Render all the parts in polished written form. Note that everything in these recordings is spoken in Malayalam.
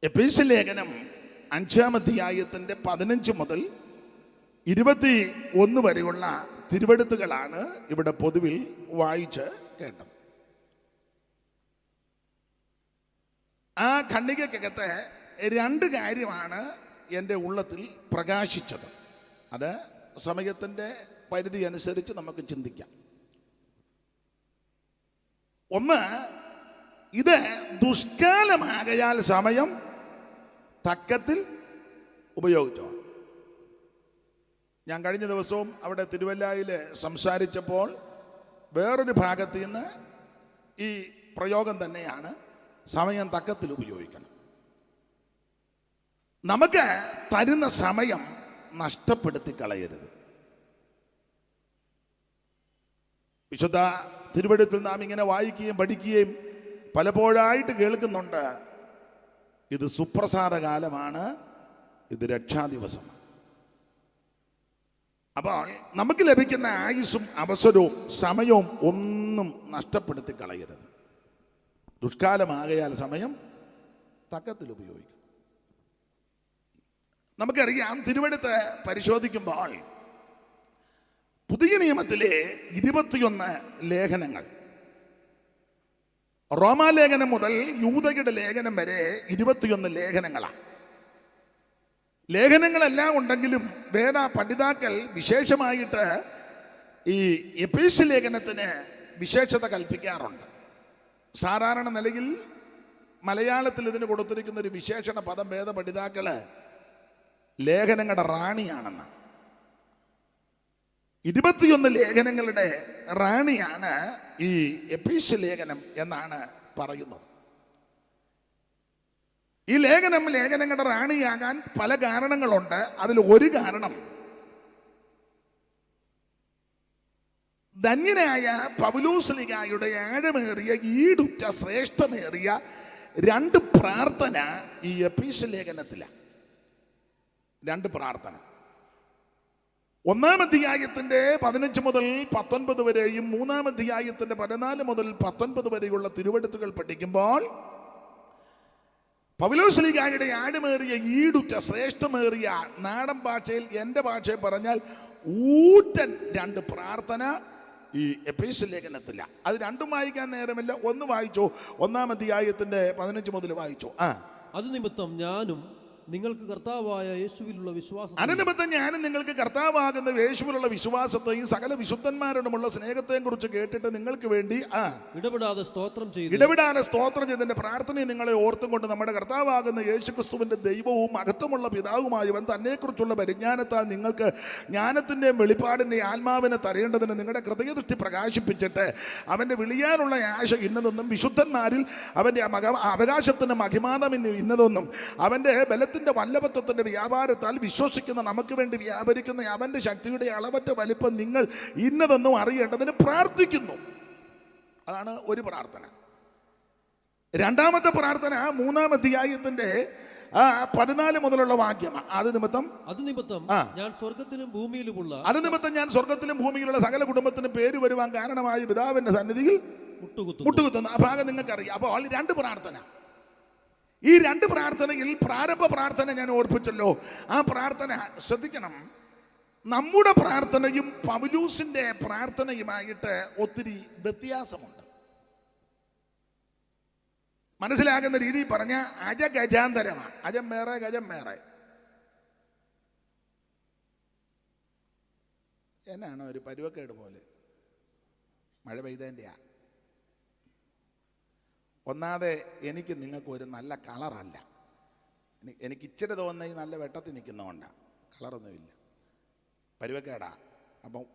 എഫേസ്യ ലേഖനം 5-ാം അധ്യായത്തിന്റെ 15 മുതൽ 21 വരെയുള്ള തിരുവെടുത്തുകളാണ് ഇവിടെ പൊതുവിൽ വായിച്ച് കേട്ടത്. ആ ഖണ്ഡികയ്ക്കകത്ത് 2 കാര്യമാണ് എൻ്റെ ഉള്ളത്തിൽ പ്രകാശിച്ചത്. അത് സമയത്തിൻ്റെ പരിധി അനുസരിച്ച് നമുക്ക് ചിന്തിക്കാം. ഒന്ന്, ഇത് ദുഷ്കാലമാകയാൽ സമയം തക്കത്തിൽ ഉപയോഗിച്ചോ. ഞാൻ കഴിഞ്ഞ ദിവസവും അവിടെ തിരുവല്ലയിൽ സംസാരിച്ചപ്പോൾ വേറൊരു ഭാഗത്ത് നിന്ന് ഈ പ്രയോഗം തന്നെയാണ്, സമയം തക്കത്തിൽ ഉപയോഗിക്കണം. നമുക്ക് തരുന്ന സമയം നഷ്ടപ്പെടുത്തി കളയരുത്. വിശുദ്ധ തിരുവെടുത്തിൽ നാം ഇങ്ങനെ വായിക്കുകയും പഠിക്കുകയും പലപ്പോഴായിട്ട് കേൾക്കുന്നുണ്ട്, ഇത് സുപ്രസാദ കാലമാണ്, ഇത് രക്ഷാദിവസമാണ്. അപ്പോൾ നമുക്ക് ലഭിക്കുന്ന ആയുസ്സും അവസരവും സമയവും ഒന്നും നഷ്ടപ്പെടുത്തി കളയരുത്. ദുഷ്കാലമാകയാൽ സമയം തക്കത്തിൽ ഉപയോഗിക്കണം. നമുക്കറിയാം, തിരുവെടുത്ത് പരിശോധിക്കുമ്പോൾ പുതിയ നിയമത്തിലെ 21 ലേഖനങ്ങൾ, റോമാലേഖനം മുതൽ യൂദയുടെ ലേഖനം വരെ 21 ലേഖനങ്ങളാണ്. ലേഖനങ്ങളെല്ലാം ഉണ്ടെങ്കിലും വേദ പഠിതാക്കൾ വിശേഷമായിട്ട് ഈ എഫേസ്യ ലേഖനത്തിന് വിശേഷത കൽപ്പിക്കാറുണ്ട്. സാധാരണ നിലയിൽ മലയാളത്തിൽ ഇതിന് കൊടുത്തിരിക്കുന്ന ഒരു വിശേഷണ പദം വേദ പഠിതാക്കള് ലേഖനങ്ങളുടെ റാണിയാണെന്ന്. 21 ലേഖനങ്ങളുടെ റാണിയാണ് ഈ എഫേസ്യ ലേഖനം എന്നാണ് പറയുന്നത്. ഈ ലേഖനങ്ങളുടെ റാണിയാകാൻ പല കാരണങ്ങളുണ്ട്. അതിൽ ഒരു കാരണം, ധന്യനായ പൗലോസ്ലീഹായുടെ ആഴമേറിയ ഈടുറ്റ ശ്രേഷ്ഠമേറിയ 2 പ്രാർത്ഥന ഈ എഫേസ്യ ലേഖനത്തിലാണ്. 2 പ്രാർത്ഥന. 1-ാം അധ്യായത്തിന്റെ 15 മുതൽ 19 വരെയും 3-ാം അധ്യായത്തിന്റെ 14 മുതൽ 19 വരെയുള്ള തിരുവെടുത്തുകൾ പഠിക്കുമ്പോൾ പൗലോസ്ലീഹായുടെ ആഴമേറിയ ഈടുറ്റ ശ്രേഷ്ഠമേറിയ, നാടൻ ഭാഷയിൽ എൻ്റെ ഭാഷയിൽ പറഞ്ഞാൽ ഊറ്റൻ 2 പ്രാർത്ഥന ഈ എഫേസ്യ ലേഖനത്തില്ല. അത് 2 വായിക്കാൻ നേരമില്ല. 1 വായിച്ചോ, 1-ാം അധ്യായത്തിന്റെ 15 മുതൽ വായിച്ചോ. അത് നിമിത്തം ഞാനും നിങ്ങൾക്ക് കർത്താവായ യേശുവിലുള്ള വിശ്വാസം, അനുനിമിത്തം ഞാനും നിങ്ങൾക്ക് കർത്താവാകുന്ന യേശുവിലുള്ള വിശ്വാസത്തെയും സകല വിശുദ്ധന്മാരോടുമുള്ള സ്നേഹത്തെയും കുറിച്ച് കേട്ടിട്ട് നിങ്ങൾക്ക് വേണ്ടി ഇടപെടാതെ സ്തോത്രം ചെയ്തതിന്റെ പ്രാർത്ഥനയും നിങ്ങളെ ഓർത്തും കൊണ്ട് നമ്മുടെ കർത്താവാകുന്ന യേശുക്രിസ്തുവിന്റെ ദൈവവും മഹത്വമുള്ള പിതാവുമായവൻ തന്നെക്കുറിച്ചുള്ള പരിജ്ഞാനത്താൽ നിങ്ങൾക്ക് ജ്ഞാനത്തിന്റെയും വെളിപ്പാടിന്റെയും ആത്മാവിനെ തരേണ്ടതിന് നിങ്ങളുടെ ഹൃദയദൃഷ്ടി പ്രകാശിപ്പിച്ചിട്ട് അവന്റെ വിളിയാനുള്ള ആശ ഇന്നതൊന്നും, വിശുദ്ധന്മാരിൽ അവന്റെ അവകാശത്തിന്റെ മഹിമാനം ഇന്നതൊന്നും, അവന്റെ ബലത്തിന്റെ വല്ലഭത്വത്തിന്റെ വ്യാപാരത്താൽ വിശ്വസിക്കുന്ന നമുക്ക് വേണ്ടി വ്യാപരിക്കുന്ന അവന്റെ ശക്തിയുടെ അളവറ്റ വലിപ്പം നിങ്ങൾ ഇന്നതൊന്നും അറിയേണ്ടതിന് പ്രാർത്ഥിക്കുന്നു. അതാണ് ഒരു പ്രാർത്ഥന. 2-ാമത്തെ പ്രാർത്ഥന 3-ാം അധ്യായത്തിന്റെ 14 മുതലുള്ള വാക്യം. അത് നിമിത്തം ഞാൻ സ്വർഗത്തിലും ഭൂമിയിലുള്ള സകല കുടുംബത്തിനും പേര് വരുവാൻ കാരണമായ പിതാവിന്റെ സന്നിധിയിൽ മുട്ടുകുത്തുന്നു. ആ ഭാഗം നിങ്ങൾക്കറിയാം. അപ്പോൾ 2 പ്രാർത്ഥന. ഈ 2 പ്രാർത്ഥനയിൽ പ്രാരംഭ പ്രാർത്ഥന ഞാൻ ഓർപ്പിച്ചല്ലോ. ആ പ്രാർത്ഥന ശ്രദ്ധിക്കണം. നമ്മുടെ പ്രാർത്ഥനയും പൗലോസിന്റെ പ്രാർത്ഥനയുമായിട്ട് ഒത്തിരി വ്യത്യാസമുണ്ട്. മനസ്സിലാകുന്ന രീതി പറഞ്ഞ അജഗജാന്തരമാണ്. അജം വേറെ, ഗജം വേറെ. എന്നാണ് ഒരു പരുവക്കേട് പോലെ മഴ പെയ്തതിൻ്റെയാ. ഒന്നാതെ എനിക്ക് നിങ്ങൾക്ക് ഒരു നല്ല കളറല്ല. എനിക്ക് ഇച്ചിരി തോന്നുന്ന ഈ നല്ല വെട്ടത്തിൽ നിൽക്കുന്നതുകൊണ്ടാണ്. കളറൊന്നുമില്ല, പരുവക്കേടാ. അപ്പം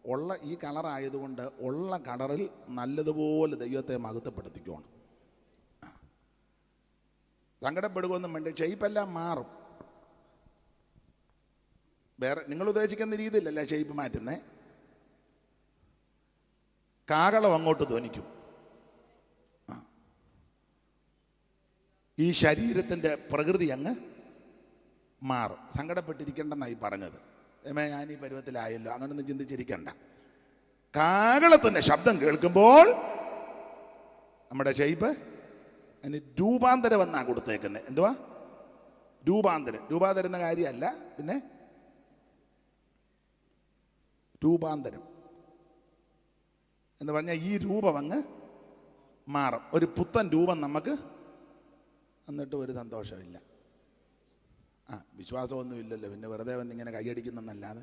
ഈ കളറായതുകൊണ്ട് ഉള്ള കളറിൽ നല്ലതുപോലെ ദൈവത്തെ മഹത്വപ്പെടുത്തിക്കുവാണ്. സങ്കടപ്പെടുകയൊന്നും വേണ്ട, ഷെയ്പ്പെല്ലാം മാറും. വേറെ നിങ്ങൾ ഉദ്ദേശിക്കുന്ന രീതിയിലല്ല ഷെയ്പ്പ് മാറ്റുന്നേ. കാകളം അങ്ങോട്ട് ധ്വനിക്കും. ഈ ശരീരത്തിൻ്റെ പ്രകൃതി അങ്ങ് മാറും. സങ്കടപ്പെട്ടിരിക്കേണ്ടെന്നായി പറഞ്ഞത്. ഞാൻ ഈ പരുവത്തിലായല്ലോ, അങ്ങനൊന്നും ചിന്തിച്ചിരിക്കണ്ട. കാകളത്തിൻ്റെ ശബ്ദം കേൾക്കുമ്പോൾ നമ്മുടെ ഷെയ്പ്പ് അതിന് രൂപാന്തരം എന്നാണ് കൊടുത്തേക്കുന്നത്. എന്തുവാ? രൂപാന്തരം എന്ന കാര്യമല്ല, പിന്നെ രൂപാന്തരം എന്ന് പറഞ്ഞാൽ ഈ രൂപം അങ്ങ് മാറും. ഒരു പുത്തൻ രൂപം നമുക്ക് എന്നിട്ട് ഒരു സന്തോഷമില്ല. വിശ്വാസമൊന്നുമില്ലല്ലോ, പിന്നെ വെറുതെ വന്നിങ്ങനെ കൈയടിക്കുന്നല്ലാതെ.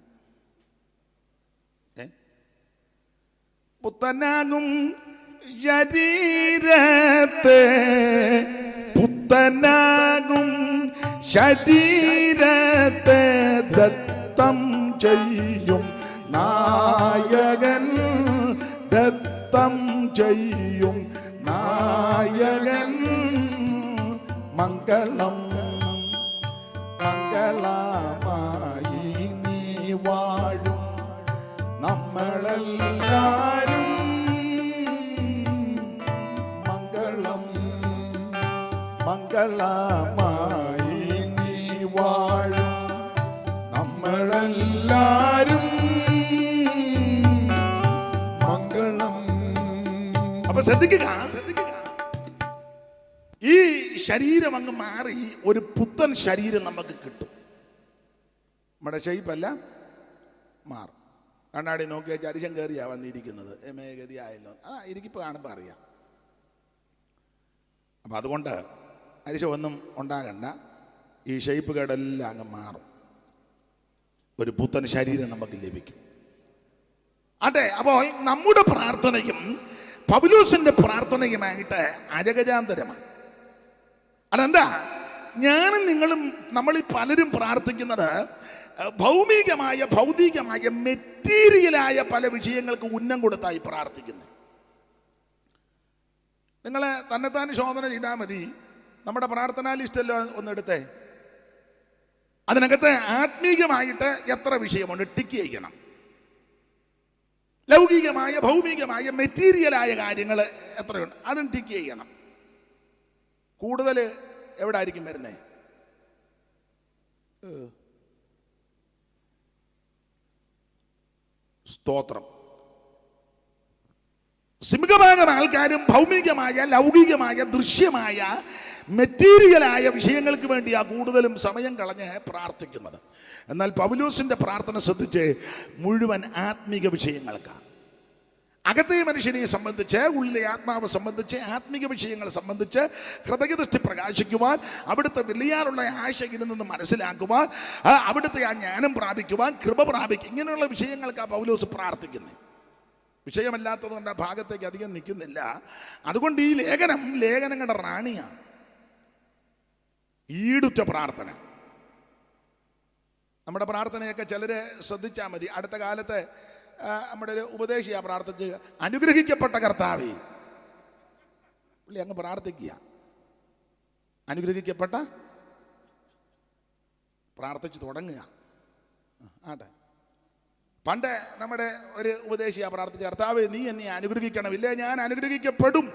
പുത്തനാകും ശരീരത്തെ, പുത്തനാകും ശരീരത്തെ ദത്തം ചെയ്യും നായകൻ, ദത്തം ചെയ്യും നായകൻ. മംഗളം മംഗളമായി നീ വാഴും നമ്മളെല്ലാരും. മംഗളം മംഗളമായി നീ വാഴും നമ്മളെല്ലാരും. മംഗളം. അപ്പൊ ശ്രദ്ധിക്കുക, ഈ ശരീരം അങ്ങ് മാറി ഒരു പുത്തൻ ശരീരം നമുക്ക് കിട്ടും. നമ്മുടെ ഷെയ്പ്പല്ല മാറും. കണ്ണാടി നോക്കിയാൽ ചരിശം കയറിയാ വന്നിരിക്കുന്നത്, ഗതിയായല്ലോ. ഇരിക്കിപ്പോൾ കാണുമ്പോൾ അറിയാം. അപ്പം അതുകൊണ്ട് അരിശമൊന്നും ഉണ്ടാകണ്ട, ഈ ഷെയ്പ്പ് കേടെല്ലാം അങ്ങ് മാറും, ഒരു പുത്തൻ ശരീരം നമുക്ക് ലഭിക്കും. അതെ, അപ്പോൾ നമ്മുടെ പ്രാർത്ഥനയും പൗലോസിന്റെ പ്രാർത്ഥനയുമായിട്ട് അജഗജാന്തരമാണ്. അതെന്താ? ഞാനും നിങ്ങളും നമ്മളീ പലരും പ്രാർത്ഥിക്കുന്നത് ഭൗമികമായ ഭൗതികമായ മെറ്റീരിയലായ പല വിഷയങ്ങൾക്ക് ഉന്നം കൊടുത്തായി പ്രാർത്ഥിക്കുന്നത്. നിങ്ങൾ തന്നെത്താൻ ശോധന ചെയ്താൽ മതി. നമ്മുടെ പ്രാർത്ഥനാ ലിസ്റ്റല്ലോ ഒന്നെടുത്തേ, അതിനകത്ത് ആത്മീകമായിട്ട് എത്ര വിഷയമുണ്ട് ടിക്ക് ചെയ്യണം. ലൗകികമായ ഭൗമികമായ മെറ്റീരിയലായ കാര്യങ്ങൾ എത്രയുണ്ട് അതും ടിക്ക് ചെയ്യണം. കൂടുതൽ എവിടെ ആയിരിക്കും വരുന്നേ? സ്തോത്രം. സിംഹഭാഗം ആൾക്കാരും ഭൗമികമായ ലൗകികമായ ദൃശ്യമായ മെറ്റീരിയലായ വിഷയങ്ങൾക്ക് വേണ്ടിയാണ് കൂടുതലും സമയം കളഞ്ഞ് പ്രാർത്ഥിക്കുന്നത്. എന്നാൽ പൗലോസിന്റെ പ്രാർത്ഥന ശ്രദ്ധിച്ച് മുഴുവൻ ആത്മീക വിഷയങ്ങൾക്കാണ്. അകത്തെ മനുഷ്യനെ സംബന്ധിച്ച്, ഉള്ളിലെ ആത്മാവ് സംബന്ധിച്ച്, ആത്മീക വിഷയങ്ങളെ സംബന്ധിച്ച് ഹൃദയദൃഷ്ടി പ്രകാശിക്കുവാൻ, അവിടുത്തെ വെളിയാറുള്ള ആശയിൽ നിന്ന് മനസ്സിലാക്കുവാൻ, അവിടുത്തെ ആ ജ്ഞാനം പ്രാപിക്കുവാൻ, കൃപ പ്രാപിക്കും, ഇങ്ങനെയുള്ള വിഷയങ്ങൾക്കാണ് പൗലോസ് പ്രാർത്ഥിക്കുന്നത്. വിഷയമല്ലാത്തതുകൊണ്ട് ആ ഭാഗത്തേക്ക് അധികം നിൽക്കുന്നില്ല. അതുകൊണ്ട് ഈ ലേഖനങ്ങളുടെ റാണിയാണ്. ഈടുറ്റ പ്രാർത്ഥന. നമ്മുടെ പ്രാർത്ഥനയൊക്കെ ചിലര് ശ്രദ്ധിച്ചാൽ മതി. അടുത്ത കാലത്ത് നമ്മുടെ ഒരു ഉപദേശിയാ പ്രാർത്ഥിച്ച്, അനുഗ്രഹിക്കപ്പെട്ട കർത്താവേ. പുള്ളി അങ്ങ് പ്രാർത്ഥിക്കുക, അനുഗ്രഹിക്കപ്പെട്ട പ്രാർത്ഥിച്ച് തുടങ്ങുക. ആട്ടെ, പണ്ട് നമ്മുടെ ഒരു ഉപദേശിയാ പ്രാർത്ഥിച്ച, കർത്താവേ നീ എന്നെ അനുഗ്രഹിക്കണം, ഇല്ലേ ഞാൻ അനുഗ്രഹിക്കപ്പെടും.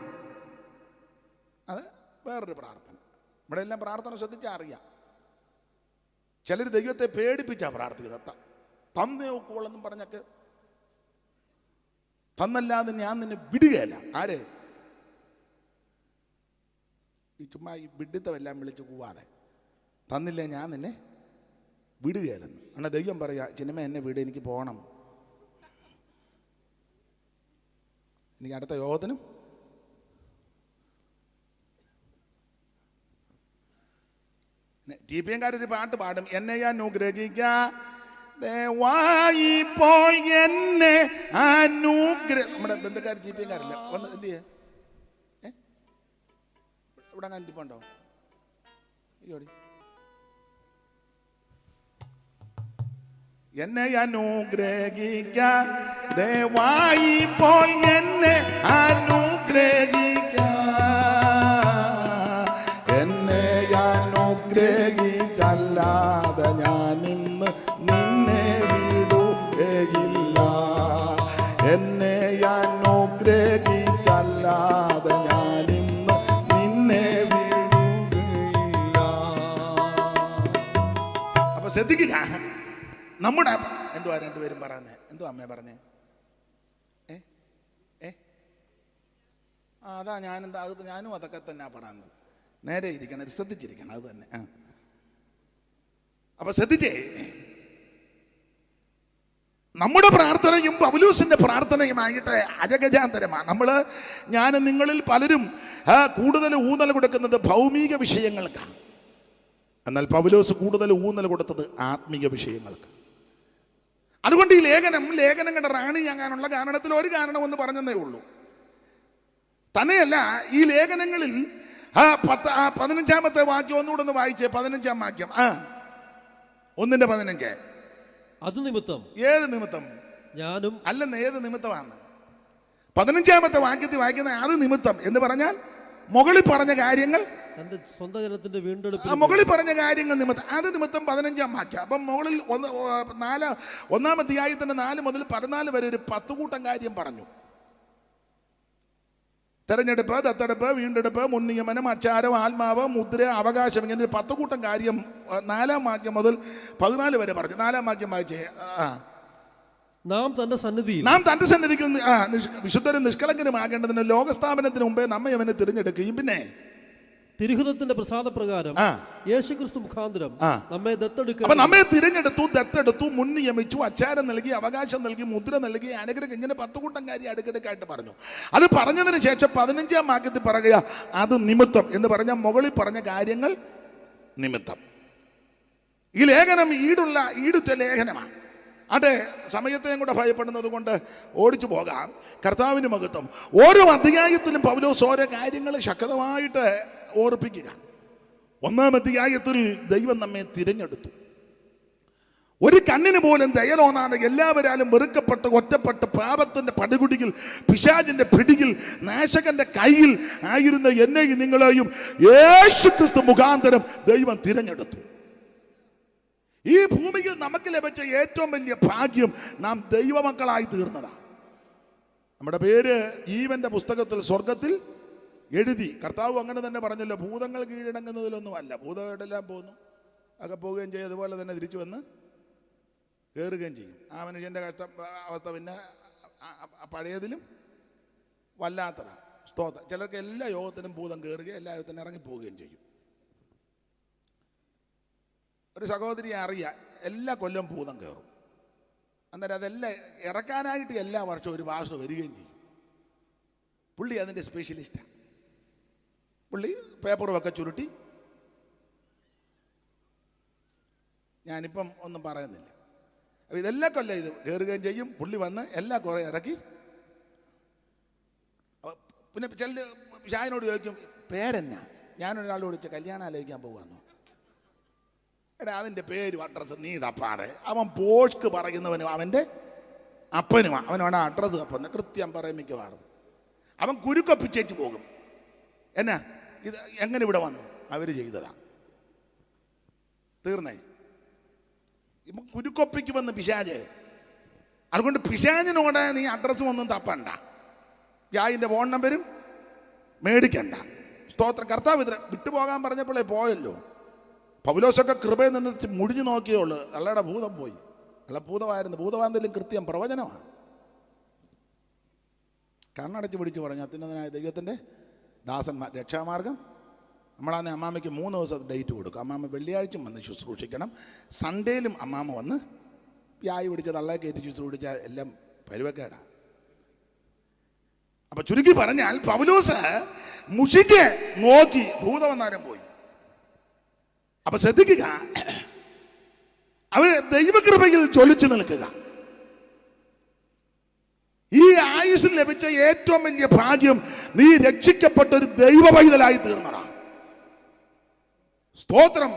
അത് വേറൊരു പ്രാർത്ഥന. നമ്മുടെ എല്ലാം പ്രാർത്ഥന ശ്രദ്ധിച്ചാൽ അറിയാം. ചിലർ ദൈവത്തെ പേടിപ്പിച്ചാ പ്രാർത്ഥിക്കുന്നത്. തന്നേ ഒക്കുവോളെന്നും പറഞ്ഞൊക്കെ, തന്നല്ലാതെ ഞാൻ നിന്നെ വിടുകയല്ല. ആര്? ഈ ചുമ്മാ ഈ വിഡിത്തമെല്ലാം വിളിച്ച് പോവാതെ, തന്നില്ലേ ഞാൻ നിന്നെ വിടുകയല്ലെന്ന്. അണ്ണാ ദൈവം പറയാ, ചിന്നമ്മ എന്നെ വിട്, എനിക്ക് പോകണം, എനിക്ക് അടുത്ത യോഗത്തിനും. ടി പി എംകാരൊരു പാട്ട് പാടും, എന്നെ അനുഗ്രഹിക്കോൾ എന്നെ നമ്മുടെ ബന്ധുക്കാർ ടി പി എംകാരില്ല, ഒന്ന് എന്ത് ചെയ്യേ ഇവിടെ അങ്ങനെ ടിപ്പുണ്ടോ? അയ്യോടി, എന്നെ അനുഗ്രഹിക്ക ദയവായി ഇപ്പോൾ എന്നെ അനുഗ്രഹിക്ക, എന്നെ അനുഗ്രഹിച്ചല്ലാതെ ഞാൻ ഇന്ന് നിന്നെ വിടുകയില്ല, എന്നെ അനുഗ്രഹിച്ചല്ലാതെ ഞാൻ ഇന്ന് നിന്നെ വിടുകയില്ല. അപ്പൊ ശ്രദ്ധിക്കുക, നമ്മുടെ എന്തുവാ രണ്ടുപേരും പറയുന്നേ? എന്തുവാ അമ്മേ പറഞ്ഞേ? അതാ ഞാനും അതൊക്കെ തന്നെ പറയുന്നത്. നേരെ ഇരിക്കണം, ശ്രദ്ധിച്ചിരിക്കണം, അത് തന്നെ. അപ്പൊ ശ്രദ്ധിച്ചേ, നമ്മുടെ പ്രാർത്ഥനയും പൗലോസിന്റെ പ്രാർത്ഥനയുമായിട്ട് അജഗജാന്തരമാണ്. ഞാൻ നിങ്ങളിൽ പലരും കൂടുതൽ ഊന്നൽ കൊടുക്കുന്നത് ഭൗമിക വിഷയങ്ങൾക്കാണ്. എന്നാൽ പൗലോസ് കൂടുതൽ ഊന്നൽ കൊടുത്തത് ആത്മീക വിഷയങ്ങൾക്ക്. അതുകൊണ്ട് ഈ ലേഖനങ്ങളുടെ റാണിയാകാനുള്ള കാരണത്തിൽ ഒരു കാരണമെന്ന് പറഞ്ഞതേ ഉള്ളൂ. തന്നെയല്ല, ഈ ലേഖനങ്ങളിൽ 15-ാമത്തെ വാക്യം ഒന്നുകൂടെ ഒന്ന് വായിച്ചേ. 15-ാം വാക്യം 1:15. അത് നിമിത്തം. ഏത് നിമിത്തം? ഞാനും അല്ലെന്ന്, ഏത് നിമിത്തമാണ്? 15-ാമത്തെ വാക്യത്തിൽ വായിക്കുന്ന അത് നിമിത്തം എന്ന് പറഞ്ഞാൽ മുകളിൽ പറഞ്ഞ കാര്യങ്ങൾ, തന്റെ സ്വന്തം ജനത്തിന്റെ വീണ്ടെടുപ്പ്, മുകളിൽ പറഞ്ഞ കാര്യങ്ങൾ നിമിത്തം. അത് നിമിത്തം 15-ാം വാക്യം. അപ്പം മുകളിൽ 1-ാം അധ്യായത്തിന്റെ 4 മുതൽ 14 വരെ ഒരു 10 കൂട്ടം കാര്യം പറഞ്ഞു. തെരഞ്ഞെടുപ്പ്, ദത്തെടുപ്പ്, വീണ്ടെടുപ്പ്, മുൻനിയമനം, അച്ചാരം, ആത്മാവ്, മുദ്ര, അവകാശം, ഇങ്ങനെ ഒരു 10 കൂട്ടം കാര്യം 4-ാം വാക്യം മുതൽ 14 വരെ പറഞ്ഞു. 4-ാം വാക്യം വായിച്ചേ. നാം തന്റെ സന്നിധിക്ക് വിശുദ്ധരും നിഷ്കളങ്കരുമാകേണ്ടതിന് ലോകസ്ഥാപനത്തിന് മുമ്പേ നമ്മെ അവനെ തിരഞ്ഞെടുക്കുകയും പിന്നെ തിരുഹിതത്തിന്റെ പ്രസാദപ്രകാരം യേശുക്രിസ്തു മുഖാന്തരം നമ്മെ ദത്തെടുക്കുക. അപ്പൊ നമ്മെ തിരഞ്ഞെടുത്തു, ദത്തെടുത്തു, മുൻ നിയമിച്ചു, അച്ചാരം നൽകി, അവകാശം നൽകി, മുദ്ര നൽകി, അനുഗ്രഹം, ഇങ്ങനെ 10 കൂട്ടം കാര്യം അടുക്കിടക്കായിട്ട് പറഞ്ഞു. അത് പറഞ്ഞതിന് ശേഷം 15-ാം വാക്യത്തിൽ പറയുക അത് നിമിത്തം എന്ന് പറഞ്ഞാൽ മുകളിൽ പറഞ്ഞ കാര്യങ്ങൾ നിമിത്തം. ഈ ലേഖനം ഈടുറ്റ ലേഖനമാണ്. അതെ, സമയത്തെയും കൂടെ ഭയപ്പെടുന്നത് കൊണ്ട് ഓടിച്ചു പോകാം. കർത്താവിന് മഹത്വം. ഓരോ അധ്യായത്തിലും പൗലോസ് ഓരോ കാര്യങ്ങൾ ശക്തമായിട്ട് ഓർപ്പിക്കുക. 1-ാം അധ്യായത്തിൽ ദൈവം നമ്മെ തിരഞ്ഞെടുത്തു. ഒരു കണ്ണിന് പോലും ദയ തോന്നാതെ എല്ലാവരാലും വെറുക്കപ്പെട്ട് ഒറ്റപ്പെട്ട് പാപത്തിന്റെ പടുകുടിയിൽ, പിശാചിന്റെ പിടിയിൽ, നാശകന്റെ കയ്യിൽ ആയിരുന്ന എന്നെയും നിങ്ങളെയും യേശുക്രിസ്തു മുഖാന്തരം ദൈവം തിരഞ്ഞെടുത്തു. ഈ ഭൂമിയിൽ നമുക്ക് ലഭിച്ച ഏറ്റവും വലിയ ഭാഗ്യം നാം ദൈവമക്കളായി തീർന്നതാണ്. നമ്മുടെ പേര് ജീവന്റെ പുസ്തകത്തിൽ സ്വർഗത്തിൽ എഴുതി. കർത്താവ് അങ്ങനെ തന്നെ പറഞ്ഞല്ലോ, ഭൂതങ്ങൾ കീഴടങ്ങുന്നതിലൊന്നും അല്ല. ഭൂതമെല്ലാം പോകുന്നു, ഒക്കെ പോവുകയും ചെയ്യും, അതുപോലെ തന്നെ തിരിച്ചു വന്ന് കയറുകയും ചെയ്യും. ആ മനുഷ്യൻ്റെ അവസ്ഥ പിന്നെ പഴയതിലും വല്ലാത്തതാണ്. സ്തോത്രം. ചിലർക്ക് എല്ലാ യോഗത്തിനും ഭൂതം കയറുകയും എല്ലാ യോഗത്തിനും ഇറങ്ങിപ്പോവുകയും ചെയ്യും. ഒരു സഹോദരിയെ അറിയാം, എല്ലാ കൊല്ലം ഭൂതം കയറും. അന്നേരം അതെല്ലാം ഇറക്കാനായിട്ട് എല്ലാ വർഷവും ഒരു ഭാഷ വരികയും ചെയ്യും. പുള്ളി അതിൻ്റെ സ്പെഷ്യലിസ്റ്റാണ്. പുള്ളി പേപ്പറുമൊക്കെ ചുരുട്ടി, ഞാനിപ്പം ഒന്നും പറയുന്നില്ല. അപ്പോൾ ഇതെല്ലാം കൊല്ലം ഇത് കയറുകയും ചെയ്യും. പുള്ളി വന്ന് എല്ലാ കുറേ ഇറക്കി. പിന്നെ ചില ഷായനോട് ചോദിക്കും, പേരെന്നാ? ഞാനൊരാളോട് ചോദിച്ച കല്യാണം ആലോചിക്കാൻ പോകുന്നു. എടാ, അതിൻ്റെ പേരും അഡ്രസ്സ് നീ തപ്പാറ്. അവൻ പോഷ്ക്ക് പറയുന്നവനും അവൻ്റെ അപ്പനുമാണ്. അവനാണ് അഡ്രസ്സ് തപ്പുന്നത്. കൃത്യം പറയും മിക്കവാറും. അവൻ കുരുക്കൊപ്പിച്ചേച്ച് പോകും. എന്നാ ഇത് എങ്ങനെ ഇവിടെ വന്നു? അവർ ചെയ്തതാ. തീർന്നേ. ഇപ്പം കുരുക്കൊപ്പിക്കുമെന്ന് പിശാച്. അതുകൊണ്ട് പിശാചിനോട് നീ അഡ്രസ്സും ഒന്നും തപ്പണ്ട, വ്യാജിൻ്റെ ഫോൺ നമ്പരും മേടിക്കണ്ട. സ്തോത്രം. കർത്താവ് ഇത്ര വിട്ടുപോകാൻ പറഞ്ഞപ്പോഴേ പോയല്ലോ. പൗലോസൊക്കെ കൃപയിൽ നിന്ന് മുടിഞ്ഞു നോക്കിയുള്ളൂ. അല്ലയുടെ ഭൂതം പോയി. അല്ല, ഭൂതമായിരുന്നു. ഭൂതമാണെങ്കിലും കൃത്യം പ്രവചനമാണ്. കണ്ണടച്ച് പിടിച്ച് പറഞ്ഞു, അത്യുന്നതനായ ദൈവത്തിൻ്റെ ദാസന്മാർ രക്ഷാമാർഗം. നമ്മളാന്ന് അമ്മാമ്മയ്ക്ക് 3 ദിവസം ഡേറ്റ് കൊടുക്കും. അമ്മാമ്മ വെള്ളിയാഴ്ച വന്ന് ശുശ്രൂഷിക്കണം. സൺഡേയിലും അമ്മാമ്മ വന്ന് വ്യായി പിടിച്ച് തള്ളയെ കയറ്റി ശുശ്രൂഷിച്ചാൽ എല്ലാം പരുവക്കേടാണ്. അപ്പൊ ചുരുക്കി പറഞ്ഞാൽ പൗലോസ് മുഷിക്ക് നോക്കി ഭൂതവന്നാരം പോയി. അപ്പൊ ശ്രദ്ധിക്കുക, അവർ ദൈവകൃപയിൽ ജ്വലിച്ചു നിൽക്കുക. ഈ ആയുസ്സിൽ ലഭിച്ച ഏറ്റവും വലിയ ഭാഗ്യം നീ രക്ഷിക്കപ്പെട്ട ഒരു ദൈവ പൈതലായി തീർന്നതാണ്. സ്തോത്രം.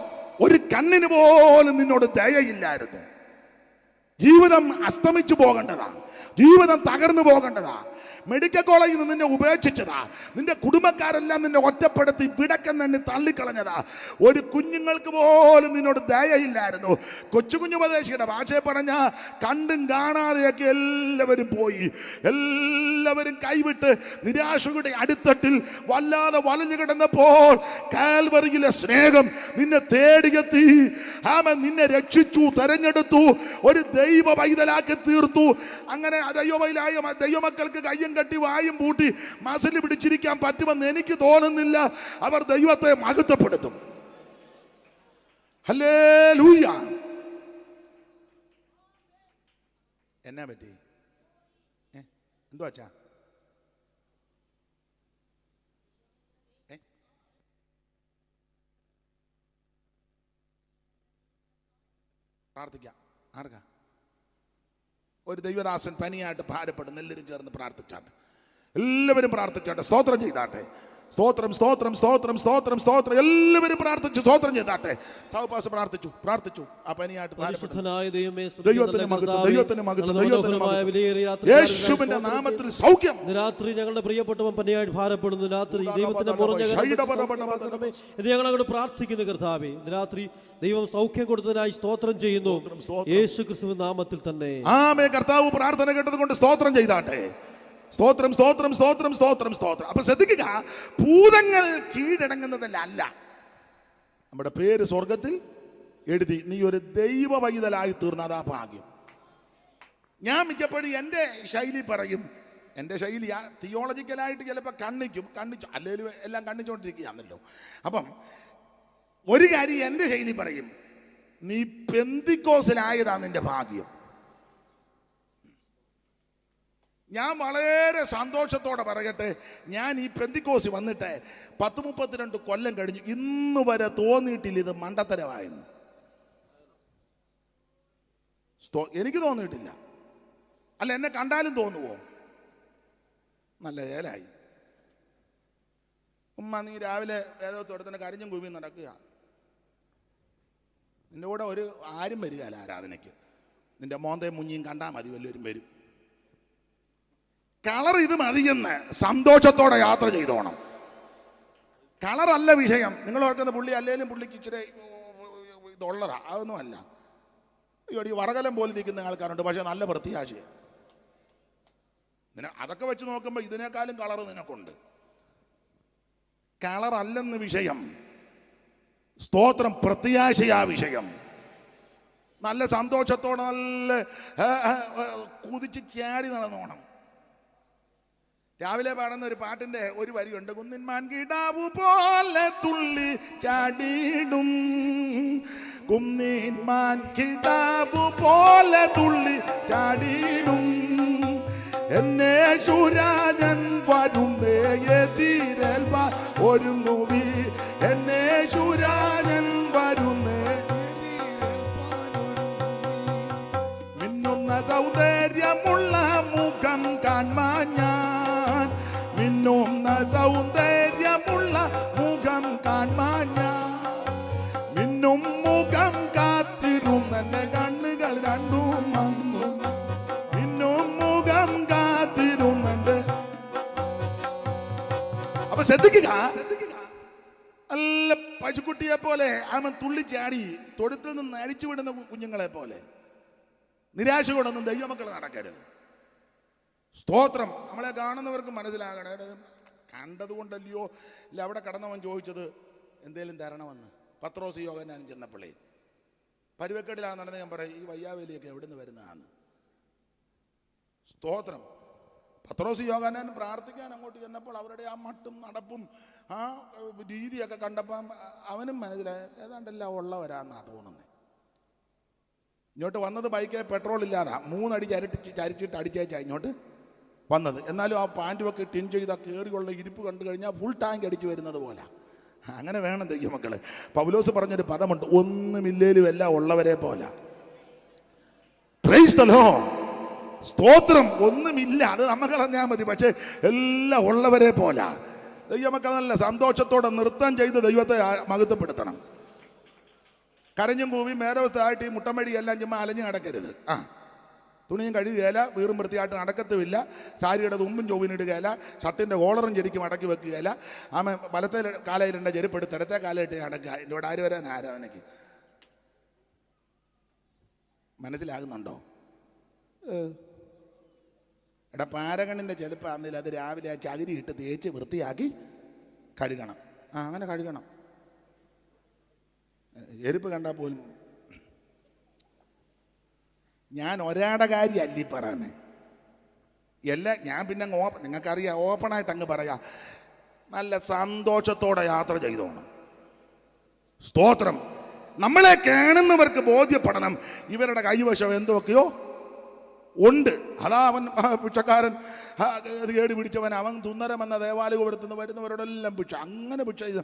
ഒരു കണ്ണിന് പോലും നിന്നോട് ദയയില്ലായിരുന്നു. ജീവിതം അസ്തമിച്ചു പോകേണ്ടതാ, ജീവിതം തകർന്നു പോകേണ്ടതാ. മെഡിക്കൽ കോളേജിൽ നിന്ന് നിന്നെ ഉപേക്ഷിച്ചതാ. നിന്റെ കുടുംബക്കാരെല്ലാം നിന്നെ ഒറ്റപ്പെടുത്തി വിടക്കം തന്നെ തള്ളിക്കളഞ്ഞതാ. ഒരു കുഞ്ഞുങ്ങൾക്ക് പോലും നിന്നോട് ദയയില്ലായിരുന്നു. കൊച്ചു ഉപദേശിയുടെ ഭാഷയെ പറഞ്ഞ കണ്ടും കാണാതെയൊക്കെ എല്ലാവരും പോയി. എല്ലാവരും കൈവിട്ട് നിരാശയുടെ അടിത്തട്ടിൽ വല്ലാതെ വളഞ്ഞു കിടന്നപ്പോൾ കാൽവറിയിലെ സ്നേഹം നിന്നെ തേടിയെത്തി. ആമൻ നിന്നെ രക്ഷിച്ചു, തെരഞ്ഞെടുത്തു, ഒരു ദൈവ പൈതലാക്കി തീർത്തു. അങ്ങനെ ദൈവമക്കൾക്ക് കയ്യും കെട്ടി വായും പൂട്ടി മസിൽ പിടിച്ചിരിക്കാൻ പറ്റുമെന്ന് എനിക്ക് തോന്നുന്നില്ല. അവർ ദൈവത്തെ മഹത്വപ്പെടുത്തും. ഹല്ലേലൂയ. എന്നാ പറ്റി? എന്തുവാ അച്ഛാ? പ്രാർത്ഥിക്കാം. ആർക്കാ? ഒരു ദൈവദാസൻ പനിയായിട്ട് ഭാരപ്പെടുന്നു. എല്ലാവരും ചേർന്ന് പ്രാർത്ഥിച്ചാട്ടെ. എല്ലാവരും പ്രാർത്ഥിച്ചാട്ടെ. സ്തോത്രം ചെയ്താട്ടെ. സ്തോത്രം സ്തോത്രം സ്തോത്രം സ്തോത്രം സ്തോത്രം. എല്ലാവരും പ്രാർത്ഥിച്ചു സ്തോത്രം ചെയ്താട്ടെ. സഹപാസ് പ്രാർത്ഥിച്ചു. ആ പനിയായിട്ട് യേശുവിന്റെ നാമത്തിൽ സൗഖ്യം. രാത്രി ഞങ്ങളുടെ പ്രിയപ്പെട്ടവൻ പനിയായിട്ട് ഭാരപ്പെടുന്നു. രാത്രി ദൈവത്തിന്റെ ഇത് ഞങ്ങൾ അങ്ങോട്ട് പ്രാർത്ഥിക്കുന്നു കർത്താവേ. രാത്രി ദൈവം സൗഖ്യം കൊടുത്തതിനായി സ്തോത്രം ചെയ്യുന്നു യേശു ക്രിസ്തുവിന്റെ നാമത്തിൽ തന്നെ. ആമേൻ. കർത്താവ് പ്രാർത്ഥന കേട്ടത് കൊണ്ട് സ്തോത്രം ചെയ്താട്ടെ. സ്തോത്രം സ്തോത്രം സ്തോത്രം സ്തോത്രം സ്തോത്രം. അപ്പൊ ശ്രദ്ധിക്കുക, ഭൂതങ്ങൾ കീഴടങ്ങുന്നതല്ല. നമ്മുടെ പേര് സ്വർഗത്തിൽ എഴുതി നീ ഒരു ദൈവ വൈതലായി തീർന്നതാ ഭാഗ്യം. ഞാൻ മിക്കപ്പോഴും എൻ്റെ ശൈലി പറയും. എൻ്റെ ശൈലിയാ. തിയോളജിക്കലായിട്ട് ചിലപ്പോൾ കണ്ണിച്ചു അല്ലെങ്കിൽ എല്ലാം കണ്ണിച്ചുകൊണ്ടിരിക്കുകയാണല്ലോ. അപ്പം ഒരു കാര്യം എൻ്റെ ശൈലി പറയും, നീ പെന്തിക്കോസിലായതാ നിന്റെ ഭാഗ്യം. ഞാൻ വളരെ സന്തോഷത്തോടെ പറയട്ടെ, ഞാൻ ഈ പെന്തിക്കോസ് വന്നിട്ട് 32 കൊല്ലം കഴിഞ്ഞു. ഇന്ന് വരെ തോന്നിയിട്ടില്ല ഇത് മണ്ടത്തരമായെന്ന്. എനിക്ക് തോന്നിയിട്ടില്ല. അല്ല, എന്നെ കണ്ടാലും തോന്നുവോ? നല്ല ഏലായി. ഉമ്മ നീ രാവിലെ വേദത്തോടെ തന്നെ കരിഞ്ഞും കുവിയും നടക്കുക. നിന്റെ കൂടെ ആരും വരികയല്ല ആരാധനയ്ക്ക്. നിന്റെ മോന്തയും മുഞ്ഞിയും കണ്ടാൽ മതി, വല്ലവരും വരും. കളർ ഇത് മതിയെന്ന് സന്തോഷത്തോടെ യാത്ര ചെയ്തോണം. കളറല്ല വിഷയം. നിങ്ങൾ ഓർക്കുന്ന പുള്ളി അല്ലെങ്കിലും പുള്ളിക്ക് ഇച്ചിരി ഇതുള്ളതാ, അതൊന്നും അല്ല. ഈ വറകലം പോലെ ഇരിക്കുന്ന ആൾക്കാരുണ്ട്, പക്ഷെ നല്ല പ്രത്യാശയാണ്. അതൊക്കെ വെച്ച് നോക്കുമ്പോൾ ഇതിനേക്കാളും കളർ നിനക്കുണ്ട്. കളറല്ലെന്ന് വിഷയം. സ്തോത്രം. പ്രത്യാശയാ വിഷയം. നല്ല സന്തോഷത്തോടെ നല്ല കുതിച്ച് ചാടി നടന്നോണം. രാവിലെ പാടുന്ന ഒരു പാട്ടിന്റെ ഒരു വരിയുണ്ട്. കുന്നിന്മാൻ കിടാവു പോലെ തുള്ളി ചാടിയിടും, കുന്നിന്മാൻ കിടാവു പോലെ തുള്ളി ചാടിയിടും, എന്നെ ശുരാജൻ വരുന്നേ എതിരേൽപ്പാൻ ഒരുങ്ങുവി, എന്നെ ശുരാജൻ വരുന്നേ മിന്നുന്ന സൗന്ദര്യമുള്ള മുഖം കാൺമാൻ ഞാൻ, മിന്നുന്ന സൗന്ദര്യമുള്ള മുഖം കാൺമാൻ ഞാൻ, മിന്നും മുഖം കാത്തിരുന്നെന്റെ കണ്ണുകൾ രണ്ടും വന്നു, മിന്നും മുഖം കാത്തിരുന്നെന്റെ. അപ്പൊ ശ്രദ്ധിക്കുക, നല്ല പശുക്കുട്ടിയെ പോലെ അവൻ തുള്ളിച്ചാടി തൊഴുത്തിൽ നിന്ന് അഴിച്ചുവിടുന്ന കുഞ്ഞുങ്ങളെ പോലെ നിരാശ കൊണ്ടൊന്നും ദൈവമക്കൾ നടക്കരുത്. സ്തോത്രം. നമ്മളെ കാണുന്നവർക്ക് മനസ്സിലാകണേ, കണ്ടതുകൊണ്ടല്ലയോ. ഇല്ല, അവിടെ കടന്നവൻ ചോദിച്ചത് എന്തേലും തരണമെന്ന്. പത്രോസ് യോഹന്നാനും ചെന്നപ്പോഴേ പരുവക്കേടിലാണ് നടന്ന്. ഞാൻ പറയും, ഈ വയ്യാവേലിയൊക്കെ എവിടെ നിന്ന് വരുന്നതാണ്? സ്തോത്രം. പത്രോസ് യോഹന്നാൻ പ്രാർത്ഥിക്കാൻ അങ്ങോട്ട് ചെന്നപ്പോൾ അവരുടെ ആ മട്ടും നടപ്പും ആ രീതിയൊക്കെ കണ്ടപ്പം അവനും മനസ്സിലായി ഏതാണ്ടെല്ലാം ഉള്ളവരാന്നാ തോന്നുന്നത്. ഇങ്ങോട്ട് വന്നത് ബൈക്ക് പെട്രോൾ ഇല്ലാതാ, 3 അടി ചരിച്ചിട്ട് അടിച്ചേച്ചാ ഇങ്ങോട്ട് വന്നത്. എന്നാലും ആ പാൻറ്റുമൊക്കെ ടിൻ ചെയ്ത കയറിയുള്ള ഇരിപ്പ് കണ്ടു കഴിഞ്ഞാൽ ഫുൾ ടാങ്ക് അടിച്ചു വരുന്നത് പോലെ. അങ്ങനെ വേണം ദൈവമക്കള്. പൗലോസ് പറഞ്ഞൊരു പദമുണ്ട്, ഒന്നുമില്ലേലും എല്ലാം ഉള്ളവരെ പോലെ. Praise the Lord. സ്തോത്രം. ഒന്നുമില്ല, അത് നമുക്ക് അറിഞ്ഞാൽ മതി, പക്ഷെ എല്ലാം ഉള്ളവരെ പോലെ. ദൈവമക്കൾ നല്ല സന്തോഷത്തോടെ നൃത്തം ചെയ്ത് ദൈവത്തെ മഹത്വപ്പെടുത്തണം. കരഞ്ഞും കൂവി മേരവസ്ഥയായിട്ട് ഈ മുട്ടമടി എല്ലാം ചുമ്മാ അലഞ്ഞു നടക്കരുത്. തുണിയും കഴുകുകയില്ല, വീറും വൃത്തിയായിട്ട് നടക്കത്തുമില്ല, സാരിയുടെ തുമ്പും ചൊവ്വിനിടുകയില്ല, ഷർട്ടിൻ്റെ കോളറും ചെരിക്കും അടക്കി വെക്കുകയില്ല. ആമ വലത്തെ കാലയിലുണ്ട ചെരുപ്പെടുത്ത് ഇടത്തെ കാലയിട്ട് നടക്കുക. എന്നോട് ആര് വരാൻ ആരാധനയ്ക്ക്? മനസ്സിലാകുന്നുണ്ടോ? എടാ, പാരകണ്ണിൻ്റെ ചെലപ്പാന്നില്ല, അത് രാവിലെ ആ ചകിരി ഇട്ട് തേച്ച് വൃത്തിയാക്കി കഴുകണം. അങ്ങനെ കഴുകണം. എരിപ്പ് കണ്ടാൽ പോലും. ഞാൻ ഒരാടെ കാര്യമല്ല ഈ പറയുന്നത്. എല്ലാം ഞാൻ പിന്നെ നിങ്ങൾക്കറിയാം, ഓപ്പണായിട്ട് അങ്ങ് പറയാം. നല്ല സന്തോഷത്തോടെ യാത്ര ചെയ്തോണം. സ്തോത്രം. നമ്മളെ കാണുന്നവർക്ക് ബോധ്യപ്പെടണം ഇവരുടെ കൈവശം എന്തൊക്കെയോ ഉണ്ട്. അതാ അവൻ ഭിക്ഷക്കാരൻ, അത് കേടി പിടിച്ചവൻ, അവൻ തുന്നരം എന്ന ദേവാലയപുരത്തുനിന്ന് വരുന്നവരോടെല്ലാം ഭിക്ഷ. അങ്ങനെ ഭിക്ഷ ചെയ്ത്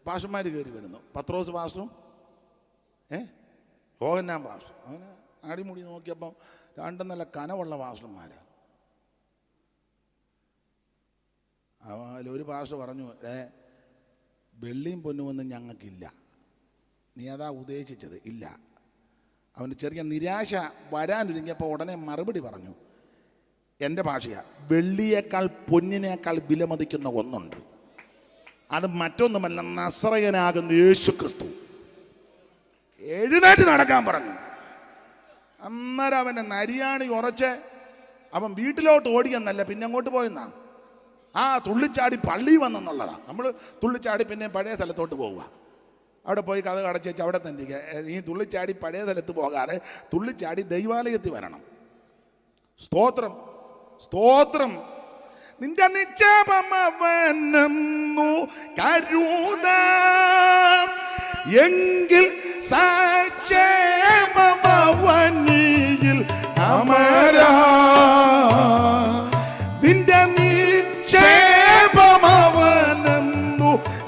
പാഷന്മാർ കയറി വരുന്നു. പത്രോസ് പാസ്റ്ററും യോഹന്നാൻ പാസ്റ്റർ. അവന് അടിമുടി നോക്കിയപ്പം രണ്ടും നല്ല കനവുള്ള പാസ്റ്റർമാരാണ്. അതിലൊരു പാസ്റ്റർ പറഞ്ഞു, വെള്ളിയും പൊന്നുമൊന്നും ഞങ്ങൾക്കില്ല. നീ അതാ ഉദ്ദേശിച്ചത്? ഇല്ല. അവന് ചെറിയ നിരാശ വരാനൊരുങ്ങിയപ്പോൾ ഉടനെ മറുപടി പറഞ്ഞു, എൻ്റെ ഭാഷയാണ്, വെള്ളിയേക്കാൾ പൊന്നിനേക്കാൾ വിലമതിക്കുന്ന ഒന്നുണ്ട്, അത് മറ്റൊന്നുമല്ല, നസറയനാകുന്ന യേശു ക്രിസ്തു. എഴുന്നേറ്റ് നടക്കാൻ പറഞ്ഞു. അന്നേരം അവൻ്റെ നരിയാണി ഉറച്ച് അവൻ വീട്ടിലോട്ട് ഓടിയെന്നല്ല, പിന്നെ അങ്ങോട്ട് പോയെന്നാ. തുള്ളിച്ചാടി പള്ളി വന്നെന്നുള്ളതാണ്. നമ്മൾ തുള്ളിച്ചാടി പിന്നെ പഴയ സ്ഥലത്തോട്ട് പോവുക. അവിടെ പോയി കഥ അടച്ച് വെച്ച് അവിടെ തന്നെ ഈ തുള്ളിച്ചാടി പഴയ സ്ഥലത്ത് പോകാതെ തുള്ളിച്ചാടി ദൈവാലയത്തിൽ വരണം. സ്തോത്രം, സ്തോത്രം. നിന്റെ നിക്ഷേപമവനെന്നു കരുതാം, എങ്കിൽ സാക്ഷേമമവനിൽ അമരാ. നിന്റെ നിക്ഷേപമവനെന്നു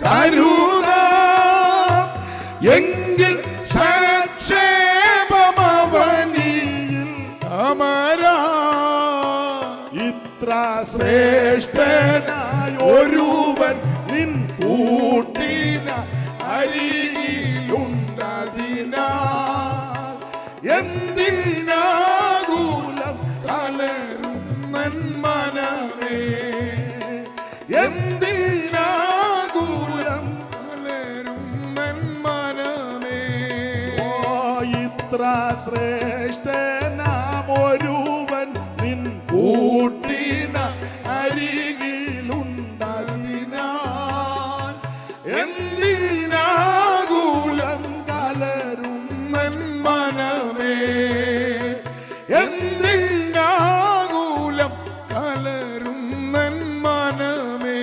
കരുതാം, എങ്കിൽ സാക്ഷേമമവനിൽ അമരാ. ഇത്ര ശ്രേഷ്ഠനായ ഒരുവൻ നിൻ കൂട്ടിന അരികിലുണ്ടതിനാൽ എന്തിനാകുലം കലരും നന്മനമേ, എന്തിനാകുലം കലരും നന്മനമേ. ഇത്ര ശ്രേഷ്ഠനാം ഒരുവൻ നിൻ കൂട്ടിന അരികിലുണ്ടതിനാൽ എന്തിനാകുലം കലരും നന്മനമേ, എന്തിനാകുലം കലരും നന്മനമേ.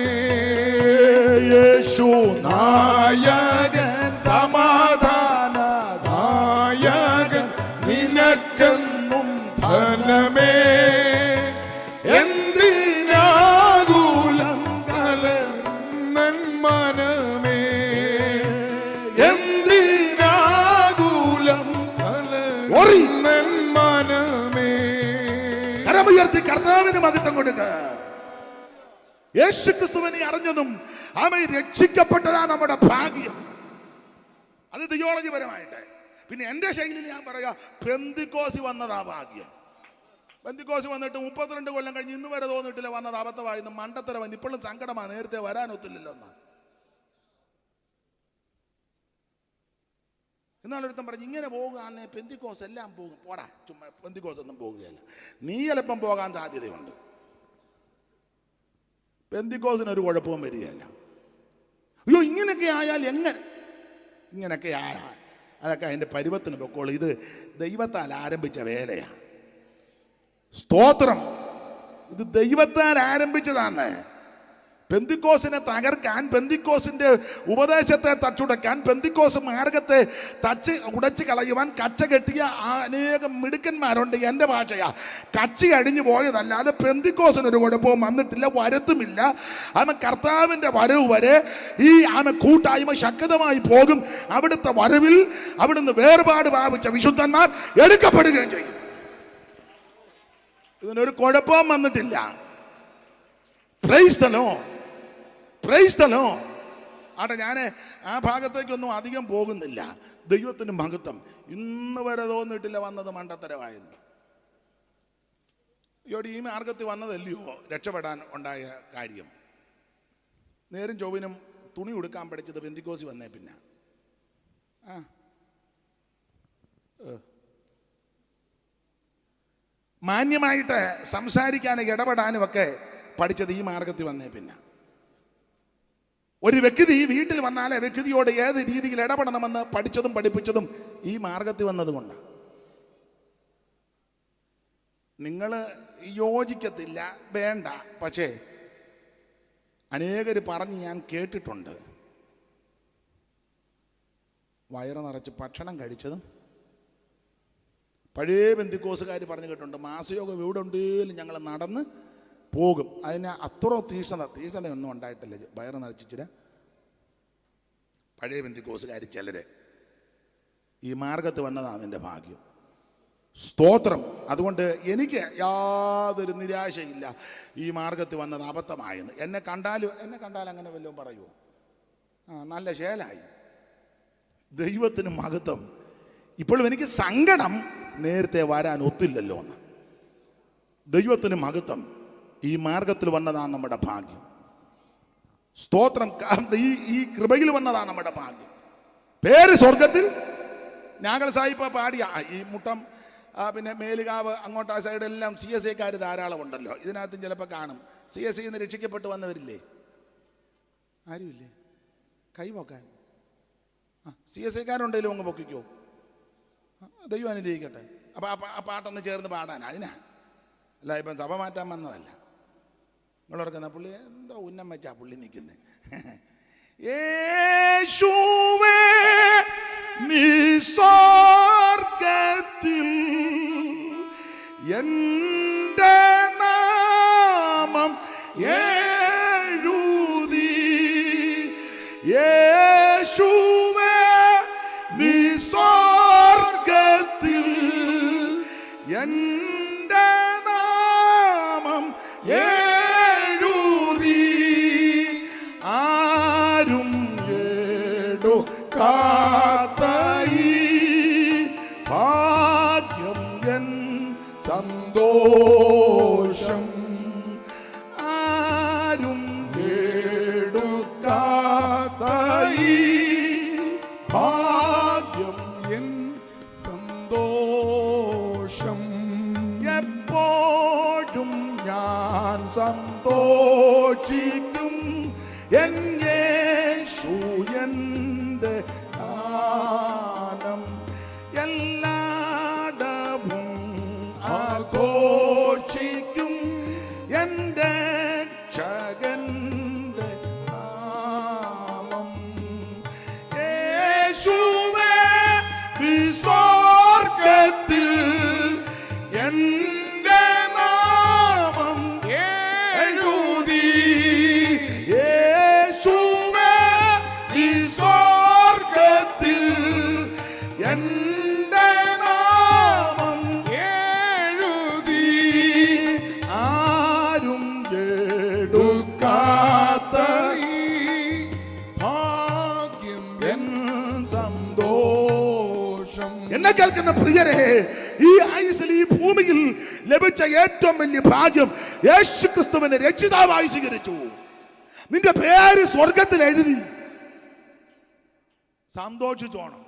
യേശു നായകൻ, സമാധാനദായകൻ, നിനക്കെന്നും ധനമേ, എന്തിനാകുലം കലരും നന്മനമേ, എന്തിനാകുലം കലരും നന്മനമേ. കരമുയർത്തി കർത്താവിന് മഹത്വം കൊടുക്ക. യേശു ക്രിസ്തുവിനെ അറിഞ്ഞതും അവൻ രക്ഷിക്കപ്പെട്ടതാണ് നമ്മുടെ ഭാഗ്യം. അത് തിയോളജി പരമായിട്ട്. പിന്നെ എൻ്റെ ശൈലിയിൽ ഞാൻ പറയാ, പെന്തിക്കോസി വന്നതാ ഭാഗ്യം. പെന്തിക്കോസി വന്നിട്ട് 32 കൊല്ലം കഴിഞ്ഞ് ഇന്ന് വരെ തോന്നിയിട്ടില്ല വന്നത് അബദ്ധമായിരുന്നു, മണ്ടത്തരവൻ. ഇപ്പോഴും സങ്കടമാണ്, നേരത്തെ വരാനൊത്തില്ലല്ലോ എന്നാ. എന്നാലൊരുത്തം പറഞ്ഞു, ഇങ്ങനെ പോകുകയാണെ പെന്തിക്കോസ് എല്ലാം പോകും. പോടാ, ചുമ്മാ പെന്തിക്കോസ് ഒന്നും പോകുകയല്ല. നീ ചിലപ്പം പോകാൻ സാധ്യതയുണ്ട്. പെന്തിക്കോസിനൊരു കുഴപ്പവും വരികയല്ല. അയ്യോ ഇങ്ങനെയൊക്കെ ആയാൽ എങ്ങനെ? ഇങ്ങനെയൊക്കെ ആയാൽ അതൊക്കെ അതിൻ്റെ പരുവത്തിന് പൊക്കോളൂ. ഇത് ദൈവത്താൽ ആരംഭിച്ച വേലയാണ്. സ്തോത്രം. ഇത് ദൈവത്താൽ ആരംഭിച്ചതാണ്. പെന്തിക്കോസിനെ തകർക്കാൻ, പെന്തിക്കോസിന്റെ ഉപദേശത്തെ തച്ചുടക്കാൻ, പെന്തിക്കോസ് മാർഗത്തെ ഉടച്ച് കളയുവാൻ കച്ച കെട്ടിയ അനേകം മിടുക്കന്മാരുണ്ട്. എൻ്റെ ഭാഷയാ, കച്ചി അടിഞ്ഞു പോയതല്ലാതെ പെന്തിക്കോസിനൊരു കുഴപ്പവും വന്നിട്ടില്ല, വരുത്തുമില്ല. ആമ കർത്താവിൻ്റെ വരവ് വരെ ഈ ആമ കൂട്ടായ്മ ശക്തമായി പോകും. അവിടുത്തെ വരവിൽ അവിടുന്ന് വേർപാട് പ്രാപിച്ച വിശുദ്ധന്മാർ എടുക്കപ്പെടുകയും ചെയ്യും. ഇതിനൊരു കുഴപ്പവും വന്നിട്ടില്ല. Praise the Lord, praise the Lord. ആട്ടെ, ഞാൻ ആ ഭാഗത്തേക്കൊന്നും അധികം പോകുന്നില്ല. ദൈവത്തിന് മഹത്വം. ഇന്ന് വരെ തോന്നിയിട്ടില്ല വന്നത് മണ്ടത്തരമായിരുന്നു. ഈ മാർഗത്തിൽ വന്നതല്ലയോ രക്ഷപ്പെടാൻ ഉണ്ടായ കാര്യം. നേരും ചൊവ്വനും തുണി ഉടുക്കാൻ പഠിച്ചത് പെന്തിക്കോസി വന്നേ പിന്നെ. മാന്യമായിട്ട് സംസാരിക്കാനും ഇടപെടാനും ഒക്കെ പഠിച്ചത് ഈ മാർഗത്തിൽ വന്നേ പിന്നെ. ഒരു വ്യക്തി വീട്ടിൽ വന്നാലേ വ്യക്തിയോട് ഏത് രീതിയിൽ ഇടപെടണമെന്ന് പഠിച്ചതും പഠിപ്പിച്ചതും ഈ മാർഗത്തിൽ വന്നതുകൊണ്ട്. നിങ്ങൾ യോജിക്കത്തില്ല, വേണ്ട. പക്ഷേ അനേകർ പറഞ്ഞ് ഞാൻ കേട്ടിട്ടുണ്ട്, വയറ് നിറച്ച് ഭക്ഷണം കഴിച്ചതും പഴയ ബന്ധുക്കോസുകാർ പറഞ്ഞു കേട്ടിട്ടുണ്ട്, മാസയോഗം എവിടെ ഉണ്ടെങ്കിലും ഞങ്ങൾ നടന്ന് പോകും. അതിന് അത്ര തീഷ്ണതയൊന്നും ഉണ്ടായിട്ടില്ല. വയറ് നിറച്ചിച്ചിട്ട് പഴയ ബന്ധുക്കോസുകാർ ചിലര് ഈ മാർഗത്ത് വന്നതാണ് എൻ്റെ ഭാഗ്യം. സ്തോത്രം. അതുകൊണ്ട് എനിക്ക് യാതൊരു നിരാശയില്ല ഈ മാർഗത്തിൽ വന്നത് അബദ്ധമായെന്ന്. എന്നെ കണ്ടാൽ അങ്ങനെ വല്ലതും പറയുമോ? നല്ല ശേലായി. ദൈവത്തിന് മഹത്വം. ഇപ്പോഴും എനിക്ക് സങ്കടം നേരത്തെ വരാൻ ഒത്തില്ലല്ലോ എന്ന്. ദൈവത്തിന് മഹത്വം. ഈ മാർഗത്തിൽ വന്നതാണ് നമ്മുടെ ഭാഗ്യം. സ്തോത്രം. ഈ കൃപയിൽ വന്നതാണ് നമ്മുടെ ഭാഗ്യം. പേര് സ്വർഗത്തിൽ. ഞാങ്ങൾ സാഹിബ് പാടിയ ഈ മുട്ടം പിന്നെ മേലുകാവ് അങ്ങോട്ട് ആ സൈഡെല്ലാം CSIക്കാർ ധാരാളം ഉണ്ടല്ലോ. ഇതിനകത്തും ചിലപ്പോൾ കാണും CSI നിന്ന് രക്ഷിക്കപ്പെട്ട് വന്നവരില്ലേ? ആരുമില്ലേ കൈ പൊക്കാൻ? CSIക്കാരുണ്ടെങ്കിലും അങ്ങ് പൊക്കിക്കോ. ദൈവം അനുഗ്രഹിക്കട്ടെ. അപ്പം ആ പാട്ടൊന്ന് ചേർന്ന് പാടാൻ അതിനാ. അല്ല ഇപ്പം സഭ മാറ്റാൻ വന്നതല്ല. നിങ്ങളോർക്കുന്ന പുള്ളി എന്തോ ഉന്നം വെച്ചാ പുള്ളി നിൽക്കുന്നത്. യേശുവേ നീ സ്വർഗ്ഗത്തിൽ എൻ്റെ നാമം എഴുതി. യേശുവേ നീ സ്വർഗ്ഗത്തിൽ എൻ്റെ നാമം എഴുതി. ആരും എടുക്കാത്ത ഈ ഭാഗ്യം എൻ സന്തോഷം. ആരും എടുക്കാത്ത ഈ ഭാഗ്യം എൻ സന്തോഷം. എപ്പോഴും ഞാൻ സന്തോഷിക്കും എൻ യേശു എൻ്റെ ദാനം. എല്ലായിടവും ആഘോഷിക്കും എൻ്റെ രക്ഷകന്റെ നാമം. യേശുവേ നീ സ്വർഗ്ഗത്തിൽ എൻ്റെ നാമം എഴുതി. യേശുവേ നീ സ്വർഗ്ഗത്തിൽ എൻ്റെ നാമം എഴുതി. ആരും എടുക്കാത്ത ഈ ഭാഗ്യം എൻ സന്തോഷം. എന്നെ കേൾക്കുന്ന പ്രിയരെ, ഈ ആയുസ്സിൽ ഈ ഭൂമിയിൽ ലഭിച്ച ഏറ്റവും വലിയ ഭാഗ്യം യേശുക്രിസ്തുവിനെ രക്ഷിതാവായി സ്വീകരിച്ചു. നിന്റെ പേര് സ്വർഗത്തിൽ എഴുതി. സന്തോഷിച്ചോണം.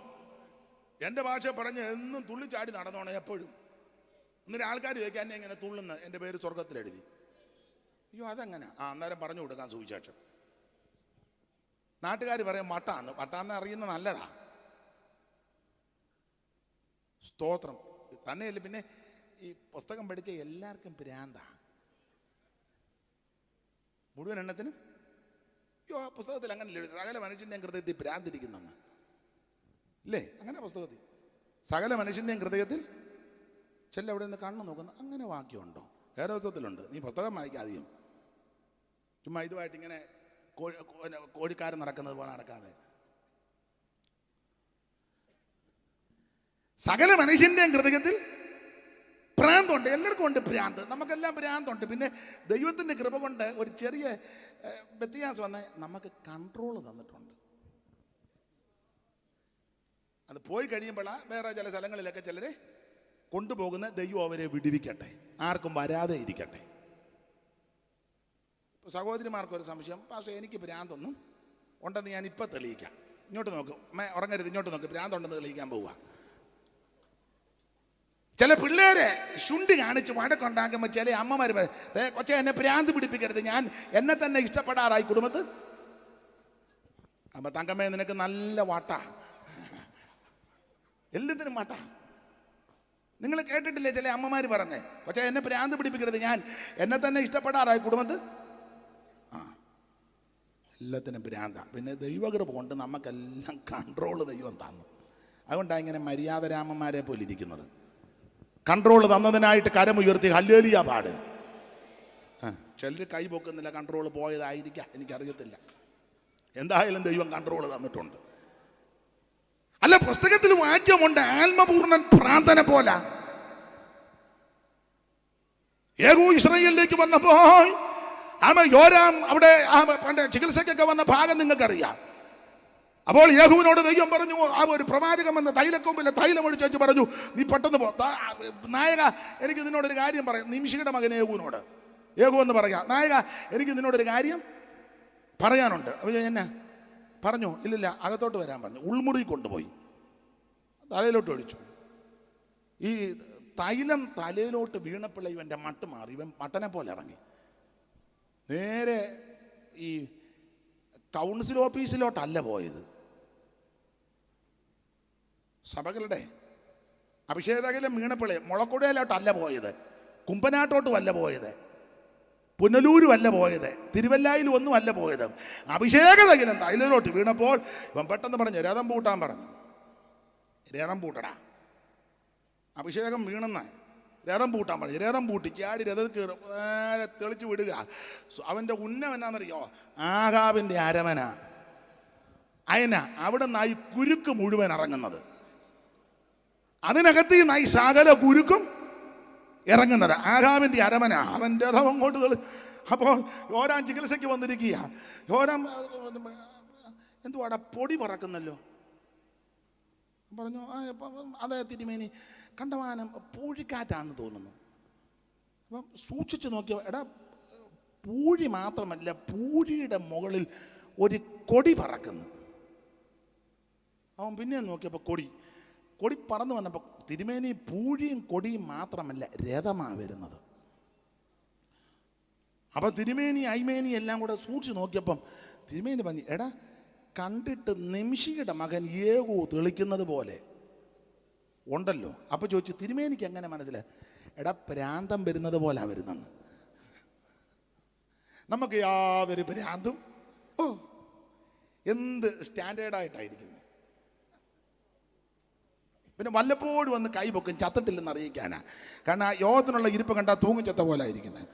എൻ്റെ ഭാഷ പറഞ്ഞ് എന്നും തുള്ളിച്ചാടി നടന്നോണം എപ്പോഴും. എന്നിട്ട് ആൾക്കാർ ചോദിക്കാൻ എന്നെ ഇങ്ങനെ തുള്ളുന്ന എൻ്റെ പേര് സ്വർഗത്തിൽ എഴുതി. അയ്യോ അതെങ്ങനെ? അന്നേരം പറഞ്ഞു കൊടുക്കാൻ സുവിശേഷം. നാട്ടുകാർ പറയും വട്ടാന്ന് അറിയുന്ന നല്ലതാ. സ്തോത്രം. തന്നെയല്ല, പിന്നെ ഈ പുസ്തകം പഠിച്ച എല്ലാവർക്കും ഭ്രാന്താ. മുഴുവൻ എണ്ണത്തിനും. അയ്യോ ആ പുസ്തകത്തിൽ അങ്ങനെ സകല മനുഷ്യൻ്റെയും ഹൃദയത്തിൽ ഭ്രാന്തിരിക്കുന്നെന്ന് ഇല്ലേ? അങ്ങനെ പുസ്തകത്തിൽ സകല മനുഷ്യൻ്റെയും ഹൃദയത്തിൽ ചെല്ല അവിടെ നിന്ന് കണ്ണു നോക്കുന്ന അങ്ങനെ വാക്യമുണ്ടോ? വേറെ പുസ്തകത്തിലുണ്ട്. നീ പുസ്തകം വായിക്കാതെയും ചുമ്മാ ഇതുമായിട്ട് ഇങ്ങനെ കോഴിക്കാരൻ നടക്കുന്നത് പോലെ നടക്കാതെ. സകല മനുഷ്യൻ്റെയും ഹൃദയത്തിൽ ഭ്രാന്തുണ്ട്. എല്ലാവർക്കും ഉണ്ട് ഭ്രാന്ത്. നമുക്കെല്ലാം ഭ്രാന്തുണ്ട്. പിന്നെ ദൈവത്തിൻ്റെ കൃപ കൊണ്ട് ഒരു ചെറിയ വ്യത്യാസം വന്ന് നമുക്ക് കൺട്രോൾ തന്നിട്ടുണ്ട്. അത് പോയി കഴിയുമ്പോഴാണ് വേറെ ചില സ്ഥലങ്ങളിലൊക്കെ ചിലരെ കൊണ്ടുപോകുന്ന ദൈവം അവരെ വിടുവിക്കട്ടെ, ആർക്കും വരാതെ ഇരിക്കട്ടെ. സഹോദരിമാർക്കൊരു സംശയം, പക്ഷേ എനിക്ക് ഭ്രാന്തൊന്നും ഉണ്ടെന്ന് ഞാൻ ഇപ്പം തെളിയിക്കാം. ഇങ്ങോട്ട് നോക്കും, ഉറങ്ങരുത്, ഇങ്ങോട്ട് നോക്ക്, ഭ്രാന്തുണ്ടെന്ന് തെളിയിക്കാൻ പോവുക. ചില പിള്ളേരെ ശുണ്ടി കാണിച്ച് വഴക്കുണ്ടാക്കുമ്പോൾ ചില അമ്മമാർ കൊച്ചെ എന്നെ ഭ്രാന്ത് പിടിപ്പിക്കരുത്, ഞാൻ എന്നെ തന്നെ ഇഷ്ടപ്പെടാറായി കുടുംബത്ത്. അപ്പം തങ്കമ്മേ നിനക്ക് നല്ല വട്ട, എല്ലാത്തിനും വട്ട. നിങ്ങൾ കേട്ടിട്ടില്ലേ ചില അമ്മമാർ പറഞ്ഞേ, കൊച്ചെ എന്നെ ഭ്രാന്ത് പിടിപ്പിക്കരുത്, ഞാൻ എന്നെ തന്നെ ഇഷ്ടപ്പെടാറായി കുടുംബത്ത്. എല്ലാത്തിനും ഭ്രാന്ത. പിന്നെ ദൈവകൃപ കൊണ്ട് നമുക്കെല്ലാം കൺട്രോള് ദൈവം തന്നു. അതുകൊണ്ടാണ് ഇങ്ങനെ മര്യാദരാമന്മാരെ പോലെ ഇരിക്കുന്നത്. കൺട്രോൾ തന്നതിനായിട്ട് കരമുയർത്തി ഹല്ലേലൂയ പാട്. ചിലർ കൈ പൊക്കുന്നില്ല, കൺട്രോൾ പോയതായിരിക്കാം, എനിക്കറിയത്തില്ല. എന്തായാലും ദൈവം കൺട്രോൾ തന്നിട്ടുണ്ട്. അല്ല, പുസ്തകത്തിൽ വാക്യമുണ്ട്, ആത്മപൂർണ്ണൻ പ്രാർത്ഥന പോലെ. യേഹൂ ഇസ്രായേലിലേക്ക് വന്നപ്പോൾ യോരാം അവിടെ പണ്ട് ചികിത്സക്കൊക്കെ വന്ന ഭാഗം നിങ്ങൾക്കറിയാം. അപ്പോൾ യേഹൂവിനോട് ദൈവം പറഞ്ഞു, ആ ഒരു പ്രവാചകൻ എന്ന തൈലക്കൊമ്പിലെ തൈലം ഒഴിച്ച് വെച്ച് പറഞ്ഞു, നീ പെട്ടെന്ന് പോ. നായക, എനിക്ക് നിന്നോടൊരു കാര്യം പറയാം. നിമിഷിയുടെ മകൻ യേഹൂവിനോട് യേഹൂ എന്ന് പറയാം, നായക എനിക്ക് നിന്നോടൊരു കാര്യം പറയാനുണ്ട്. അപ്പോൾ എന്നാ പറഞ്ഞു? ഇല്ലില്ല, അകത്തോട്ട് വരാൻ പറഞ്ഞു. ഉൾമുറി കൊണ്ടുപോയി തലയിലോട്ട് ഒഴിച്ചു. ഈ തൈലം തലയിലോട്ട് വീണപ്പോൾ ഇവൻ്റെ മട്ട് മാറി. ഇവൻ മട്ടനെ പോലെ ഇറങ്ങി നേരെ ഈ കൗൺസിൽ ഓഫീസിലോട്ടല്ല പോയത്, സഭകളുടെ അഭിഷേകതൈലം വീണപ്പിള്ളേ മുളക്കൊടിയിലോട്ടല്ല പോയത്, കുമ്പനാട്ടോട്ടും അല്ല പോയത്, പുനലൂരും അല്ല പോയത്, തിരുവല്ലായിലും ഒന്നും അല്ല പോയത്. അഭിഷേകതൈലം തൈലത്തിലോട്ട് വീണപ്പോൾ ഇവൻ പെട്ടെന്ന് പറഞ്ഞു, രഥം പൂട്ടാൻ പറഞ്ഞു. രഥം പൂട്ടടാ, അഭിഷേകം വീണെന്ന രഥം പൂട്ടാൻ പറഞ്ഞു. രഥം പൂട്ടി ചാടി രഥത്തിൽ കയറും, നേരെ തെളിച്ച് വിടുക. അവൻ്റെ ഉന്നം എന്നാണെന്നറിയോ? ആഹാബിൻ്റെ അരമന. അയന അവിടെ നിന്നായി കുരുക്ക് മുഴുവൻ ഇറങ്ങുന്നത്, അതിനകത്ത് നിന്നായി സകല കുരുക്കും ഇറങ്ങുന്നത്. ആഹാബിൻ്റെ അരമന. അവൻ രഥം അങ്ങോട്ട് അപ്പോൾ യോരാം ചികിത്സയ്ക്ക് വന്നിരിക്കുക. യോരാം എന്തുവാടാ പൊടി പറക്കുന്നല്ലോ പറഞ്ഞു. അതെ തിരുമേനി, കണ്ടമാനം പൂഴിക്കാറ്റാന്ന് തോന്നുന്നു. അപ്പം സൂക്ഷിച്ചു നോക്കിയോ, എടാ പൂഴി മാത്രമല്ല, പൂഴിയുടെ മുകളിൽ ഒരു കൊടി പറക്കുന്നു. അവൻ പിന്നെ നോക്കിയപ്പോൾ കൊടി പറന്നു വന്നപ്പോൾ തിരുമേനി, പൂഴിയും കൊടിയും മാത്രമല്ല, രഥമാണ് വരുന്നത്. അപ്പം തിരുമേനി ഐമേനി എല്ലാം കൂടെ സൂക്ഷിച്ച് നോക്കിയപ്പം തിരുമേനി പറഞ്ഞു, എടാ കണ്ടിട്ട് നിമിഷിയുടെ മകൻ യേഹൂ തെളിക്കുന്നത് പോലെ ഉണ്ടല്ലോ. അപ്പോൾ ചോദിച്ചു, തിരുമേനിക്ക് എങ്ങനെ മനസ്സിലായി? എടാ ഭ്രാന്തം വരുന്നത് പോലെ വരുന്നെന്ന്. നമുക്ക് യാതൊരു ഭ്രാന്തും എന്ത് സ്റ്റാൻഡേർഡായിട്ടായിരിക്കുന്നത്. പിന്നെ വല്ലപ്പോഴും വന്ന് കൈ പൊക്കും, ചത്തിട്ടില്ലെന്ന് അറിയിക്കാനാ. കാരണം ആ യോഗത്തിനുള്ള ഇരിപ്പ് കണ്ടാൽ തൂങ്ങിച്ചത്ത പോലെ ആയിരിക്കുന്നത്.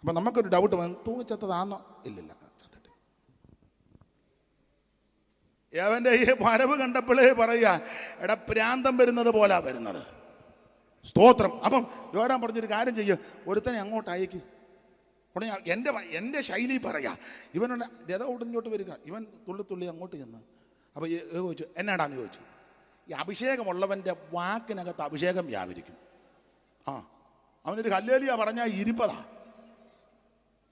അപ്പം നമുക്കൊരു ഡൗട്ട് വന്നു, തൂങ്ങിച്ചത്തതാണോ? ഇല്ലില്ല, ചത്തിട്ട്. അവൻ്റെ ഈ വരവ് കണ്ടപ്പോഴേ പറയുക, എടാ പ്രാന്തം വരുന്നത് പോലാ വരുന്നത്. സ്തോത്രം. അപ്പം യോരാൻ പറഞ്ഞൊരു കാര്യം ചെയ്യുക, ഒരുത്തനെ അങ്ങോട്ട് അയക്ക്. ഉടനെ എൻ്റെ ശൈലി പറയാ. ഇവനുണ്ട് രഥം ഉടഞ്ഞോട്ട് വരിക, ഇവൻ തുള്ളി അങ്ങോട്ട് ചെന്ന്. അപ്പോൾ ചോദിച്ചു, എന്നാടാന്ന് ചോദിച്ചു. ഈ അഭിഷേകമുള്ളവൻ്റെ വാക്കിനകത്ത് അഭിഷേകം വ്യാപരിക്കും. അവനൊരു ഹല്ലേലൂയ പറഞ്ഞാൽ ഇരിപ്പതാ.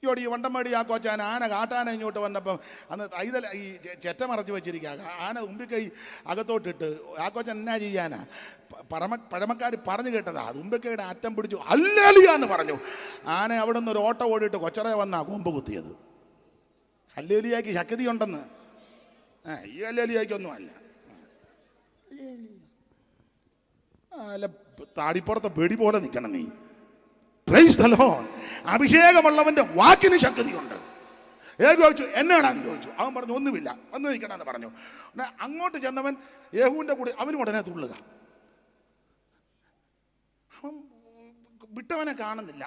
ഈ വണ്ടമേടി ആ കൊച്ചാൻ ആന കാട്ടാന ഇങ്ങോട്ട് വന്നപ്പം അന്ന് തൈതൽ ഈ ചെറ്റ മറച്ച് വെച്ചിരിക്കുക. ആന ഉമ്പിക്കൈ അകത്തോട്ടിട്ട് ആ കൊച്ചൻ എന്നാ ചെയ്യാനാ? പഴമക്കാർ പറഞ്ഞു കേട്ടതാ. അത് ഉമ്പിക്കൈയുടെ അറ്റം പിടിച്ചു ഹല്ലേലൂയ എന്ന് പറഞ്ഞു. ആന അവിടെ നിന്ന് ഒരു ഓട്ടം ഓടിയിട്ട് കൊച്ചറ വന്നാ കൊമ്പ് കുത്തിയത്. ഹല്ലേലൂയക്ക് ശക്തിയുണ്ടെന്ന്. ഈ ഹല്ലേലൂയക്കൊന്നും അല്ല. അല്ല, താടിപ്പുറത്തെ വെടി പോലെ നിൽക്കണം നീ. Praise the Lord. അഭിഷേകമുള്ളവന്റെ വാക്കിന് ശക്തിയുണ്ട്. ചോദിച്ചു, എന്നാണെന്ന് ചോദിച്ചു. അവൻ പറഞ്ഞു, ഒന്നുമില്ല, വന്ന് നിൽക്കണമെന്ന് പറഞ്ഞു. അങ്ങോട്ട് ചെന്നവൻ യേഹൂവിൻ്റെ കൂടെ അവനും ഉടനെ തുള്ളുക. അവൻ വിട്ടവനെ കാണുന്നില്ല.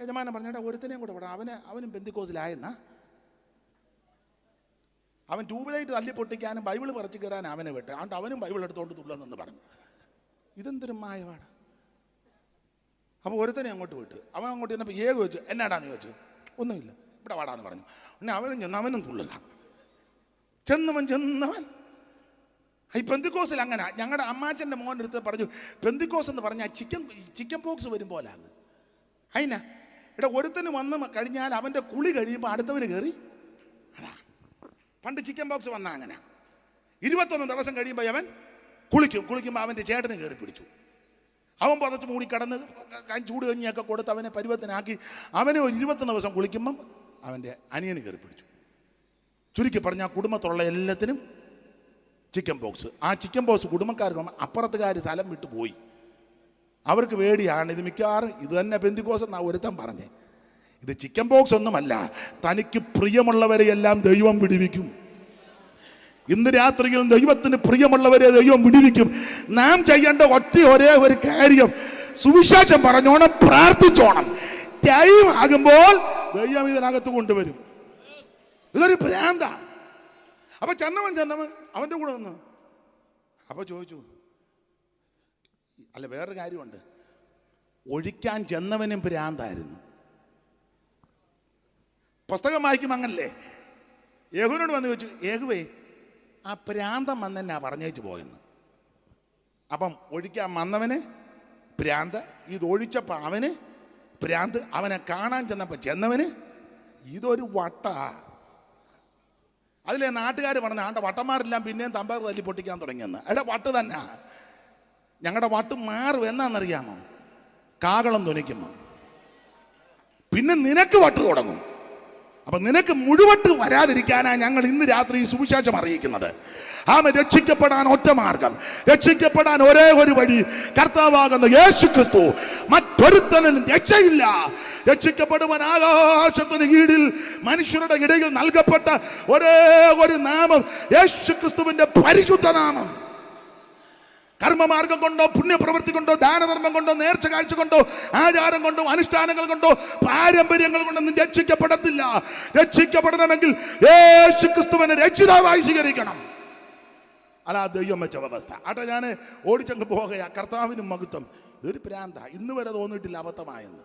യജമാനൻ പറഞ്ഞേട്ടാ ഒരുത്തനെയും കൂടെ വിടാം, അവനും പെന്തിക്കോസിലായെന്നാ. അവൻ ട്യൂബിലൈറ്റ് തല്ലി പൊട്ടിക്കാനും ബൈബിൾ പറിച്ചു കയറാൻ അവനെ വിട്ട്. അതുകൊണ്ട് അവനും ബൈബിൾ എടുത്തുകൊണ്ട് തുള്ളെന്നു പറഞ്ഞു. ഇതെന്തൊരു മായവാണ്. അപ്പോൾ ഒരുത്തനെ അങ്ങോട്ട് വിട്ട്. അവൻ അങ്ങോട്ട് ചെന്നപ്പോൾ ചോദിച്ചു, എന്നാടാന്ന് ചോദിച്ചു. ഒന്നുമില്ല, ഇവിടെ വാടാന്ന് പറഞ്ഞു. പിന്നെ അവനും ചെന്നവനും തുള്ളുക. ചെന്നവൻ ഈ പെന്തിക്കോസിൽ അങ്ങനെ. ഞങ്ങളുടെ അമ്മാച്ചൻ്റെ മോൻ എടുത്ത് പറഞ്ഞു, പെന്തിക്കോസ് എന്ന് പറഞ്ഞാൽ ചിക്കൻ പോക്സ് വരും പോലാന്ന്. അതിനാ ഇവിടെ ഒരുത്തന് വന്ന് കഴിഞ്ഞാൽ അവൻ്റെ കുളി കഴിയുമ്പോൾ അടുത്തവന് കയറി. അതാ പണ്ട് ചിക്കൻ പോക്സ് വന്നാൽ അങ്ങനെ 21 ദിവസം കഴിയുമ്പോൾ അവൻ കുളിക്കുമ്പോൾ അവൻ്റെ ചേട്ടന് കയറി പിടിച്ചു. അവൻ പതച്ച് മൂടി കടന്ന് ചൂട് കഞ്ഞിയൊക്കെ കൊടുത്ത് അവനെ പരുവത്തിനാക്കി. അവനെ ഒരു 21 ദിവസം കുളിക്കുമ്പം അവൻ്റെ അനിയന് കയറി പിടിച്ചു. ചുരുക്കി പറഞ്ഞാൽ കുടുംബത്തുള്ള എല്ലാത്തിനും ചിക്കൻ പോക്സ്. ആ ചിക്കൻ പോക്സ് കുടുംബക്കാർക്ക് അപ്പുറത്തുകാർ സ്ഥലം വിട്ടു പോയി. അവർക്ക് പേടിയാണ്. ഇത് മിക്കവാറും ഇത് തന്നെ പെന്തിക്കോസ് എന്നാ ഒരുത്തൻ പറഞ്ഞേ. ഇത് ചിക്കൻ പോക്സ് ഒന്നുമല്ല, തനിക്ക് പ്രിയമുള്ളവരെയെല്ലാം ദൈവം വിടുവിക്കും. ഇന്ന് രാത്രിയിൽ ദൈവത്തിന് പ്രിയമുള്ളവരെ ദൈവം വിടുവിക്കും. നാം ചെയ്യേണ്ട ഒരേ ഒരു കാര്യം, സുവിശേഷം പറഞ്ഞോണം, പ്രാർത്ഥിച്ചോണം. ടൈം ആകുമ്പോൾ ദൈവം ഇതിനകത്ത് കൊണ്ടുവരും. ഇതൊരു ഭ്രാന്ത. അപ്പൊ ചെന്നവൻ അവന്റെ കൂടെ നിന്ന് അപ്പൊ ചോദിച്ചു, അല്ല വേറൊരു കാര്യമുണ്ട്, ഒഴിക്കാൻ ചെന്നവനും ഭ്രാന്തായിരുന്നു. പുസ്തകം വായിക്കും അങ്ങനല്ലേ. യേഹൂവിനോട് വന്ന് ചോദിച്ചു, യേഹുവേ ആ ഭ്രാന്തം വന്നെന്നാ പറഞ്ഞേച്ച് പോയെന്ന്. അപ്പം ഒഴിക്കാൻ വന്നവന് ഭ്രാന്ത്, ഇത് ഒഴിച്ചപ്പോൾ അവന് ഭ്രാന്ത്, അവനെ കാണാൻ ചെന്നവന് ഇതൊരു വട്ട. അതിലെ നാട്ടുകാർ പറഞ്ഞ ആണ്ട വട്ടന്മാരെല്ലാം പിന്നെയും തമ്പാർ തല്ലി പൊട്ടിക്കാൻ തുടങ്ങിയെന്ന്. എടാ വട്ട് തന്നെ, ഞങ്ങളുടെ വട്ട് മാറും എന്നാണെന്നറിയാമോ? കാകളം ധ്വനിക്കുമ്പോൾ പിന്നെ നിനക്ക് വട്ട് തുടങ്ങും. അപ്പൊ നിനക്ക് മുഴുവട്ട് വരാതിരിക്കാനാണ് ഞങ്ങൾ ഇന്ന് രാത്രി ഈ സുവിശേഷം അറിയിക്കുന്നത്. ആമ രക്ഷിക്കപ്പെടാൻ ഒറ്റ മാർഗം, രക്ഷിക്കപ്പെടാൻ ഒരേ ഒരു വഴി, കർത്താവാകുന്ന യേശു ക്രിസ്തു. മറ്റൊരുത്തനും രക്ഷയില്ല. രക്ഷിക്കപ്പെടുവാൻ ആകാശത്തിന് കീഴിൽ മനുഷ്യരുടെ ഇടയിൽ നൽകപ്പെട്ട ഒരേ ഒരു നാമം യേശു ക്രിസ്തുവിന്റെ പരിശുദ്ധ നാമം. കർമ്മമാർഗം കൊണ്ടോ, പുണ്യപ്രവൃത്തി കൊണ്ടോ, ദാനധർമ്മം കൊണ്ടോ, നേർച്ച കാഴ്ച കൊണ്ടോ, ആചാരം കൊണ്ടോ, അനുഷ്ഠാനങ്ങൾ കൊണ്ടോ, പാരമ്പര്യങ്ങൾ കൊണ്ടോ ഒന്നും രക്ഷിക്കപ്പെടത്തില്ല. രക്ഷിക്കപ്പെടണമെങ്കിൽ യേശു ക്രിസ്തുവിനെ രക്ഷിതാവായി സ്വീകരിക്കണം. അല്ല ദൈവം വെച്ച വ്യവസ്ഥ. ആട്ടെ, ഞാൻ ഓടിച്ചങ്ങ് പോകുകയാ. കർത്താവിനും മഹത്വം. ഇതൊരു ഭ്രാന്ത. ഇന്ന് വരെ തോന്നിയിട്ടില്ല അബദ്ധമായെന്ന്.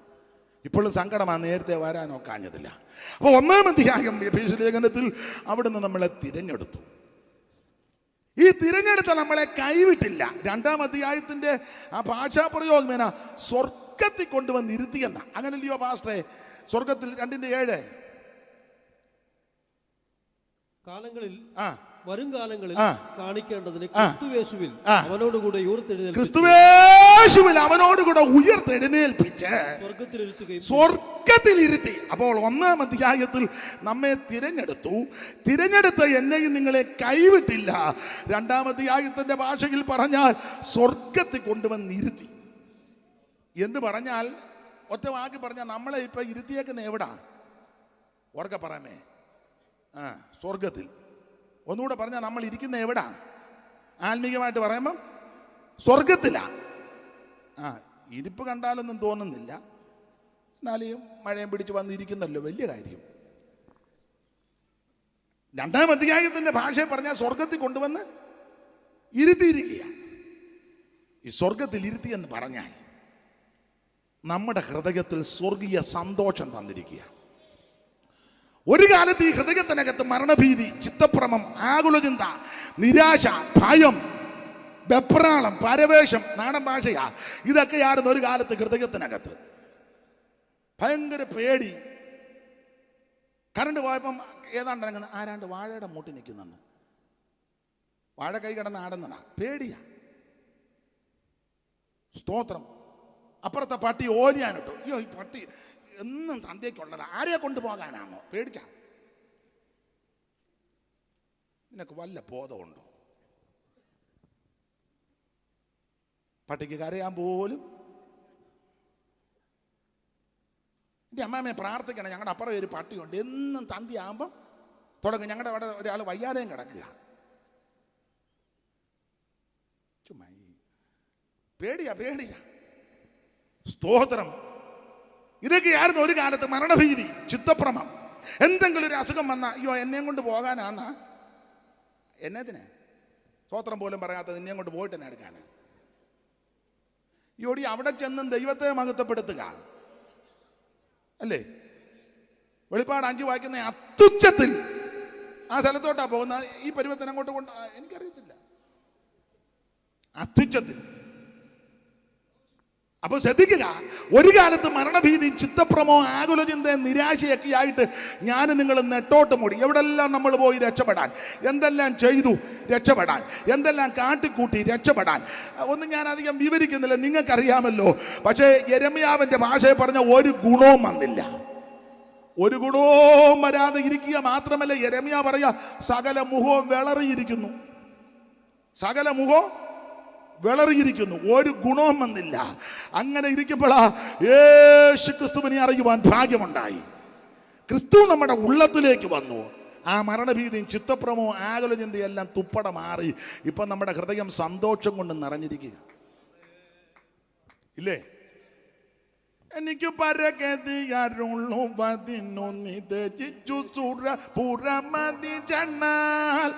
ഇപ്പോഴും സങ്കടമാണ്, നേരത്തെ വരാൻ ഒക്കാഞ്ഞതില്ല. അപ്പോൾ 1-ാം അധ്യായം എഫേസ്യ ലേഖനത്തിൽ അവിടുന്ന് നമ്മളെ തിരഞ്ഞെടുത്തു. ഈ തിരഞ്ഞെടുത്ത നമ്മളെ കൈവിട്ടില്ല. 2-ാം അധ്യായത്തിന്റെ ആ ഭാഷാപ്രയോഗം എന്നാ, സ്വർഗത്തിൽ കൊണ്ടുവന്നിരുത്തിയെന്ന. അങ്ങനല്ലയോ പാസ്റ്ററെ? സ്വർഗത്തിൽ 2:7 കാലങ്ങളിൽ വരും കാലങ്ങളിൽ കാണിക്കേണ്ടതിന് ക്രിസ്തുയേശുവിൽ അവനോടുകൂടെ ഉയർത്തെഴുന്നേൽപ്പിച്ച് സ്വർഗത്തിലിരുത്തി. അപ്പോൾ 1-ാം അധ്യായത്തിൽ നമ്മെ തിരഞ്ഞെടുത്ത എന്നെയും നിങ്ങളെ കൈവിട്ടില്ല. 2-ാം അധ്യായത്തിന്റെ ഭാഷയിൽ പറഞ്ഞാൽ സ്വർഗത്തിൽ കൊണ്ടുവന്നിരുത്തി എന്ന് പറഞ്ഞാൽ, ഒറ്റ വാക്കി പറഞ്ഞാൽ നമ്മളെ ഇപ്പൊ ഇരുത്തിയേക്കുന്ന എവിടാ? ഓർക്ക പറയാമേ, സ്വർഗത്തിൽ. ഒന്നുകൂടെ പറഞ്ഞാൽ നമ്മൾ ഇരിക്കുന്ന എവിടാ? ആത്മീകമായിട്ട് പറയുമ്പം സ്വർഗത്തിലാ. ഇരിപ്പ് കണ്ടാലൊന്നും തോന്നുന്നില്ല, എന്നാലും മഴയും പിടിച്ച് വന്നിരിക്കുന്നല്ലോ, വലിയ കാര്യം. 2-ാം അധ്യായത്തിന്റെ ഭാഷയെ പറഞ്ഞാൽ സ്വർഗത്തിൽ കൊണ്ടുവന്ന് ഇരുത്തിയിരിക്കുക. ഈ സ്വർഗത്തിൽ ഇരുത്തി എന്ന് പറഞ്ഞാൽ നമ്മുടെ ഹൃദയത്തിൽ സ്വർഗീയ സന്തോഷം തന്നിരിക്കുക. ഒരു കാലത്ത് ഈ ഹൃദയത്തിനകത്ത് മരണഭീതി, ചിത്തഭ്രമം, ആകുലചിന്ത, നിരാശ, ഭയം, വെപ്രാളം, പരവേശം, നാടൻ ഭാഷയാ, ഇതൊക്കെയായിരുന്നു ഒരു കാലത്ത് ഹൃദയത്തിനകത്ത്. ഭയങ്കര പേടി. കറണ്ട് പോയപ്പം ഏതാണ്ട് ഇറങ്ങുന്ന ആരാണ്ട് വാഴയുടെ മൂട്ടി നിൽക്കുന്നെന്ന്, വാഴ കൈ കിടന്ന് ആടുന്നതാ, പേടിയാ. സ്തോത്രം. അപ്പുറത്തെ പട്ടി ഓരിയാനിട്ടു. അയ്യോ, ഈ പട്ടി എന്നും സന്ധ്യക്കുള്ളത്, ആരെയെ കൊണ്ടുപോകാനാണോ? പേടിച്ച. നിനക്ക് വല്ല ബോധമുണ്ടോ? പട്ടിക്ക് കരയാൻ പോലും. എൻ്റെ അമ്മാമ്മയെ പ്രാർത്ഥിക്കണം. ഞങ്ങളുടെ അപ്പുറം ഒരു പട്ടിയുണ്ട്, എന്നും സന്ധ്യയാകുമ്പം തുടങ്ങും. ഞങ്ങളുടെ അവിടെ ഒരാൾ വയ്യാതെയും കിടക്കുക. ചുമ്മാ പേടിയാ. സ്തോത്രം. ഇതൊക്കെയായിരുന്നു ഒരു കാലത്ത് മരണഭീതി, ചിത്തഭ്രമം. എന്തെങ്കിലും ഒരു അസുഖം വന്നാൽ, അയ്യോ എന്നെയും കൊണ്ട് പോകാനാന്നാ. എന്നതിന് സ്തോത്രം പോലും പറയാത്തത് എന്നെയും കൊണ്ട് പോയിട്ട് തന്നെ എടുക്കാന്. യോടി അവിടെ ചെന്നും ദൈവത്തെ മഹത്വപ്പെടുത്തുക അല്ലേ? വെളിപ്പാട് 5 വായിക്കുന്ന അത്യുച്ചത്തിൽ ആ സ്ഥലത്തോട്ടാ പോകുന്ന. ഈ പരുവത്തിന് അങ്ങോട്ട് കൊണ്ട് എനിക്കറിയത്തില്ല. അത്യുച്ചത്തിൽ. അപ്പൊ ശ്രദ്ധിക്കുക, ഒരു കാലത്ത് മരണഭീതി, ചിത്തഭ്രമോ, ആകുലചിന്തയും, നിരാശയൊക്കെ ആയിട്ട് ഞാൻ നിങ്ങൾ നെട്ടോട്ട് മൂടി. എവിടെല്ലാം നമ്മൾ പോയി രക്ഷപ്പെടാൻ, എന്തെല്ലാം ചെയ്തു രക്ഷപ്പെടാൻ, എന്തെല്ലാം കാട്ടിക്കൂട്ടി രക്ഷപ്പെടാൻ. ഒന്നും ഞാൻ അധികം വിവരിക്കുന്നില്ല, നിങ്ങൾക്കറിയാമല്ലോ. പക്ഷേ യെരമ്യാവിന്റെ ഭാഷയെ പറഞ്ഞ ഒരു ഗുണവും വന്നില്ല. ഒരു ഗുണവും വരാതെ ഇരിക്കുക മാത്രമല്ല, യെരമ്യാ പറയാ സകല മുഖവും വിളറിയിരിക്കുന്നു. സകല മുഖവും വിളറിയിരിക്കുന്നു, ഒരു ഗുണവും വന്നില്ല. അങ്ങനെ ഇരിക്കുമ്പോഴാ യേശു ക്രിസ്തുവിനെ അറിയുവാൻ ഭാഗ്യമുണ്ടായി. ക്രിസ്തു നമ്മുടെ ഉള്ളത്തിലേക്ക് വന്നു. ആ മരണഭീതിയും ചിത്തഭ്രമവും ആകുല ചിന്തയും എല്ലാം തുപ്പട മാറി. ഇപ്പം നമ്മുടെ ഹൃദയം സന്തോഷം കൊണ്ട് നിറഞ്ഞിരിക്കുക ഇല്ലേ? എനിക്ക് പരഗതിയരുളുവതിനൊന്നി ത്യജിച്ചു സുരപുരമതി ചെന്നാൽ,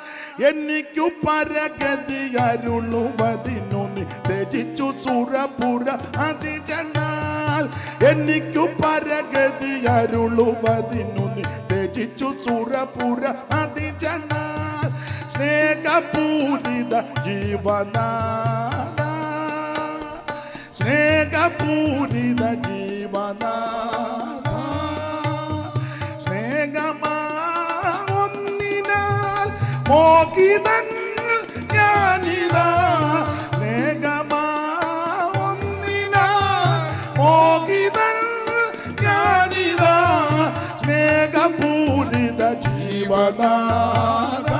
എനിക്കു പരഗതിയരുളുവതിനൊന്നി ത്യജിച്ചു സുരപുര അതി ചെന്നാൽ, എനിക്കു പരഗതിയരുളുവതിനൊന്നി ത്യജിച്ചു സുരപുര അതി ചെന്നാൽ, സ്നേഹപൂരിത ജീവനാഥ, സ്നേഹപൂരിത ജീവനാഥ, സ്നേഹമായൊന്നിനാൽ മോഹിതൻ ഞാനിതാ, സ്നേഹമായൊന്നിനാൽ മോഹിതൻ ഞാനിതാ, സ്നേഹപൂരിത ജീവനാഥ,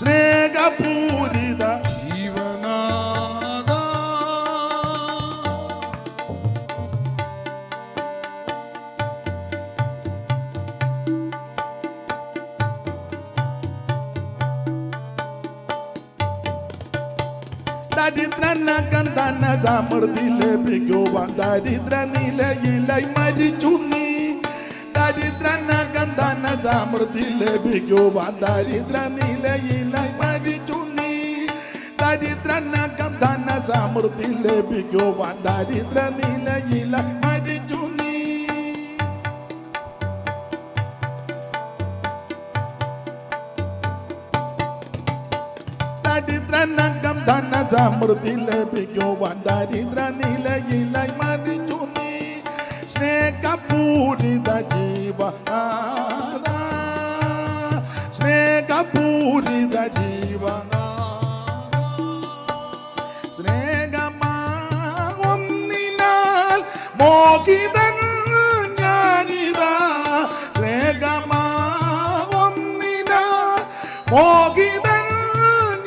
സ്നേഹപൂരിത ജീവനാഥ. ദരിദ്രനകന്തന സമൃദ്ധി ലഭിക്കുവാൻ ദരിദ്ര നിലയിലായി മരിച്ചു നീ, ദരിദ്രനകന്തന സമൃദ്ധി ലഭിക്കുവാൻ ദരിദ്ര നിലയിലായി മരിച്ചു നീ, ദരിദ്രനകന്തന സമൃദ്ധി ലഭിക്കുവാൻ ദരിദ്ര നിലയിലായി മരിച്ചു നീ. ദരിദ്രനകം ധന സമൃദ്ധി ലഭിക്കുവാൻ ദരിദ്ര നിലയിലായി മരിച്ചു നീ, സ്നേഹപൂരിത ജീവനാഥ, സ്നേഹപൂരിത ജീവനാഥ, സ്നേഹമായൊന്നിനാൽ മോഹിതൻ ഞാനിതാ, സ്നേഹമായൊന്നിനാൽ മോഹിതൻ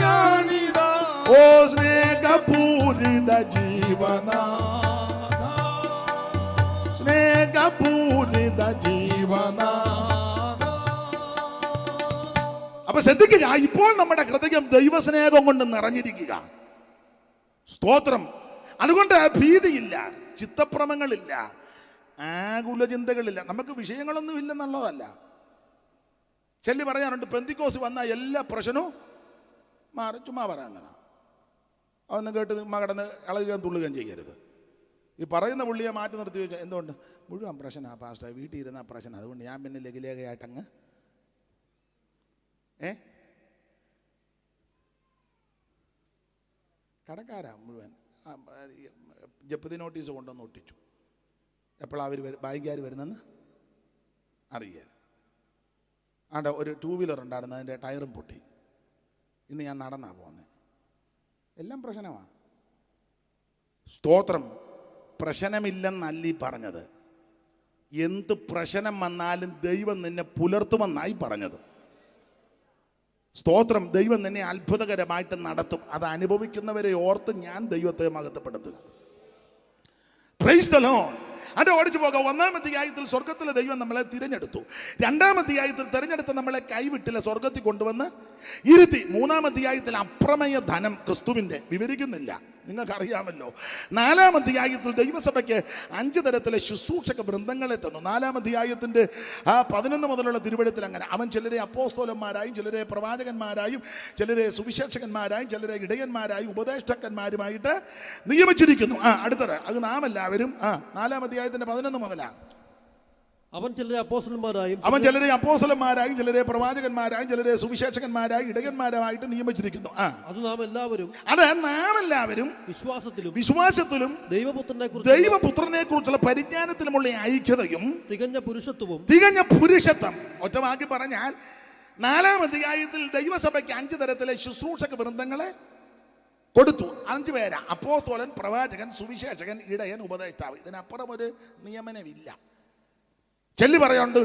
ഞാനിതാ, ഓ സ്നേഹപൂരിത ജീവനാഥ, സ്നേഹപൂരിത ജീവനാഥ. അപ്പൊ ശ്രദ്ധിക്കുക, ഇപ്പോൾ നമ്മുടെ ഹൃദയം ദൈവസ്നേഹം കൊണ്ട് നിറഞ്ഞിരിക്കുക. സ്തോത്രം. അതുകൊണ്ട് ഭീതിയില്ല, ചിത്തഭ്രമങ്ങളില്ല, ആകുല ചിന്തകളില്ല. നമുക്ക് വിഷയങ്ങളൊന്നും ഇല്ലെന്നുള്ളതല്ല. ചെല്ലി പറയാറുണ്ട്, പെന്തിക്കോസ് വന്ന എല്ലാ പ്രശ്നവും മാറി. ചുമ്മാ പറയാനാണ്, അതൊന്നും കേട്ട് മകടന്ന് ഇളകുകയും തുള്ളുകയും ചെയ്യരുത്. ഈ പറയുന്ന പുള്ളിയെ മാറ്റി നിർത്തി വെച്ചാൽ എന്തുകൊണ്ട് മുഴുവൻ പ്രശ്നമാണ് പാസ്റ്റർ, വീട്ടിൽ ഇരുന്ന പ്രശ്നം, അതുകൊണ്ട് ഞാൻ പിന്നെ ലഘുലേഖയായിട്ടങ്ങ് കടക്കാരാ മുഴുവൻ ജപ്തി നോട്ടീസ് കൊണ്ടുവന്ന് ഒട്ടിച്ചു. എപ്പോഴാണ് അവർ ബാങ്കുകാർ വരുന്നെന്ന് അറിയുകയാണ്. ആണ്ട ഒരു 2 വീലർ ഉണ്ടായിരുന്നു, അതിൻ്റെ ടയറും പൊട്ടി. ഇന്ന് ഞാൻ നടന്നാ പോകുന്നത്. എല്ലാം പ്രശ്നമാണ്. സ്തോത്രം. പ്രശ്നമില്ലെന്നല്ലീ പറഞ്ഞത്. എന്ത് പ്രശ്നം വന്നാലും ദൈവം നിന്നെ പുലർത്തുമെന്നായി പറഞ്ഞത്. സ്തോത്രം. ദൈവം നിന്നെ അത്ഭുതകരമായിട്ട് നടത്തും. അത് അനുഭവിക്കുന്നവരെ ഓർത്ത് ഞാൻ ദൈവത്തെ മഹത്വപ്പെടുത്തുക. Praise the Lord. അത് ഓടിച്ചു പോകാം. 1-ാം അധ്യായത്തിൽ സ്വർഗത്തിലെ ദൈവം നമ്മളെ തിരഞ്ഞെടുത്തു. 2-ാം അധ്യായത്തിൽ തിരഞ്ഞെടുത്ത് നമ്മളെ കൈവിട്ടില്ല, സ്വർഗത്തിൽ കൊണ്ടുവന്ന് ഇരുത്തി. 3-ാം അധ്യായത്തിൽ അപ്രമേയ ധനം ക്രിസ്തുവിൻ്റെ വിവരിക്കുന്നില്ല, നിങ്ങൾക്കറിയാമല്ലോ. 4-ാം അധ്യായത്തിൽ ദൈവസഭയ്ക്ക് 5 തരത്തിലെ ശുശ്രൂഷക വൃന്ദങ്ങളെ തന്നു. 4-ാം അധ്യായത്തിൻ്റെ 11 മുതലുള്ള തിരുവഴുത്തിൽ അങ്ങനെ അവൻ ചിലരെ അപ്പോസ്തലന്മാരായും ചിലരെ പ്രവാചകന്മാരായും ചിലരെ സുവിശേഷകന്മാരായും ചിലരെ ഇടയന്മാരായും ഉപദേഷ്ടാക്കന്മാരുമായിട്ട് നിയമിച്ചിരിക്കുന്നു. അടുത്തത് അത് നാം എല്ലാവരും 4-ാം അധ്യായത്തിന്റെ 11 മുതലാണ്. അവൻ ചിലരെ അപ്പോസ്തലന്മാരായും ചിലരെ പ്രവാചകന്മാരായും ചിലരെ സുവിശേഷകന്മാരായും ഇടയന്മാരായിട്ട് നിയമിച്ചിരിക്കുന്നു. അത് നാം എല്ലാവരും വിശ്വാസത്തിലും ദൈവപുത്രനെ കുറിച്ചുള്ള പരിജ്ഞാനത്തിലുമുള്ള ഐക്യതയും തികഞ്ഞ പുരുഷത്വം. ഒറ്റവാക്കി പറഞ്ഞാൽ 4-ാം അധ്യായത്തിൽ ദൈവസഭയ്ക്ക് 5 തരത്തിലെ ശുശ്രൂഷക വൃന്ദങ്ങളെ കൊടുത്തു. 5 പേരാ: അപ്പോസ്തലൻ, പ്രവാചകൻ, സുവിശേഷകൻ, ഇടയൻ, ഉപദേഷ്ടാവ്. ഇതിനപ്പുറം ഒരു നിയമനമില്ല. ചെല്ലി പറയുന്നുണ്ട്,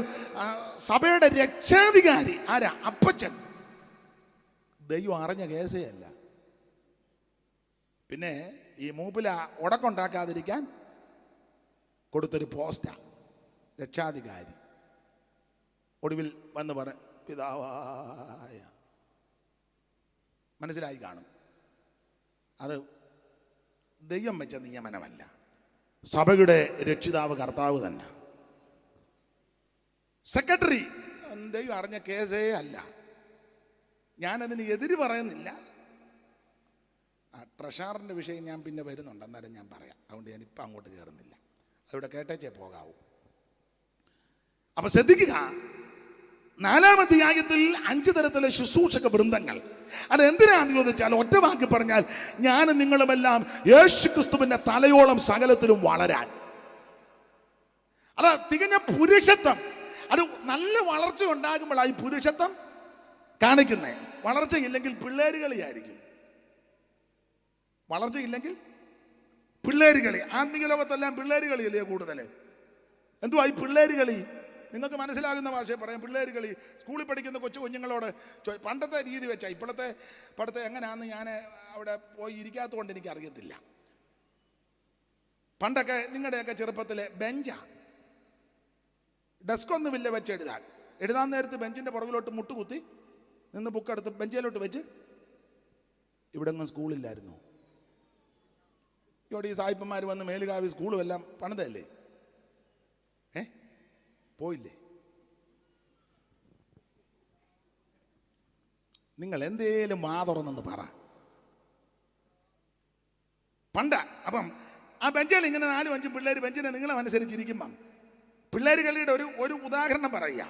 സഭയുടെ രക്ഷാധികാരി ആരാ? അപ്പച്ചൻ. ദൈവം അറിഞ്ഞ കേസേ അല്ല. പിന്നെ ഈ മൂപ്പില ഉടക്കുണ്ടാക്കാതിരിക്കാൻ കൊടുത്തൊരു പോസ്റ്റാ രക്ഷാധികാരി. ഒടുവിൽ വന്ന് പറ പിതാവായ. മനസ്സിലായി കാണും. അത് ദൈവം വെച്ച നിയമനമല്ല, സഭയുടെ രക്ഷിതാവ് കർത്താവ് തന്നെ. സെക്രട്ടറി ദൈവം അറിഞ്ഞ കേസേ അല്ല. ഞാനതിന് എതിര് പറയുന്നില്ല. ട്രഷറിൻ്റെ വിഷയം ഞാൻ പിന്നെ വരുന്നുണ്ട്, അന്നേരം ഞാൻ പറയാം. അതുകൊണ്ട് ഞാനിപ്പോൾ അങ്ങോട്ട് കയറുന്നില്ല, അതിവിടെ കേട്ടേച്ചേ പോകാവൂ. അപ്പൊ ശ്രദ്ധിക്കുക, 4-ാം അധ്യായത്തിൽ 5 തരത്തിലെ ശുശ്രൂഷക വൃന്ദങ്ങൾ. അത് എന്തിനാന്ന് ചോദിച്ചാൽ, ഒറ്റ വാക്കി പറഞ്ഞാൽ, ഞാൻ നിങ്ങളുമെല്ലാം യേശുക്രിസ്തുവിന്റെ തലയോളം സകലത്തിലും വളരാൻ. അത് തികഞ്ഞ പുരുഷത്വം. അത് നല്ല വളർച്ച ഉണ്ടാകുമ്പോഴായി പുരുഷത്വം കാണിക്കുന്നേ. വളർച്ചയില്ലെങ്കിൽ പിള്ളേരുകളിയായിരിക്കും. വളർച്ചയില്ലെങ്കിൽ പിള്ളേരുകളി. ആത്മീയ ലോകത്തെല്ലാം പിള്ളേരുകളിയല്ലേ കൂടുതൽ. എന്തുവാ ഈ പിള്ളേരുകളി? നിങ്ങൾക്ക് മനസ്സിലാകുന്ന ഭാഷയെ പറയാം. പിള്ളേരുകളി സ്കൂളിൽ പഠിക്കുന്ന കൊച്ചു കുഞ്ഞുങ്ങളോട് പണ്ടത്തെ രീതി വെച്ചാൽ ഇപ്പോഴത്തെ പഠിത്തം എങ്ങനെയാണെന്ന് ഞാൻ അവിടെ പോയി ഇരിക്കാത്തതുകൊണ്ട് എനിക്ക് അറിയത്തില്ല. പണ്ടൊക്കെ നിങ്ങളുടെയൊക്കെ ചെറുപ്പത്തിലെ ബെഞ്ചാ, ഡെസ്കൊന്നുമില്ല വെച്ച് എഴുതാൻ നേരത്ത് ബെഞ്ചിൻ്റെ പുറകിലോട്ട് മുട്ടുകുത്തി നിന്ന് ബുക്കെടുത്ത് ബെഞ്ചിലോട്ട് വെച്ച്. ഇവിടെ ഒന്നും സ്കൂളില്ലായിരുന്നു. ഇവിടെ ഈ സായിപ്പന്മാർ വന്ന് മേലുകാവി സ്കൂളും എല്ലാം പണിതല്ലേ? പോയില്ലേ? നിങ്ങൾ എന്തേലും തുറന്നെന്ന് പറ. പണ്ട് അപ്പം ആ ബെഞ്ചിൽ ഇങ്ങനെ 4-5 പിള്ളേർ ബെഞ്ചിനെ നിങ്ങളനുസരിച്ചിരിക്കുമ്പം പിള്ളേർ കളിയുടെ ഒരു ഉദാഹരണം പറയുക.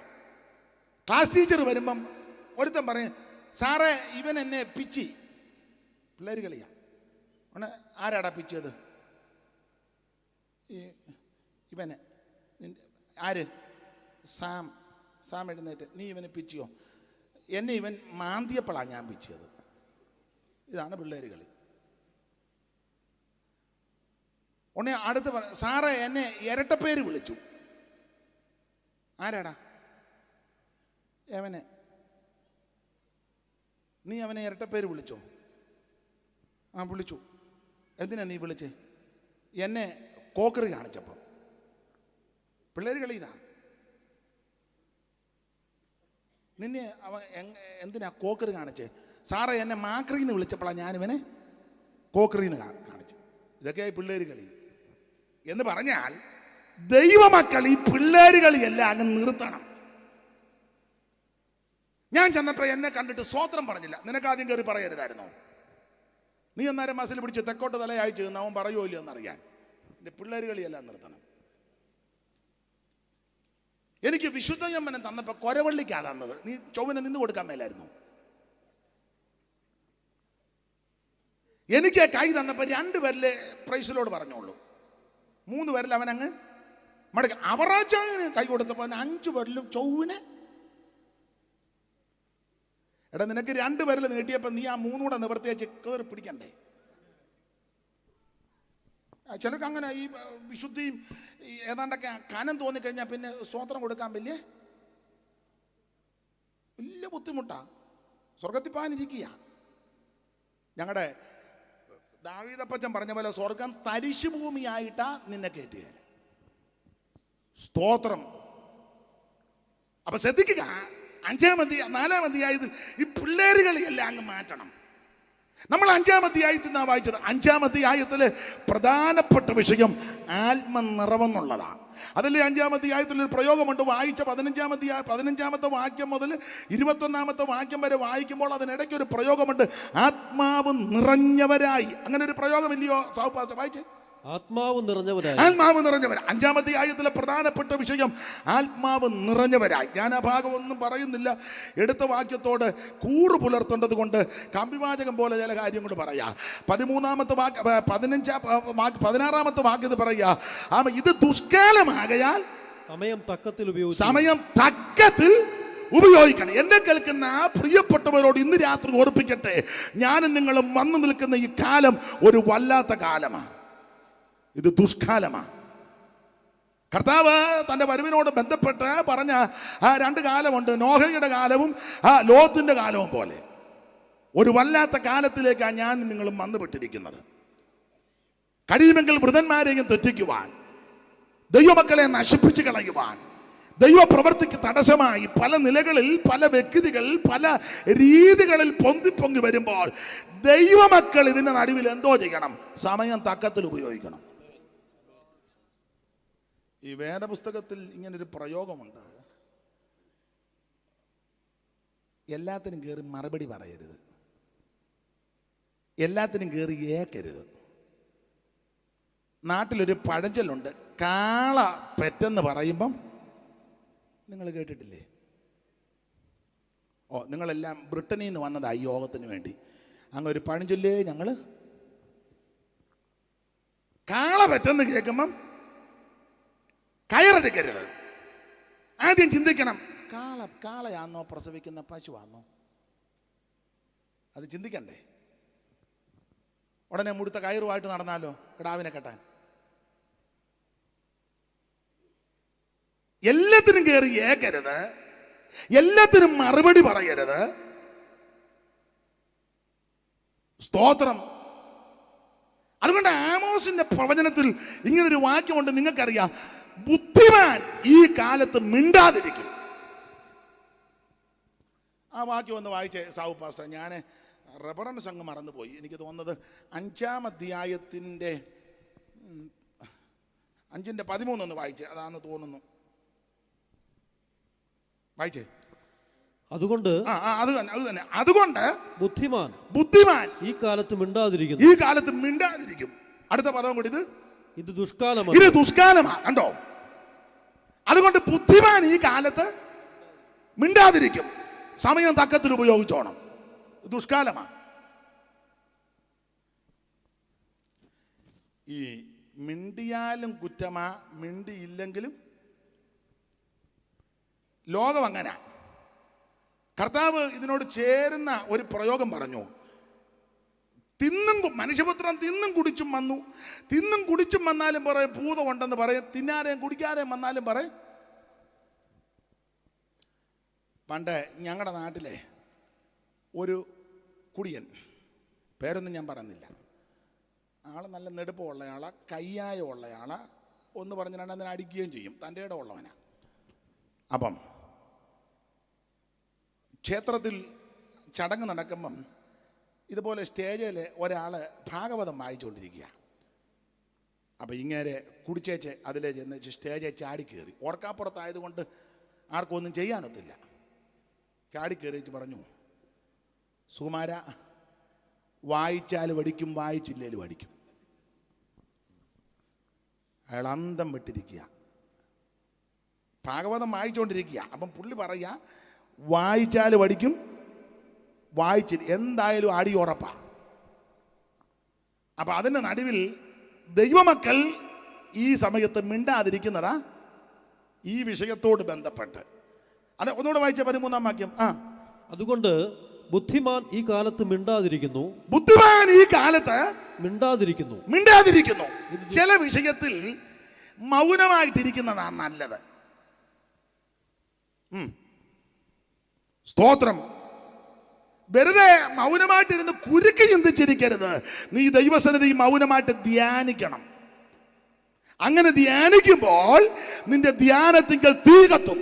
ക്ലാസ് ടീച്ചർ വരുമ്പം ഒരുത്തൻ പറയും, സാറേ ഇവൻ എന്നെ പിച്ചി. പിള്ളേർ കളിയാ. ആരാടാ പിച്ചത്? ഇവനെ. ആര്? സാം എഴുന്നേറ്റ്, നീ ഇവനെ പിച്ചിയോ? എന്നെ ഇവൻ മാന്തിയപ്പോഴാണ് ഞാൻ പിച്ചിയത്. ഇതാണ് പിള്ളേർ കളി. ഉടനെ അടുത്ത് പറ, സാറേ എന്നെ ഇരട്ടപ്പേര് വിളിച്ചു. ആരാടാ? എവനെ. നീ അവനെ ഇരട്ടപ്പേര് വിളിച്ചോ? ആ വിളിച്ചു. എന്തിനാ നീ വിളിച്ചേ? എന്നെ കോക്കറി കാണിച്ചപ്പോൾ. പിള്ളേർ കളി ഇതാ. നിന്നെ അവൻ എന്തിനാ കോക്കറി കാണിച്ചേ? സാറേ എന്നെ മാക്രീന്ന് വിളിച്ചപ്പോഴാണ് ഞാനിവനെ കോക്കറിന്ന് കാണിച്ചു. ഇതൊക്കെയായി പിള്ളേർ കളി എന്ന് പറഞ്ഞാൽ, ദൈവമക്കൾ ഈ പിള്ളേർ കളിയെല്ലാം അങ്ങ് നിർത്തണം. ഞാൻ ചെന്നപ്പോൾ എന്നെ കണ്ടിട്ട് സ്വോത്രം പറഞ്ഞില്ല. നിനക്കാദ്യം കയറി പറയരുതായിരുന്നോ? നീ അന്നേരം മസിൽ പിടിച്ച് തെക്കോട്ട് തലയച്ചു എന്ന് അവൻ പറയുമോ ഇല്ലയോ എന്നറിയാൻ. എൻ്റെ പിള്ളേർ കളിയെല്ലാം നിർത്തണം. എനിക്ക് വിശുദ്ധ യമ്മനം തന്നപ്പോൾ കൊരവള്ളിക്കാ തന്നത്. നീ ചൊവ്വനെ നിന്ന് കൊടുക്കാൻ മേലായിരുന്നു. എനിക്ക് കൈ തന്നപ്പോൾ 2 പേരിലെ പ്രൈസിലോട് പറഞ്ഞോളൂ. 3 പേരിൽ അവനങ്ങ് മടക്ക. അവറാച്ചാന് കൈ കൊടുത്തപ്പോൾ 5 പേരിലും ചൊവ്വിനെ. എടാ, നിനക്ക് 2 പേരിൽ നീട്ടിയപ്പോൾ നീ ആ 3 കൂടെ നിവർത്തിയേച്ച് കയറി പിടിക്കണ്ടേ? ചിലർക്ക് അങ്ങനെ ഈ വിശുദ്ധിയും ഏതാണ്ടൊക്കെ കനം തോന്നിക്കഴിഞ്ഞാൽ പിന്നെ സ്വോത്രം കൊടുക്കാൻ വലിയ ബുദ്ധിമുട്ടാ. സ്വർഗത്തിൽ പോകാനിരിക്കുക. ഞങ്ങളുടെ ദാവീദപ്പച്ചൻ പറഞ്ഞ പോലെ സ്വർഗം തരിശു ഭൂമിയായിട്ടാ നിന്നെ കയറ്റുക. സ്തോത്രം. അപ്പൊ ശ്രദ്ധിക്കുക, 4-ാം അധ്യായത്തിൽ ഈ പിള്ളേരുകളെല്ലാം അങ്ങ് മാറ്റണം. നമ്മൾ 5-ാം അധ്യായത്തിൽ നിന്നാണ് വായിച്ചത്. 5-ാം അധ്യായത്തിൽ പ്രധാനപ്പെട്ട വിഷയം ആത്മനിറവെന്നുള്ളതാണ്. അതിൽ 5-ാം അധ്യായത്തിൽ ഒരു പ്രയോഗമുണ്ട്. വായിച്ച 15-ാമത്തെ വാക്യം മുതൽ 21-ാമത്തെ വാക്യം വരെ വായിക്കുമ്പോൾ അതിനിടയ്ക്ക് ഒരു പ്രയോഗമുണ്ട്, ആത്മാവ് നിറഞ്ഞവരായി. അങ്ങനെ ഒരു പ്രയോഗമില്ലയോ സാഹുപാസ? വായിച്ചേ. ആത്മാവ് നിറഞ്ഞവരായി. 5-ാം അധ്യായത്തിലെ പ്രധാനപ്പെട്ട വിഷയം ആത്മാവ് നിറഞ്ഞവരായി. ഞാൻ ആ ഭാഗം ഒന്നും പറയുന്നില്ല. എടുത്ത വാക്യത്തോട് കൂറ് പുലർത്തേണ്ടത് കൊണ്ട് കമ്പിവാചകം പോലെ ചില കാര്യം കൊണ്ട് പറയാ. 16-ാമത്തെ വാക്യത്തിൽ പറയാ, ഇത് ദുഷ്കാലമാകയാൽ സമയം തക്കത്തിൽ ഉപയോഗിക്കണം. എന്നെ കേൾക്കുന്ന പ്രിയപ്പെട്ടവരോട് ഇന്ന് രാത്രി ഓർപ്പിക്കട്ടെ, ഞാനും നിങ്ങളും വന്നു നിൽക്കുന്ന ഈ കാലം ഒരു വല്ലാത്ത കാലമാണ്. ഇത് ദുഷ്കാലമാണ്. കർത്താവ് തൻ്റെ വരവിനോട് ബന്ധപ്പെട്ട് പറഞ്ഞ ആ 2 കാലമുണ്ട്. നോഹയുടെ കാലവും ലോത്തിന്റെ കാലവും പോലെ ഒരു വല്ലാത്ത കാലത്തിലേക്കാണ് ഞാൻ നിങ്ങളും വന്നുപെട്ടിരിക്കുന്നത്. കഴിയുമെങ്കിൽ വൃതന്മാരെയും തെറ്റിക്കുവാൻ, ദൈവമക്കളെ നശിപ്പിച്ചു കളയുവാൻ, ദൈവപ്രവൃത്തിക്ക് തടസ്സമായി പല നിലകളിൽ, പല വ്യക്തികൾ, പല രീതികളിൽ പൊന്തി വരുമ്പോൾ ദൈവമക്കൾ ഇതിന്റെ നടുവിൽ എന്തോ ചെയ്യണം? സമയം തക്കത്തിൽ ഉപയോഗിക്കണം. ഈ വേദപുസ്തകത്തിൽ ഇങ്ങനൊരു പ്രയോഗമുണ്ട്: എല്ലാത്തിനും കയറി മറുപടി പറയരുത്, എല്ലാത്തിനും കയറി ഏക്കരുത്. നാട്ടിലൊരു പഴഞ്ചൊല്ലുണ്ട്, കാള പെറ്റെന്ന് പറയുമ്പം, നിങ്ങൾ കേട്ടിട്ടില്ലേ? നിങ്ങളെല്ലാം ബ്രിട്ടനിൽ നിന്ന് വന്നതായി യോഗത്തിന് വേണ്ടി. അങ്ങ് ഒരു പഴഞ്ചൊല്ലേ, ഞങ്ങൾ കാള പെറ്റെന്ന് കേൾക്കുമ്പം കയറെടുക്കരുത്. ആദ്യം ചിന്തിക്കണം, കാളയാന്നോ പ്രസവിക്കുന്ന പശുവാന്നോ? അത് ചിന്തിക്കണ്ടേ? ഉടനെ മുടുത്ത കയറുമായിട്ട് നടന്നാലോ കിടാവിനെ കെട്ടാൻ? എല്ലാത്തിനും കയറി ഏക്കരുത്, എല്ലാത്തിനും മറുപടി പറയരുത്. സ്തോത്രം. അതുകൊണ്ട് ആമോസിന്റെ പ്രവചനത്തിൽ ഇങ്ങനൊരു വാക്യമുണ്ട്, നിങ്ങൾക്കറിയാം: ബുദ്ധിമാൻ ഈ കാലത്ത് മിണ്ടാതിരിക്കും. ആ വാക്യം ഒന്ന് വായിച്ചേ സാവു പാസ്റ്റർ. ഞാൻ റെഫറൻസ് അങ്ങ് മറന്നുപോയി. എനിക്ക് തോന്നുന്നത് 5-ാം അധ്യായത്തിൻ്റെ 5:13 ഒന്ന് വായിച്ചേ, അതാണെന്ന് തോന്നുന്നു. വായിച്ചേ. അതുകൊണ്ട് അതുകൊണ്ട് ബുദ്ധിമാൻ ഈ കാലത്ത് മിണ്ടാതിരിക്കും. അടുത്ത പദം കൂടി, ഇത് ദുഷ്കാലമാണ്. കണ്ടോ? അതുകൊണ്ട് ബുദ്ധിമാൻ ഈ കാലത്ത് മിണ്ടാതിരിക്കും. സമയം തക്കത്തിൽ ഉപയോഗിച്ചോണം. ദുഷ്കാലമാണ്. ഈ മിണ്ടിയാലും കുറ്റമാ, മിണ്ടിയില്ലെങ്കിലും ലോകം അങ്ങനെ. കർത്താവ് ഇതിനോട് ചേരുന്ന ഒരു പ്രയോഗം പറഞ്ഞു: മനുഷ്യപുത്രൻ തിന്നും കുടിച്ചും വന്നു. തിന്നും കുടിച്ചും വന്നാലും പറയും ഭൂതമുണ്ടെന്ന് പറയും, തിന്നാരെയും കുടിക്കാതെയും വന്നാലും പറയും. പണ്ട് ഞങ്ങളുടെ നാട്ടിലെ ഒരു കുടിയൻ, പേരൊന്നും ഞാൻ പറയുന്നില്ല, ആള് നല്ല നെടുപ്പമുള്ള ആളാ, കയ്യായമുള്ള ആളാ, ഒന്ന് പറഞ്ഞിട്ട് അതിനെ അടിക്കുകയും ചെയ്യും, തൻ്റെ ഇടം ഉള്ളവനാ. അപ്പം ക്ഷേത്രത്തിൽ ചടങ്ങ് നടക്കുമ്പം ഇതുപോലെ സ്റ്റേജിൽ ഒരാൾ ഭാഗവതം വായിച്ചുകൊണ്ടിരിക്കുക. അപ്പം ഇങ്ങനെ കുടിച്ചേച്ച് അതിലേ ചെന്ന് സ്റ്റേജെ ചാടിക്കയറി. ഓർക്കാപ്പുറത്തായതുകൊണ്ട് ആർക്കും ഒന്നും ചെയ്യാനൊത്തില്ല. ചാടിക്കയറിച്ച് പറഞ്ഞു: സുകുമാര, വായിച്ചാൽ പഠിക്കും, വായിച്ചില്ലേലും പഠിക്കും. അയാൾ അന്തം വിട്ടിരിക്കുക, ഭാഗവതം വായിച്ചുകൊണ്ടിരിക്കുക. അപ്പം പുള്ളി പറയുക, വായിച്ചാൽ പഠിക്കും, വായിച്ചില്ല എന്തായാലും അടി ഉറപ്പാ. അപ്പം അതിൻ്റെ നടുവിൽ ദൈവമക്കൾ ഈ സമയത്ത് മിണ്ടാതിരിക്കുന്നതാ ഈ വിഷയത്തോട് ബന്ധപ്പെട്ട്. അത് ഒന്നുകൂടെ വായിച്ച 13-ാം വാക്യം. അതുകൊണ്ട് ബുദ്ധിമാൻ ഈ കാലത്ത് മിണ്ടാതിരിക്കുന്നു. ചില വിഷയത്തിൽ മൗനമായിട്ടിരിക്കുന്നതാണ് നല്ലത്. സ്തോത്രം. വെറുതെ മൗനമായിട്ടിരുന്ന് കുരുക്ക് ചിന്തിച്ചിരിക്കരുത്. നീ ദൈവസന്നിധി മൗനമായിട്ട് ധ്യാനിക്കണം. അങ്ങനെ ധ്യാനിക്കുമ്പോൾ നിന്റെ ധ്യാനത്തിങ്കൽ തീ കത്തും.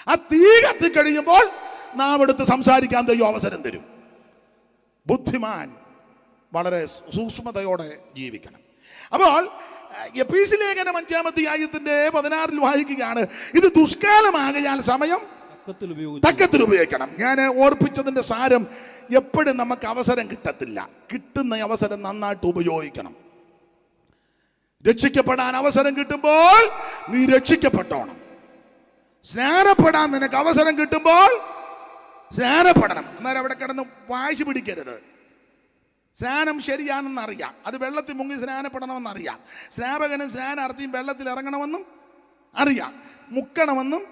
ആ തീ കത്തി കഴിയുമ്പോൾ നാം എടുത്ത് സംസാരിക്കാൻ ദൈവം അവസരം തരും. ബുദ്ധിമാൻ വളരെ സൂക്ഷ്മതയോടെ ജീവിക്കണം. അപ്പോൾ എഫീസ്യ ലേഖനം 5-ാം അധ്യായത്തിന്റെ 16 വായിക്കുകയാണ്: ഇത് ദുഷ്കാലമാകയാൽ സമയം തക്കത്തിൽ ഉപയോഗിക്കണം. ഞാൻ ഓർപ്പിച്ചതിന്റെ സാരം, എപ്പോഴും നമുക്ക് അവസരം കിട്ടത്തില്ല. കിട്ടുന്ന അവസരം നന്നായിട്ട് ഉപയോഗിക്കണം. രക്ഷിക്കപ്പെടാൻ അവസരം കിട്ടുമ്പോൾ നീ രക്ഷിക്കപ്പെട്ടോണം. സ്നാനപ്പെടാൻ നിനക്ക് അവസരം കിട്ടുമ്പോൾ സ്നാനപ്പെടണം. അന്നേരം അവിടെ കിടന്ന് വാശി പിടിക്കരുത്. സ്നാനം ശരിയാണെന്നറിയാം, അത് വെള്ളത്തിൽ മുങ്ങി സ്നാനപ്പെടണമെന്നറിയാം. സ്നാപകനും സ്നാനാർത്ഥിയും വെള്ളത്തിൽ ഇറങ്ങണമെന്നും അറിയാം, മുക്കണമെന്നും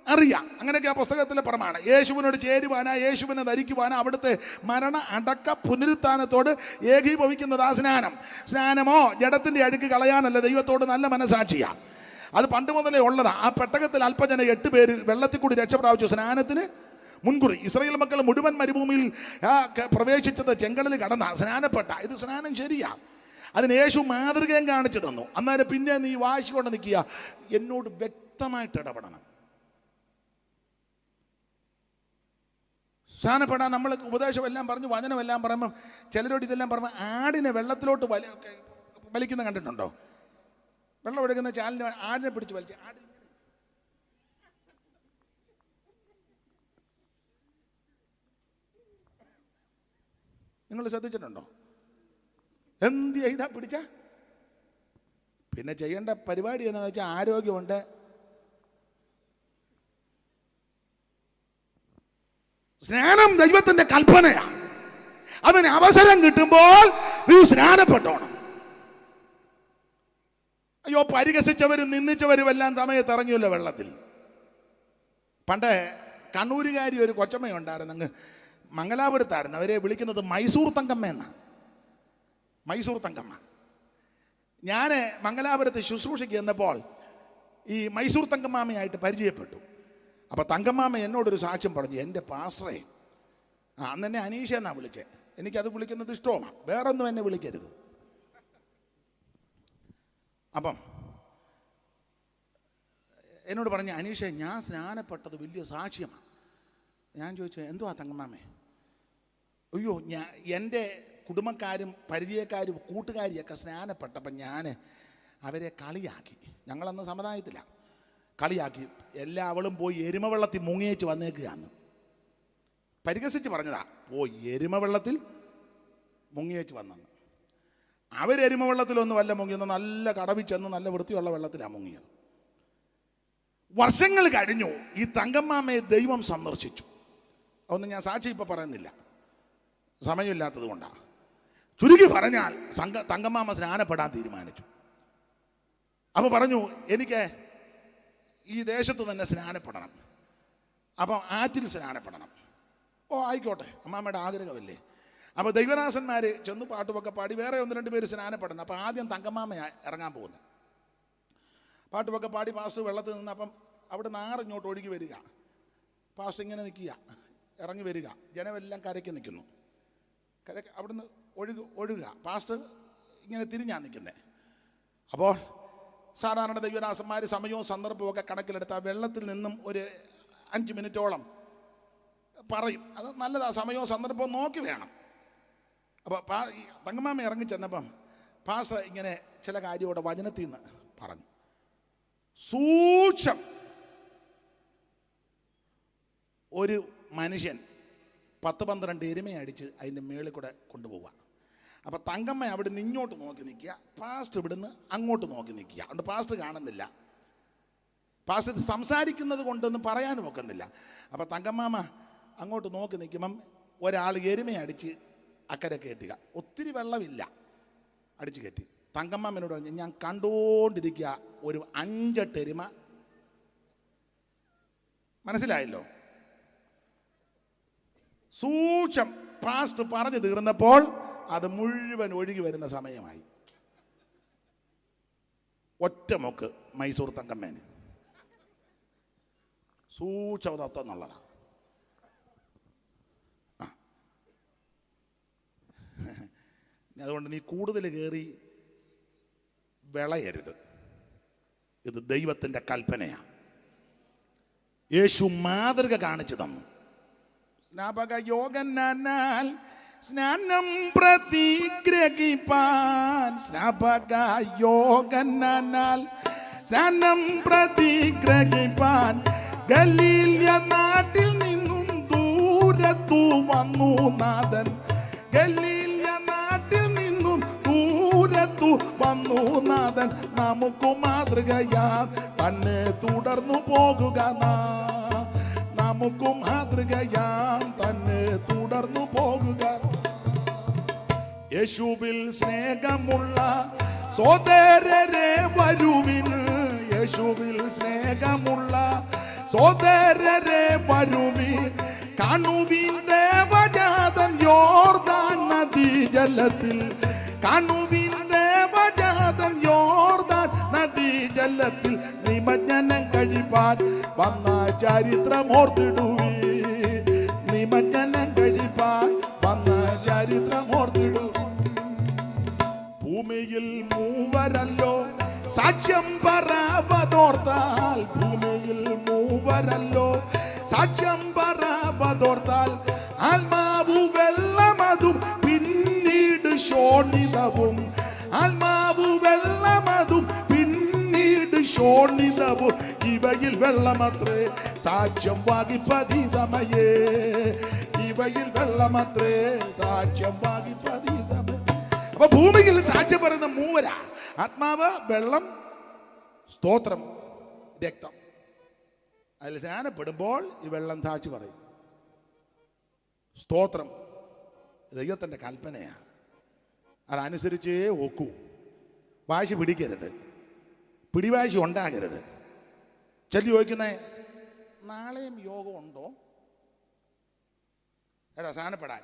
അറിയാം. അങ്ങനെയൊക്കെ ആ പുസ്തകത്തിലെ പ്രമാണം. യേശുവിനോട് ചേരുവാനാ, യേശുവിനെ ധരിക്കുവാനാ, അവിടുത്തെ മരണ അടക്ക പുനരുത്ഥാനത്തോട് ഏകീഭവിക്കുന്നതാ സ്നാനം. സ്നാനമോ ജഡത്തിന്റെ അഴുക്ക് കളയാനല്ല, ദൈവത്തോട് നല്ല മനസാക്ഷിയാ. അത് പണ്ട് മുതലേ ഉള്ളതാ. ആ പെട്ടകത്തിൽ അല്പജന 8 പേര് വെള്ളത്തിൽ കൂടി രക്ഷ പ്രാപിച്ചു സ്നാനത്തിന് മുൻകുറി. ഇസ്രായേൽ മക്കൾ മുഴുവൻ മരുഭൂമിയിൽ പ്രവേശിച്ചത് ചെങ്കടലിൽ കടന്ന സ്നാനപ്പെട്ട. ഇത് സ്നാനം ശരിയാ. അതിന് യേശു മാതൃകയും കാണിച്ചു തന്നു. അന്നേരം പിന്നെ നീ വാശി കൊണ്ട് നിൽക്കുക, എന്നോട് ശക്തമായിട്ട് ഇടപെടണം. സ്നാനപ്പെടാൻ നമ്മൾ ഉപദേശമെല്ലാം പറഞ്ഞു, വചനമെല്ലാം പറയുമ്പം ചിലരോട് ഇതെല്ലാം പറയുമ്പോൾ ആടിനെ വെള്ളത്തിലോട്ട് വലിക്കുന്ന കണ്ടിട്ടുണ്ടോ? വെള്ളം ഒഴുകുന്ന ചാലിനെ ആടിനെ പിടിച്ച് വലിച്ച് ആടിന് നിങ്ങൾ ശ്രദ്ധിച്ചിട്ടുണ്ടോ? എന്ത് ചെയ്താ പിടിച്ച? പിന്നെ ചെയ്യേണ്ട പരിപാടി എന്താണെന്ന് വെച്ചാൽ ആരോഗ്യമുണ്ട്, സ്നാനം ദൈവത്തിന്റെ കൽപ്പനയാണ്. അതിന് അവസരം കിട്ടുമ്പോൾ നീ സ്നാനപ്പെട്ടോണം. അയ്യോ, പരിഹസിച്ചവരും നിന്ദിച്ചവരും എല്ലാം സമയത്ത് ഇറങ്ങിയല്ലോ വെള്ളത്തിൽ. പണ്ട് കണ്ണൂരുകാരി ഒരു കൊച്ചമ്മയുണ്ടായിരുന്നു, അങ്ങ് മംഗലാപുരത്തായിരുന്നു. അവരെ വിളിക്കുന്നത് മൈസൂർ തങ്കമ്മ എന്നാണ്. മൈസൂർ തങ്കമ്മ. ഞാൻ മംഗലാപുരത്ത് ശുശ്രൂഷയ്ക്ക് ചെന്നപ്പോൾ ഈ മൈസൂർ തങ്കമ്മാമയായിട്ട് പരിചയപ്പെട്ടു. അപ്പോൾ തങ്കമ്മാമ എന്നോടൊരു സാക്ഷ്യം പറഞ്ഞു. എൻ്റെ പാസ്റ്ററെ, അന്ന് എന്നെ അനീഷ എന്നാണ് വിളിച്ചത്. എനിക്കത് വിളിക്കുന്നത് ഇഷ്ടവുമാണ്, വേറൊന്നും എന്നെ വിളിക്കരുത്. അപ്പം എന്നോട് പറഞ്ഞു, അനീഷ, ഞാൻ സ്നാനപ്പെട്ടത് വലിയ സാക്ഷ്യമാണ്. ഞാൻ ചോദിച്ചു, എന്തുവാ തങ്കമ്മാമേ? അയ്യോ, എൻ്റെ കുടുംബക്കാരും പരിചയക്കാരും കൂട്ടുകാരിയൊക്കെ സ്നാനപ്പെട്ടപ്പം ഞാൻ അവരെ കളിയാക്കി. ഞങ്ങളന്ന് സമുദായത്തിലാണ്. കളിയാക്കി. അവളും പോയി എരുമവെള്ളത്തിൽ മുങ്ങിയേച്ച് വന്നേക്കുകയാണ്. പരിഹസിച്ച് പറഞ്ഞതാ, പോയി എരുമവെള്ളത്തിൽ മുങ്ങിയേച്ച് വന്നെന്ന്. അവരെരുമവെള്ളത്തിലൊന്നും വല്ല മുങ്ങിയെന്ന്, നല്ല കടവിൽ ചെന്ന് നല്ല വൃത്തിയുള്ള വെള്ളത്തിലാണ് മുങ്ങിയത്. വർഷങ്ങൾ കഴിഞ്ഞു. ഈ തങ്കമ്മാമയെ ദൈവം സന്ദർശിച്ചു. അതൊന്നും ഞാൻ സാക്ഷി ഇപ്പം പറയുന്നില്ല, സമയമില്ലാത്തത് കൊണ്ടാണ്. ചുരുക്കി പറഞ്ഞാൽ തങ്കമ്മാമ സ്നാനപ്പെടാൻ തീരുമാനിച്ചു. അപ്പോൾ പറഞ്ഞു, എനിക്ക് ഈ ദേശത്ത് തന്നെ സ്നാനപ്പെടണം, അപ്പം ആറ്റിൽ സ്നാനപ്പെടണം. ഓ ആയിക്കോട്ടെ, അമ്മാമ്മയുടെ ആഗ്രഹമല്ലേ. അപ്പോൾ ദൈവദാസന്മാർ ചെന്ന് പാട്ടുമൊക്കെ പാടി വേറെ 1-2 പേര് സ്നാനപ്പെടണം. അപ്പോൾ ആദ്യം തങ്കമ്മാമയാണ് ഇറങ്ങാൻ പോകുന്നത്. പാട്ടുമൊക്കെ പാടി പാസ്റ്റർ വെള്ളത്തിൽ നിന്ന് അപ്പം അവിടെ നാറിങ്ങോട്ട് ഒഴുകി വരിക. പാസ്റ്റർ ഇങ്ങനെ നിൽക്കുക, ഇറങ്ങി വരിക. ജനമെല്ലാം കരയ്ക്ക് നിൽക്കുന്നു. അവിടുന്ന് ഒഴുകുക. പാസ്റ്റർ ഇങ്ങനെ തിരിഞ്ഞാണ് നിൽക്കുന്നത്. അപ്പോൾ സാധാരണ ദൈവദാസന്മാർ സമയവും സന്ദർഭവും ഒക്കെ കണക്കിലെടുത്ത് ആ വെള്ളത്തിൽ നിന്നും ഒരു 5 മിനിറ്റോളം പറയും. അത് നല്ലതാ, സമയവും സന്ദർഭവും നോക്കി വേണം. അപ്പോൾ തങ്കമ്മാമ ഇറങ്ങി ചെന്നപ്പം പാസ്റ്റർ ഇങ്ങനെ ചില കാര്യങ്ങളുടെ വചനത്തിൽ നിന്ന് പറഞ്ഞു. സൂക്ഷം ഒരു മനുഷ്യൻ 10-12 എരുമയെ അടിച്ച് അതിൻ്റെ മേളിൽ കൂടെ കൊണ്ടുപോവുക. അപ്പോൾ തങ്കമ്മ അവിടെ നിന്ന് ഇങ്ങോട്ട് നോക്കി നിൽക്കുക, പാസ്റ്റർ ഇവിടുന്ന് അങ്ങോട്ട് നോക്കി നിൽക്കുക. അതുകൊണ്ട് പാസ്റ്റർ കാണുന്നില്ല, പാസ്റ്റർ സംസാരിക്കുന്നത് കൊണ്ടൊന്നും പറയാനും ഒക്കുന്നില്ല. അപ്പോൾ തങ്കമ്മാമ അങ്ങോട്ട് നോക്കി നിൽക്കുമ്പം ഒരാൾ എരുമയെ അടിച്ച് അക്കരെ കയറ്റുക. ഒത്തിരി വെള്ളമില്ല, അടിച്ച് കയറ്റി. തങ്കമ്മാമനോട് പറഞ്ഞു, ഞാൻ കണ്ടുകൊണ്ടിരിക്കുക ഒരു 5-8 എരുമ. മനസ്സിലായല്ലോ? സൂക്ഷം പാസ്റ്റർ പറഞ്ഞു തീർന്നപ്പോൾ അത് മുഴുവൻ ഒഴുകി വരുന്ന സമയമായി. ഒറ്റമൊക്ക് മൈസൂർ തങ്കമ്മേന് സൂക്ഷവതത്വം എന്നുള്ളതാണ്. അതുകൊണ്ട് നീ കൂടുതൽ കയറി വിളയരുത്. ഇത് ദൈവത്തിൻ്റെ കൽപ്പനയാണ്. യേശു മാതൃക കാണിച്ചു തന്നു. സ്നാപക യോഗനാൽ സ്നാനം പ്രതിഗ്രഹിപ്പാൻ, സ്നാപക യോഗനാൽ സ്നാനം പ്രതിഗ്രഹിപ്പാൻ ഗലീല നാട്ടിൽ നിന്നും ദൂരത്തു വന്നു നാഥൻ. ഗലീല നാട്ടിൽ നിന്നും ദൂരത്തു വന്നു നാഥൻ. നമുക്ക് മാതൃകയാം തന്നെ തുടർന്നു പോകുക. നമുക്ക് മാതൃകയാം തന്നെ തുടർന്നു പോകുക. യേശുവിൽ സ്നേഹമുള്ള സോദരരെ വരുവിൻ. യേശുവിൽ സ്നേഹമുള്ള സോദരരെ വരുവിൻ. കാണുവിൻ ദേവജാതൻ യോർദാൻ നദീജലത്തിൽ. കാണുവിൻ ദേവജാതൻ യോർദാൻ നദീജലത്തിൽ. നിമജ്ജനം കഴിപ്പാൻ വന്ന ചരിത്രമോർത്തിടുവി. നിമജ്ജനം കഴിപ്പാൻ വന്ന ചരിത്രമോർത്തിടു. ഭൂമിയിൽ മൂവരല്ലോ സാക്ഷ്യം പറവതോർത്താൽ ഭൂമിയിൽ മൂവരല്ലോ. സാക്ഷ്യം പറവതോർത്താൽ ആത്മാവു വെള്ളമതും പിന്നീട് ശോണിതവും. ആത്മാവു വെള്ളമതും പിന്നീട് ശോണിതവും. ഇവയിൽ വെള്ളമത്രേ സാക്ഷ്യം വാങ്ങിപ്പതി സമയേ. ഇവയിൽ വെള്ളമത്രേ സാക്ഷ്യം വാങ്ങിപ്പതി സമയം. അപ്പൊ ഭൂമിയിൽ സാക്ഷ്യം പറയുന്ന മൂവരാ: ആത്മാവ്, വെള്ളം, സ്തോത്രം, രക്തം. അതിൽ സ്നാനപ്പെടുമ്പോൾ ഈ വെള്ളം സാക്ഷി പറയും. സ്തോത്രം ദൈവത്തിൻ്റെ കൽപ്പനയാണ്, അതനുസരിച്ചേ ഒക്കൂ. വാശി പിടിക്കരുത്, പിടിവാശി ഉണ്ടാകരുത്. ചെല്ലി ചോദിക്കുന്നേ, നാളെയും യോഗം ഉണ്ടോ? അല്ല, സ്നാനപ്പെടാൻ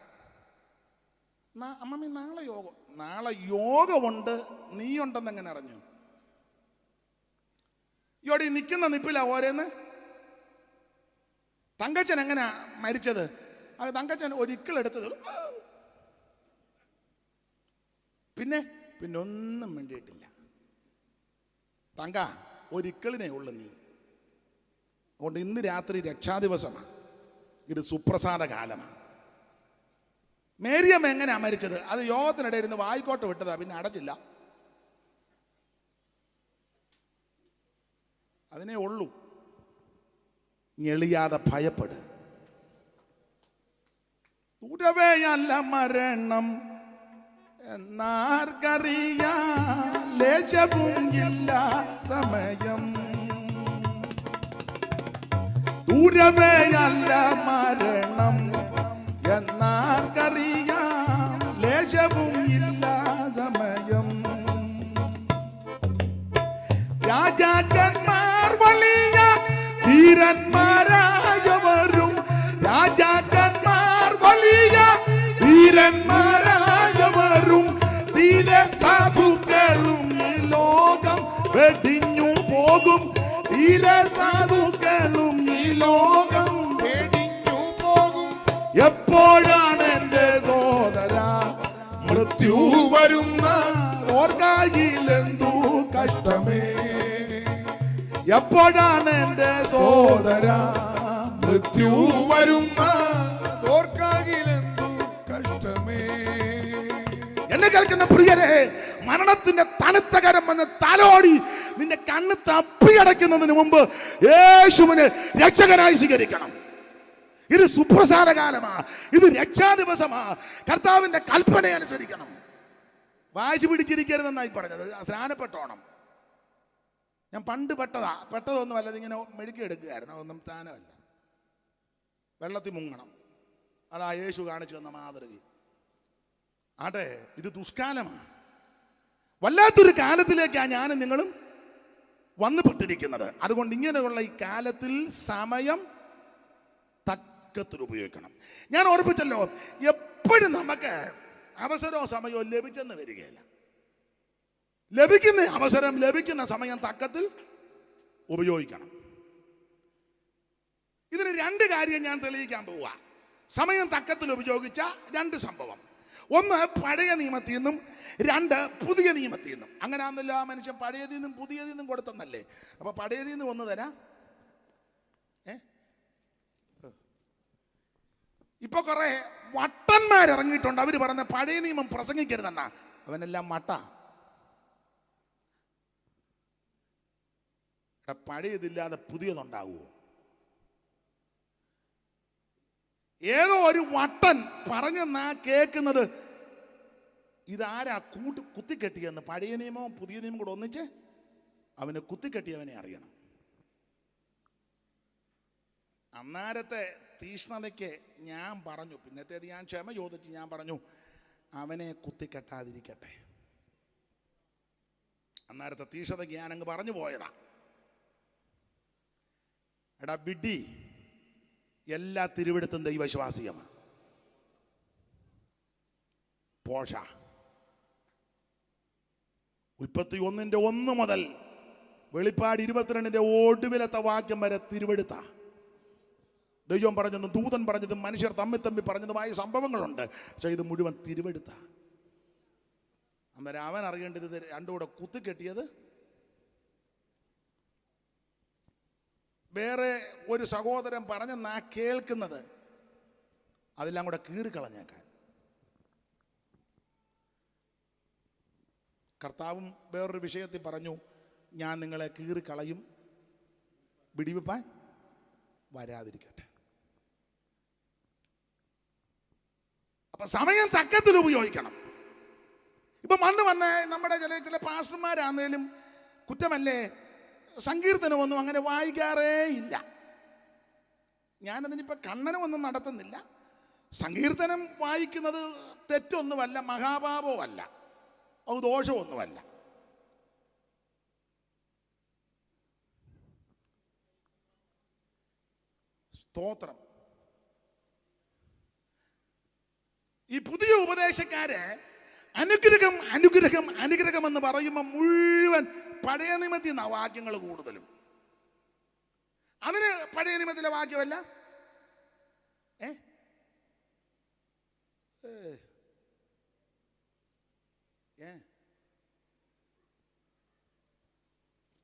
അമ്മമ്മി നാളെ യോഗം. നാളെ യോഗമുണ്ട്, നീ ഉണ്ടെന്ന് എങ്ങനെ അറിഞ്ഞു? ഇവിടെ നിൽക്കുന്ന നിപ്പില ഓരോന്ന്. തങ്കച്ചൻ എങ്ങനെയാ മരിച്ചത്? അത് തങ്കച്ചൻ ഒരിക്കലെടുത്തത്. പിന്നെ ഒന്നും വേണ്ടിയിട്ടില്ല. തങ്ക ഒരിക്കലിനെ ഉള്ളു നീ. അതുകൊണ്ട് ഇന്ന് രാത്രി രക്ഷാദിവസമാണ്, ഇത് സുപ്രസാദ കാലമാണ്. മേരിയമ്മ എങ്ങനെയാ മരിച്ചത്? അത് യോഗത്തിനിടെ ഇരുന്ന് വായിക്കോട്ട് വിട്ടതാ, പിന്നെ അടച്ചില്ല. അതിനെ ഉള്ളൂ. ഞെളിയാതെ ഭയപ്പെട്. ദൂരവേയല്ല മരണം എന്നാർക്കറിയാം, ലേശവും ഇല്ല സമയം. ദൂരവേയല്ല മരണം എന്നാർക്കറിയാം, ലേശവും ഇല്ല സമയം. രാജാക്കന്മാർ വലിയ ധീരന്മാരായവരും, രാജാക്കന്മാർ വലിയ ധീരന്മാരായവരും, ധീര സാധുക്കളും ഈ ലോകം വെടിഞ്ഞു പോകും. ധീര സാധുക്കളും ഈ ലോകം വെടിഞ്ഞു പോകും. എപ്പോഴാണ് എന്റെ സോദര മൃത്യു വരുന്ന ഓർക്കായിലെന്തു കഷ്ടമേ. എപ്പോഴാണ് എന്റെ സോദര മൃത്യു വരുന്ന ഓർക്കായിലെന്തു കഷ്ടമേ. എന്നെ കേൾക്കുന്ന പ്രിയരെ, മരണത്തിന്റെ തണുത്ത കരം വന്ന് തലോടി നിന്റെ കണ്ണ് തപ്പിയടയ്ക്കുന്നതിന് മുമ്പ് യേശുവിനെ രക്ഷകനായി സ്വീകരിക്കണം. ഇത് സുപ്രസാദ കാലമാ, ഇത് രക്ഷാദിവസമാ. കർത്താവിന്റെ കൽപ്പന അനുസരിക്കണം. വാശി പിടിച്ചിരിക്കരുതെന്നായി പറഞ്ഞത്. സ്നാനപ്പെട്ടോണം. ഞാൻ പണ്ട് പെട്ടതൊന്നും അല്ല, ഇതിങ്ങനെ മെഴുക്കി എടുക്കുകയായിരുന്നു. അതൊന്നും സ്ഥാനമല്ല. വെള്ളത്തിൽ മുങ്ങണം, അതാ യേശു കാണിച്ചു തന്ന മാതൃക. ആട്ടെ, ഇത് ദുഷ്കാലമാണ്. വല്ലാത്തൊരു കാലത്തിലേക്കാണ് ഞാനും നിങ്ങളും വന്നുപെട്ടിരിക്കുന്നത്. അതുകൊണ്ട് ഇങ്ങനെയുള്ള ഈ കാലത്തിൽ സമയം തക്കത്തിൽ ഉപയോഗിക്കണം. ഞാൻ ഓർപ്പിച്ചല്ലോ, എപ്പോഴും നമുക്ക് അവസരവും സമയവും ലഭിച്ചെന്ന് വരികയില്ല. ലഭിക്കുന്ന അവസരം, ലഭിക്കുന്ന സമയം തക്കത്തിൽ ഉപയോഗിക്കണം. ഇതിന് രണ്ട് കാര്യം ഞാൻ തെളിയിക്കാൻ പോവുക. സമയം തക്കത്തിൽ ഉപയോഗിച്ച രണ്ട് സംഭവം. ഒന്ന് പഴയ നിയമത്തിൽ നിന്നും, രണ്ട് പുതിയ നിയമത്തിൽ നിന്നും. അങ്ങനെ ആണെന്നില്ല, മനുഷ്യൻ പഴയതിൽ നിന്നും പുതിയതിൽ നിന്നും കൊടുത്തെന്നല്ലേ. അപ്പൊ പഴയതിൽ നിന്ന് ഒന്ന് തരാം. ഇപ്പൊ കുറെ വട്ടന്മാരിറങ്ങിയിട്ടുണ്ട്. അവര് പറഞ്ഞ പഴയ നിയമം പ്രസംഗിക്കരുതെന്നാ. അവനെല്ലാം മട്ട. പഴയതില്ലാതെ പുതിയതുണ്ടാകുമോ? ഏതോ ഒരു വട്ടൻ പറഞ്ഞെന്നാ കേൾക്കുന്നത്. ഇതാരാ കുത്തിക്കെട്ടിയെന്ന്? പഴയ നിയമവും പുതിയ നിയമവും കൂടെ ഒന്നിച്ച് അവന് കുത്തിക്കെട്ടിയവനെ അറിയണം. അന്നേരത്തെ തീഷ്ണതയ്ക്ക് ഞാൻ പറഞ്ഞു, പിന്നത്തേത് ഞാൻ ക്ഷമ ചോദിച്ച് ഞാൻ പറഞ്ഞു, അവനെ കുത്തിക്കെട്ടാതിരിക്കട്ടെ. അന്നേരത്തെ തീഷ്ണതയ്ക്ക് ഞാനങ്ങ് പറഞ്ഞു പോയതാ. എടാ വിഡി, എല്ലാ തിരുവെടുത്തും ദൈവവിശ്വാസികമാണ്. പോഷ 31:1 മുതൽ വെളിപ്പാട് 22 ഒടുവിലത്തെ വാക്യം വരെ തിരുവെടുത്ത. ദൈവം പറഞ്ഞതും ദൂതൻ പറഞ്ഞതും മനുഷ്യർ തമ്മി പറഞ്ഞതുമായ സംഭവങ്ങളുണ്ട്. പക്ഷെ ഇത് മുഴുവൻ തിരുവെടുത്ത. അന്നേരം അവൻ അറിയേണ്ടത് രണ്ടും കൂടെ കുത്തിക്കെട്ടിയത് വേറെ ഒരു സഹോദരൻ പറഞ്ഞെന്നാ കേൾക്കുന്നത്, അതെല്ലാം കൂടെ കീറിക്കളഞ്ഞേക്കാൻ. കർത്താവും വേറൊരു വിഷയത്തിൽ പറഞ്ഞു, ഞാൻ നിങ്ങളെ കീറിക്കളയും, പിടിവെപ്പാൻ വരാതിരിക്കട്ടെ. അപ്പൊ സമയം തക്കത്തിൽ ഉപയോഗിക്കണം. ഇപ്പൊ വന്ന് നമ്മുടെ ചില പാസ്റ്റർമാരാന്നേലും കുറ്റമല്ലേ, സങ്കീർത്തനമൊന്നും അങ്ങനെ വായിക്കാറേ ഇല്ല. ഞാനതിനിപ്പോ ഖണ്ഡനമൊന്നും നടത്തുന്നില്ല. സങ്കീർത്തനം വായിക്കുന്നത് തെറ്റൊന്നുമല്ല, മഹാപാപവുമല്ല, അത് ദോഷമൊന്നുമല്ല. സ്തോത്രം. ഈ പുതിയ ഉപദേശക്കാര് അനുഗ്രഹം അനുഗ്രഹം അനുഗ്രഹം എന്ന് പറയുമ്പോൾ മുഴുവൻ പഴയ നിയമത്തിൽ നിന്നാ വാക്യങ്ങൾ കൂടുതലും. അതിന് പഴയ നിയമത്തിലെ വാക്യമല്ല.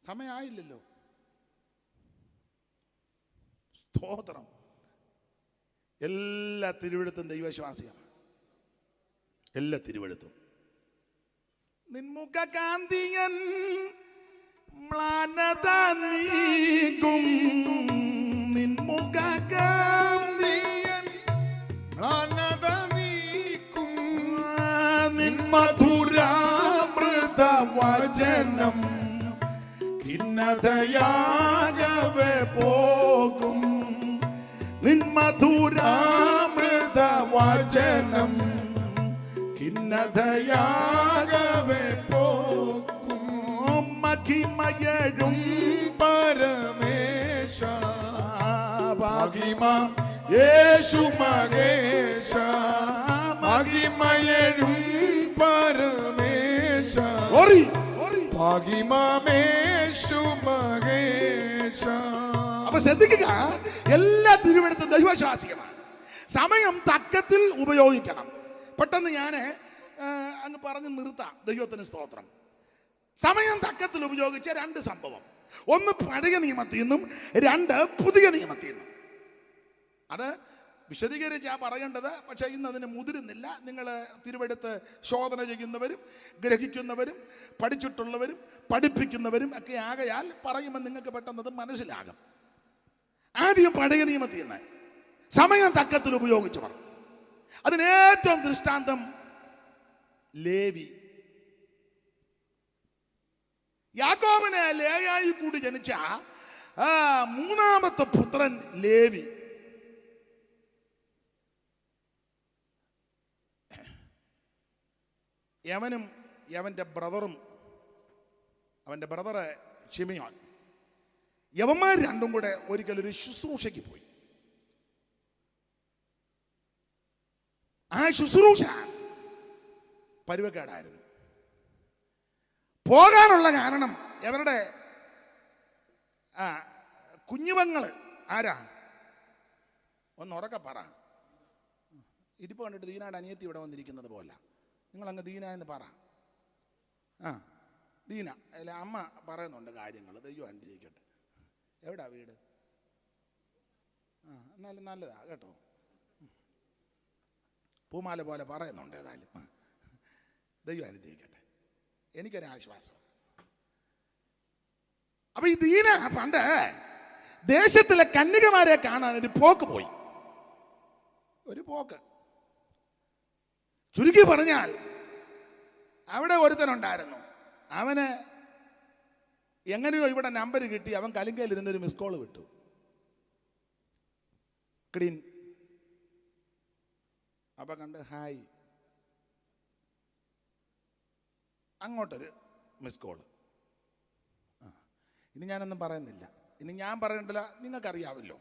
സമയമായില്ലല്ലോ. സ്തോത്രം. എല്ലാ തിരുവെഴുത്തും ദൈവവിശ്വാസിയാണ്, എല്ലാ തിരുവെഴുത്തും. നിൻമുഖ കാന്തിയൻ മ്ലാനത നീക്കും, നിൻമുഖ കാന്തിയൻ മ്ലാനത നീക്കും, നിൻ മധുരാമൃത വചനം ഖിന്നതയാകവെ പോകും. നിൻ മധുരാമൃത വചനം ഖിന്നതയാകവെ പോകും. മഹിമയഴും പരമേശ മഹിമ യേശു മഹേശ, മഹിമയഴും പരമേശ, മഹിമേശു മഹേശ. അപ്പൊ ശ്രദ്ധിക്കുക, എല്ലാ തിരുവെഴുത്തും ദൈവശാസികമാണ്. സമയം തക്കത്തിൽ ഉപയോഗിക്കണം. പെട്ടെന്ന് ഞാൻ അങ്ങ് പറഞ്ഞ് നിർത്താം. ദൈവത്തിന് സ്തോത്രം. സമയം തക്കത്തിൽ ഉപയോഗിച്ച രണ്ട് സംഭവം, ഒന്ന് പഴയ നിയമത്തിൽ നിന്നും, രണ്ട് പുതിയ നിയമത്തിൽ നിന്നും. അത് വിശദീകരിച്ചാ പറയേണ്ടത്, പക്ഷെ ഇന്ന് അതിന് മുതിരുന്നില്ല. നിങ്ങൾ തിരുവെടുത്ത് ശോധന ചെയ്യുന്നവരും ഗ്രഹിക്കുന്നവരും പഠിച്ചിട്ടുള്ളവരും പഠിപ്പിക്കുന്നവരും ഒക്കെ ആകയാൽ പറയുമ്പോൾ നിങ്ങൾക്ക് പെട്ടെന്നത് മനസ്സിലാകും. ആദ്യം പഴയ നിയമത്തിൽ നിന്ന് സമയം തക്കത്തിൽ ഉപയോഗിച്ചവർ. അതിനേറ്റവും ദൃഷ്ടാന്തം ലേവി. യാക്കോബിനെ ലേയായി കൂടി ജനിച്ച മൂന്നാമത്തെ പുത്രൻ ലേവി. യവനും യവന്റെ ബ്രദറും, അവന്റെ ബ്രദറ് ശിമിയോൻ, യവന്മാർ രണ്ടും കൂടെ ഒരിക്കലൊരു ശുശ്രൂഷയ്ക്ക് പോയി. ആ ശുശ്രൂഷ പരുവക്കേടായിരുന്നു. പോകാനുള്ള കാരണം അവരുടെ കുഞ്ഞുമങ്ങള് ആരാ, ഒന്ന് ഉറക്കെ പറ. ഇരിപ്പ് കണ്ടിട്ട് ദീനയുടെ അനിയത്തി ഇവിടെ വന്നിരിക്കുന്നത് പോലെ നിങ്ങളങ്ങ് ദീന എന്ന് പറ. ദീന അല്ല, അമ്മ പറയുന്നുണ്ട് കാര്യങ്ങൾ, ദൈവം അനുഗ്രഹിക്കട്ടെ. എവിടാ വീട്? എന്നാലും നല്ലതാ കേട്ടോ, പൂമാല പോലെ പറയുന്നുണ്ട്. ഏതായാലും ദൈവം അനുഗ്രഹിക്കട്ടെ, എനിക്കൊരാശ്വാസം. അപ്പൊ ഈ ദീന പണ്ട് ദേശത്തിലെ കന്യകമാരെ കാണാൻ ഒരു പോക്ക് പോയി. ഒരു പോക്ക്, ചുരുക്കി പറഞ്ഞാൽ അവിടെ ഒരുത്തനുണ്ടായിരുന്നു. അവന് എങ്ങനെയോ ഇവിടെ നമ്പർ കിട്ടി. അവൻ കലിങ്കയിലിരുന്നൊരു മിസ് കോൾ വിട്ടു. ക്ലീൻ. അപ്പൊ കണ്ട് ഹായ്, അങ്ങോട്ടൊരു മിസ് കോള്. ഇനി ഞാനൊന്നും പറയുന്നില്ല, ഇനി ഞാൻ പറയണ്ടല്ലോ, നിങ്ങൾക്കറിയാമല്ലോ.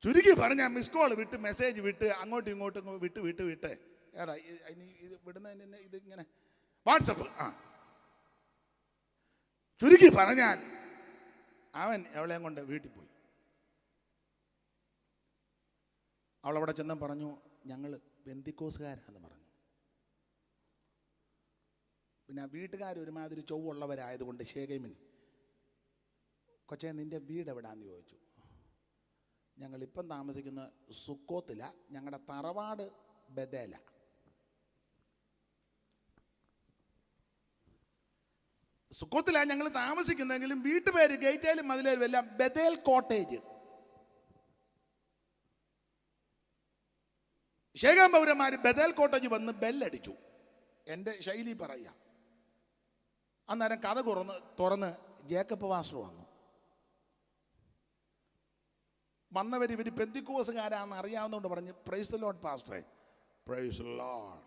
ചുരുക്കി പറഞ്ഞാൽ മിസ് കോൾ വിട്ട് മെസ്സേജ് വിട്ട് അങ്ങോട്ടും ഇങ്ങോട്ടും വിട്ട് ഏതാ ഇനി ഇത് വിടുന്നതിന് ഇത് ഇങ്ങനെ വാട്സപ്പ്. ചുരുക്കി പറഞ്ഞാൽ അവൻ അവളെയും കൊണ്ട് വീട്ടിൽ പോയി. അവളവിടെ ചെന്ന് പറഞ്ഞു, ഞങ്ങൾ പെന്തിക്കോസുകാരാന്ന് പറഞ്ഞു. പിന്നെ വീട്ടുകാർ ഒരുമാതിരി ചൊവ്വുള്ളവരായതുകൊണ്ട് ഷേഖേമിൻ കൊച്ചേ നിൻ്റെ വീട് എവിടാന്ന് ചോദിച്ചു. ഞങ്ങളിപ്പം താമസിക്കുന്ന സുക്കോത്തില, ഞങ്ങളുടെ തറവാട് ബദേല. സുക്കോത്തിലാണ് ഞങ്ങൾ താമസിക്കുന്നെങ്കിലും വീട്ടുപേര് ഗേറ്റേലും മതിലേലും എല്ലാം ബദേൽ കോട്ടേജ്. ശേഖാം പൗരന്മാർ ബദേൽ കോട്ടേജ് വന്ന് ബെല്ലടിച്ചു. എൻ്റെ ശൈലി പറയാം. അന്നേരം കഥ തുറന്ന് ജേക്കബ് പാസ്റ്റർ വന്നു. വന്നവർ ഇവർ പെന്തിക്കോസുകാരാണെന്ന് അറിയാവുന്നതുകൊണ്ട് പറഞ്ഞ് പ്രൈസ് ദി ലോർഡ് പാസ്റ്ററെ. Praise the Lord.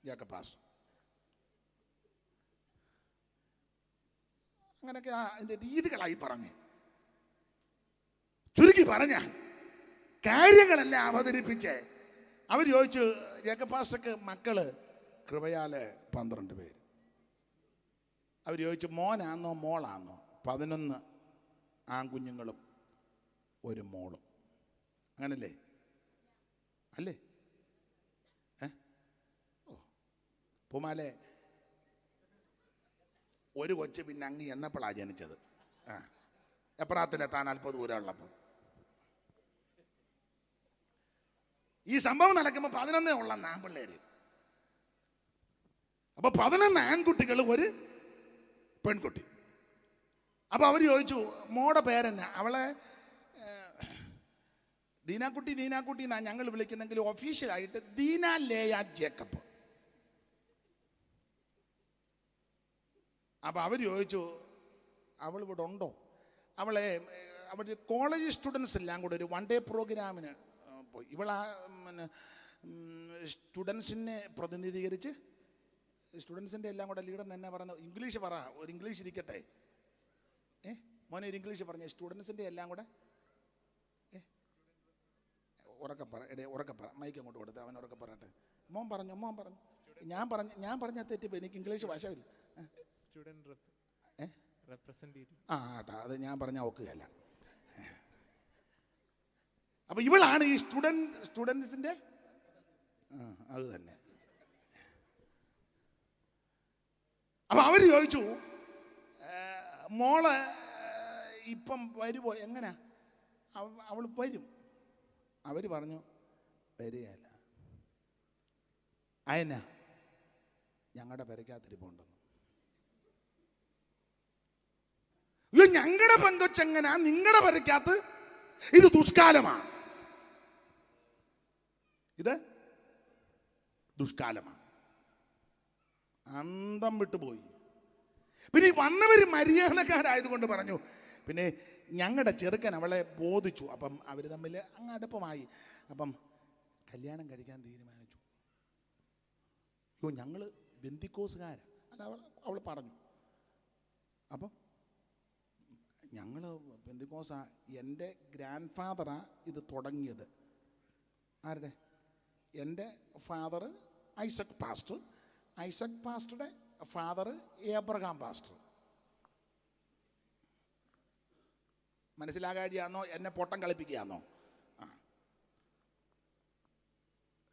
Jacob pastor അങ്ങനെയൊക്കെ അതിൻ്റെ രീതികളായി പറഞ്ഞ് ചുരുക്കി പറഞ്ഞ കാര്യങ്ങളെല്ലാം അവതരിപ്പിച്ച് അവർ ചോദിച്ചു, ജേക്കബ് പാസ്റ്റർക്ക് മക്കള് കൃപയാലെ 12 പേര്. അവർ ചോദിച്ചു മോനാന്നോ മോളാന്നോ? 11 ആൺകുഞ്ഞുങ്ങളും 1 മോളും. അങ്ങനല്ലേ? അല്ലേ? ഓ പൂമാലെ ഒരു കൊച്ച് പിന്നെ അങ്ങ് എന്നപ്പോഴാണ് ജനിച്ചത്? എപ്പറാത്തിലെത്താൻ 40 ദൂരം ഉള്ളപ്പോൾ. ഈ സംഭവം നടക്കുമ്പോൾ 11 ഉള്ള ആൺപിള്ളേര്. അപ്പൊ 11 ആൺകുട്ടികൾ 1 പെൺകുട്ടി. അപ്പൊ അവർ ചോദിച്ചു മോടെ പേരെന്നാ? അവളെ ദീനാക്കുട്ടി എന്നാ ഞങ്ങൾ വിളിക്കുന്നെങ്കിൽ ഒഫീഷ്യലായിട്ട് ദീന ലേയ ജേക്കബ്. അപ്പൊ അവർ ചോദിച്ചു അവൾ ഇവിടെ ഉണ്ടോ? അവളെ അവിടെ കോളേജ് സ്റ്റുഡൻസ് എല്ലാം കൂടെ ഒരു 1 ഡേ പ്രോഗ്രാമിന് പോയി. ഇവളാ സ്റ്റുഡൻസിനെ പ്രതിനിധീകരിച്ച് സ്റ്റുഡൻസിൻ്റെ എല്ലാം കൂടെ ലീഡർ എന്നെ പറയുന്നത് ഇംഗ്ലീഷ് പറ, ഒരു ഇംഗ്ലീഷ് ഇരിക്കട്ടെ. മോനെ ഒരു ഇംഗ്ലീഷ് പറഞ്ഞ സ്റ്റുഡൻസിൻ്റെ എല്ലാം കൂടെ ഉറക്കെ പറ, മൈക്ക് അങ്ങോട്ട് കൊടുത്ത് അവൻ ഉറക്കെ പറയട്ടെ. മോൻ പറഞ്ഞു. ഞാൻ പറഞ്ഞ തെറ്റിപ്പോൾ എനിക്ക് ഇംഗ്ലീഷ് ഭാഷയില്ല. ആട്ടാ അത് ഞാൻ പറഞ്ഞാൽ ഒക്കുകയല്ല. അപ്പൊ ഇവളാണ് ഈ സ്റ്റുഡൻസിന്റെ അത് തന്നെ. അപ്പൊ അവര് ചോദിച്ചു മോള് ഇപ്പം വരുമോ? എങ്ങനാ? അവൾ വരും. അവര് പറഞ്ഞു വരികയല്ല. അയനാ ഞങ്ങളുടെ പെരയ്ക്കകത്തിരിപ്പുണ്ടെന്ന്. അയ്യോ ഞങ്ങളുടെ പെങ്കൊച്ചെങ്ങനാ നിങ്ങളുടെ പെരയ്ക്കകത്ത്? ഇത് ദുഷ്കാലമാണ്. ഇത് ദുഷ്കാലമാണ്. അന്തം വിട്ടുപോയി. പിന്നെ വന്നവർ മര്യാദക്കാരായതുകൊണ്ട് പറഞ്ഞു പിന്നെ ഞങ്ങളുടെ ചെറുക്കൻ അവളെ ബോധിച്ചു. അപ്പം അവർ തമ്മിൽ അങ്ങ് അടുപ്പമായി. അപ്പം കല്യാണം കഴിക്കാൻ തീരുമാനിച്ചു. അയ്യോ ഞങ്ങൾ ബെന്തിക്കോസുകാരാ. അല്ല അവൾ പറഞ്ഞു. അപ്പം ഞങ്ങൾ ബെന്തിക്കോസാ. എൻ്റെ ഗ്രാൻഡ് ഫാദറാ ഇത് തുടങ്ങിയത്. ആരുടെ? എൻ്റെ ഫാദർ ഐസക് പാസ്റ്റർ, ഐസക് പാസ്റ്ററുടെ ഫാദർ ഏബ്രഹാം പാസ്റ്റർ. മനസ്സിലാകാഴിയാന്നോ? എന്നെ പൊട്ടം കളിപ്പിക്കുകയാന്നോ?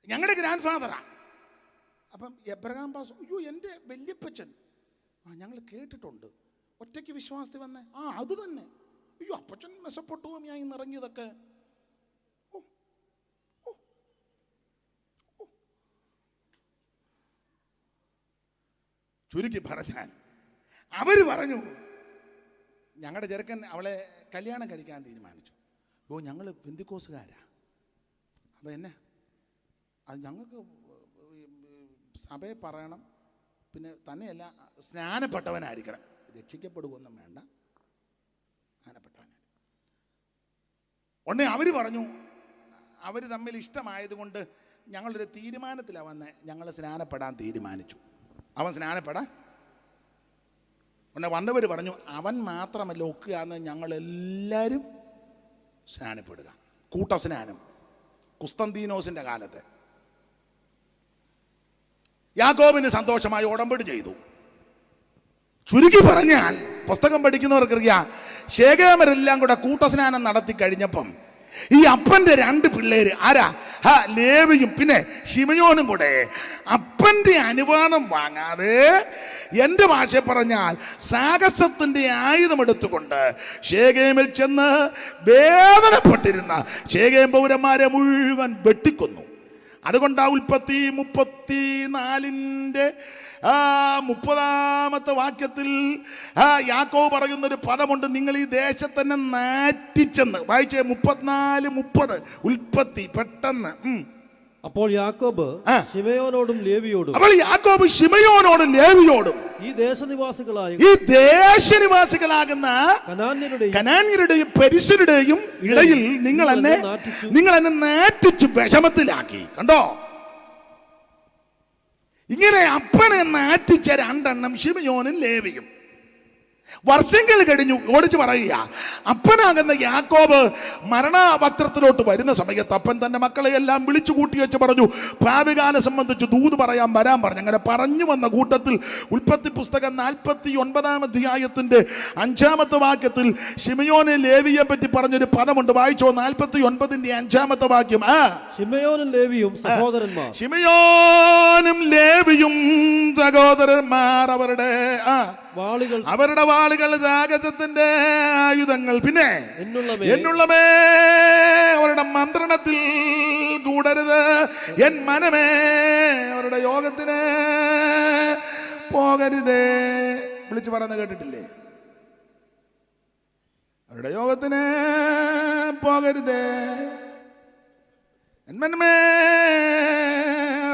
ഞങ്ങളുടെ ഗ്രാൻഡ് ഫാദറാ. അപ്പം എബ്രഹാം പാസ്റ്റർ. അയ്യോ എൻ്റെ വല്യപ്പച്ചൻ. ഞങ്ങൾ കേട്ടിട്ടുണ്ട്. ഒറ്റയ്ക്ക് വിശ്വാസത്തിൽ വന്നേ. അത് തന്നെ. അയ്യോ അപ്പച്ചൻ മെസ്സപ്പൊട്ടോമിയായി നിറഞ്ഞതൊക്കെ. ചുരുക്കി പറഞ്ഞാൽ അവർ പറഞ്ഞു ഞങ്ങളുടെ ചെറുക്കൻ അവളെ കല്യാണം കഴിക്കാൻ തീരുമാനിച്ചു. ഓ ഞങ്ങൾ പെന്തിക്കോസുകാരാ. അപ്പം എന്നെ അത് ഞങ്ങൾക്ക് സഭയെ പറയണം. പിന്നെ തന്നെയല്ല സ്നാനപ്പെട്ടവനായിരിക്കണം. രക്ഷിക്കപ്പെടുകയൊന്നും വേണ്ട, സ്നാനപ്പെട്ടവനായിരിക്കും. ഉടനെ അവർ പറഞ്ഞു അവർ തമ്മിൽ ഇഷ്ടമായതുകൊണ്ട് ഞങ്ങളൊരു തീരുമാനത്തിലാണ് വന്ന് ഞങ്ങൾ സ്നാനപ്പെടാൻ തീരുമാനിച്ചു. അവൻ സ്നാനപ്പെടാൻ ഉടനെ വന്നവർ പറഞ്ഞു അവൻ മാത്രമല്ല ഒക്കുകയെന്ന് ഞങ്ങളെല്ലാവരും സ്നാനപ്പെടുക. കൂട്ടസ്നാനം കുസ്തന്തീനോസിൻ്റെ കാലത്ത്. യാക്കോബിന് സന്തോഷമായി ഉടമ്പടി ചെയ്തു. ചുരുക്കി പറഞ്ഞാൽ പുസ്തകം പഠിക്കുന്നവർക്കറിയാം ശേഖേമരെല്ലാം കൂടെ കൂട്ടസ്നാനം നടത്തി കഴിഞ്ഞപ്പം ഈ അപ്പൻ്റെ 2 പിള്ളേര് ആരാ? ലേവിയും പിന്നെ ശിമയോനും കൂടെ അപ്പന്റെ അനുവാദം വാങ്ങാതെ, എൻ്റെ ഭാഷ പറഞ്ഞാൽ സാഹസത്തിന്റെ ആയുധം എടുത്തുകൊണ്ട് ശേഖേമിൽ ചെന്ന് വേദനപ്പെട്ടിരുന്ന ശേഖേം പൗരന്മാരെ മുഴുവൻ വെട്ടിക്കൊന്നു. അതുകൊണ്ട് ഉൽപ്പത്തി 34 30 വാക്യത്തിൽ യാക്കോബ് പറയുന്നൊരു പദമുണ്ട്, നിങ്ങൾ ഈ ദേശത്തന്നെ നാറ്റിച്ചെന്ന്. വായിച്ചേ 34:30 ഉൽപ്പത്തി പെട്ടെന്ന്. അപ്പോൾ യാക്കോബ് ശിമയോനോടും ലേവിയോടും ഈ ദേശനിവാസികളാകുന്ന കനാന്യരുടെയും പെരിസ്യരുടെയും ഇടയിൽ നിങ്ങൾ എന്നെ നാറ്റിച്ചു വിഷമത്തിലാക്കി. കണ്ടോ, ഇങ്ങനെ അപ്പനെ നാറ്റിച്ച 2 ശിമയോനും ലേവിയും. വർഷങ്ങൾ കഴിഞ്ഞു ഓടിച്ചു പറയുക, അപ്പനാകുന്ന യാക്കോബ് മരണവക്ത്രത്തിലോട്ട് വരുന്ന സമയത്ത് അപ്പൻ തന്റെ മക്കളെ എല്ലാം വിളിച്ചു കൂട്ടി വെച്ച് പറഞ്ഞു, ഭാവികാലം സംബന്ധിച്ച് ദൂത് വരാൻ പറഞ്ഞു. അങ്ങനെ പറഞ്ഞു വന്ന കൂട്ടത്തിൽ ഉൽപ്പത്തി പുസ്തകം 49 അധ്യായത്തിന്റെ 5 വാക്യത്തിൽ ശിമയോനെ ലേവിയെ പറ്റി പറഞ്ഞൊരു പദമുണ്ട്. വായിച്ചോ, 49 5 വാക്യം. ശിമയോനും ലേവിയും സഹോദരന്മാർ. ശിമയോനും ലേവിയും സഹോദരന്മാർ. അവരുടെ വാളുകൾ സാഹസത്തിന്റെ ആയുധങ്ങൾ. പിന്നെ എന്നുള്ളമേ അവരുടെ മന്ത്രണത്തിൽ കൂടരുത്. എൻ മനമേ അവരുടെ യോഗത്തിന് പോകരുതേ. വിളിച്ചു പറയുന്നത് കേട്ടിട്ടില്ലേ? അവരുടെ യോഗത്തിന് പോകരുതേ. എൻ മനമേ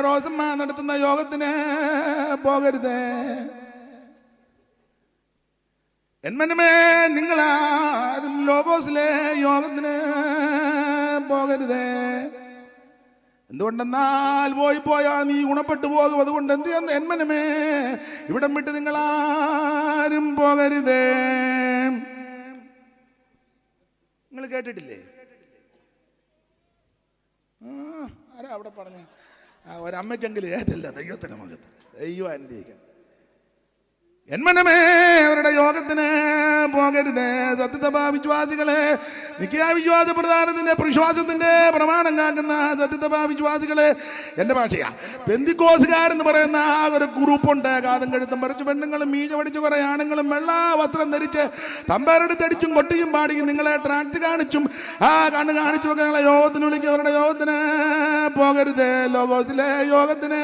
റോസമ്മ നടത്തുന്ന യോഗത്തിന് പോകരുതേ. എന്മനമേ നിങ്ങളാരും ലോകോസിലെ യോഗത്തിന് പോകരുതേ. എന്തുകൊണ്ടെന്നാൽ പോയാ നീ ഗുണപ്പെട്ടു പോകും. അതുകൊണ്ട് എന്ത് ചെയ്യണം? എന്മനമേ ഇവിടം വിട്ട് നിങ്ങളാരും പോകരുതേ. നിങ്ങൾ കേട്ടിട്ടില്ലേ? ആരാ അവിടെ പറഞ്ഞ? ഒരമ്മയ്ക്കെങ്കിലും ഏറ്റല്ല ദൈവത്തിന് മകത്ത്. ദൈവം അനുഗ്രഹിക്കണം. എന്മനമേ അവരുടെ യോഗത്തിന് പോകരുതേ. സത്യസഭാ വിശ്വാസികളെ, നിക്കിയ വിശ്വാസ പ്രധാനത്തിന്റെ വിശ്വാസത്തിന്റെ പ്രമാണം കാക്കുന്ന സത്യസഭാ വിശ്വാസികളെ, എൻ്റെ ഭാഷയാ, പെന്തിക്കോസുകാരെന്ന് പറയുന്ന ഒരു ഗ്രൂപ്പുണ്ട്. കാതും കഴുത്തും പറിച്ചു പെണ്ണുങ്ങളും മീജ പഠിച്ചു കുറെ ആണുങ്ങളും വെള്ള വസ്ത്രം ധരിച്ച് തമ്പാരെടുത്തടിച്ചും കൊട്ടിയും പാടിയും നിങ്ങളെ ട്രാക്ട് കാണിച്ചും കണ്ണ് കാണിച്ചും ഒക്കെ നിങ്ങളെ യോഗത്തിന് വിളിക്കും. അവരുടെ യോഗത്തിന് പോകരുതേ. ലോകോസിലെ യോഗത്തിന്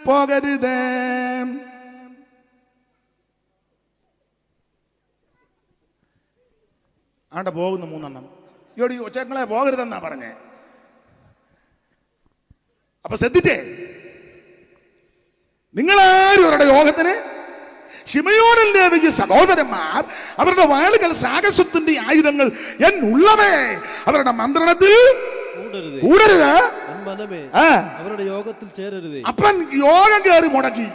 പോകരുതേ. ആണ്ട പോകുന്നു 3 ഇയോടി ഒച്ചങ്ങളെ പോകരുതെന്നാ പറഞ്ഞേ. അപ്പൊ ശ്രദ്ധിച്ചേ, നിങ്ങളാരും അവരുടെ യോഗത്തിന്. ശിമയോനിൽ ലേവിയ സഹോദരന്മാർ അവരുടെ വാളുകൾ സാഹസത്തിന്റെ ആയുധങ്ങൾ. എന്നുള്ളവേ അവരുടെ മന്ത്രണത്തിൽ കൂടരുത്. അവരുടെ യോഗത്തിൽ ചേരരുത്. അപ്പൻ യോഗം കയറി മുടക്കി.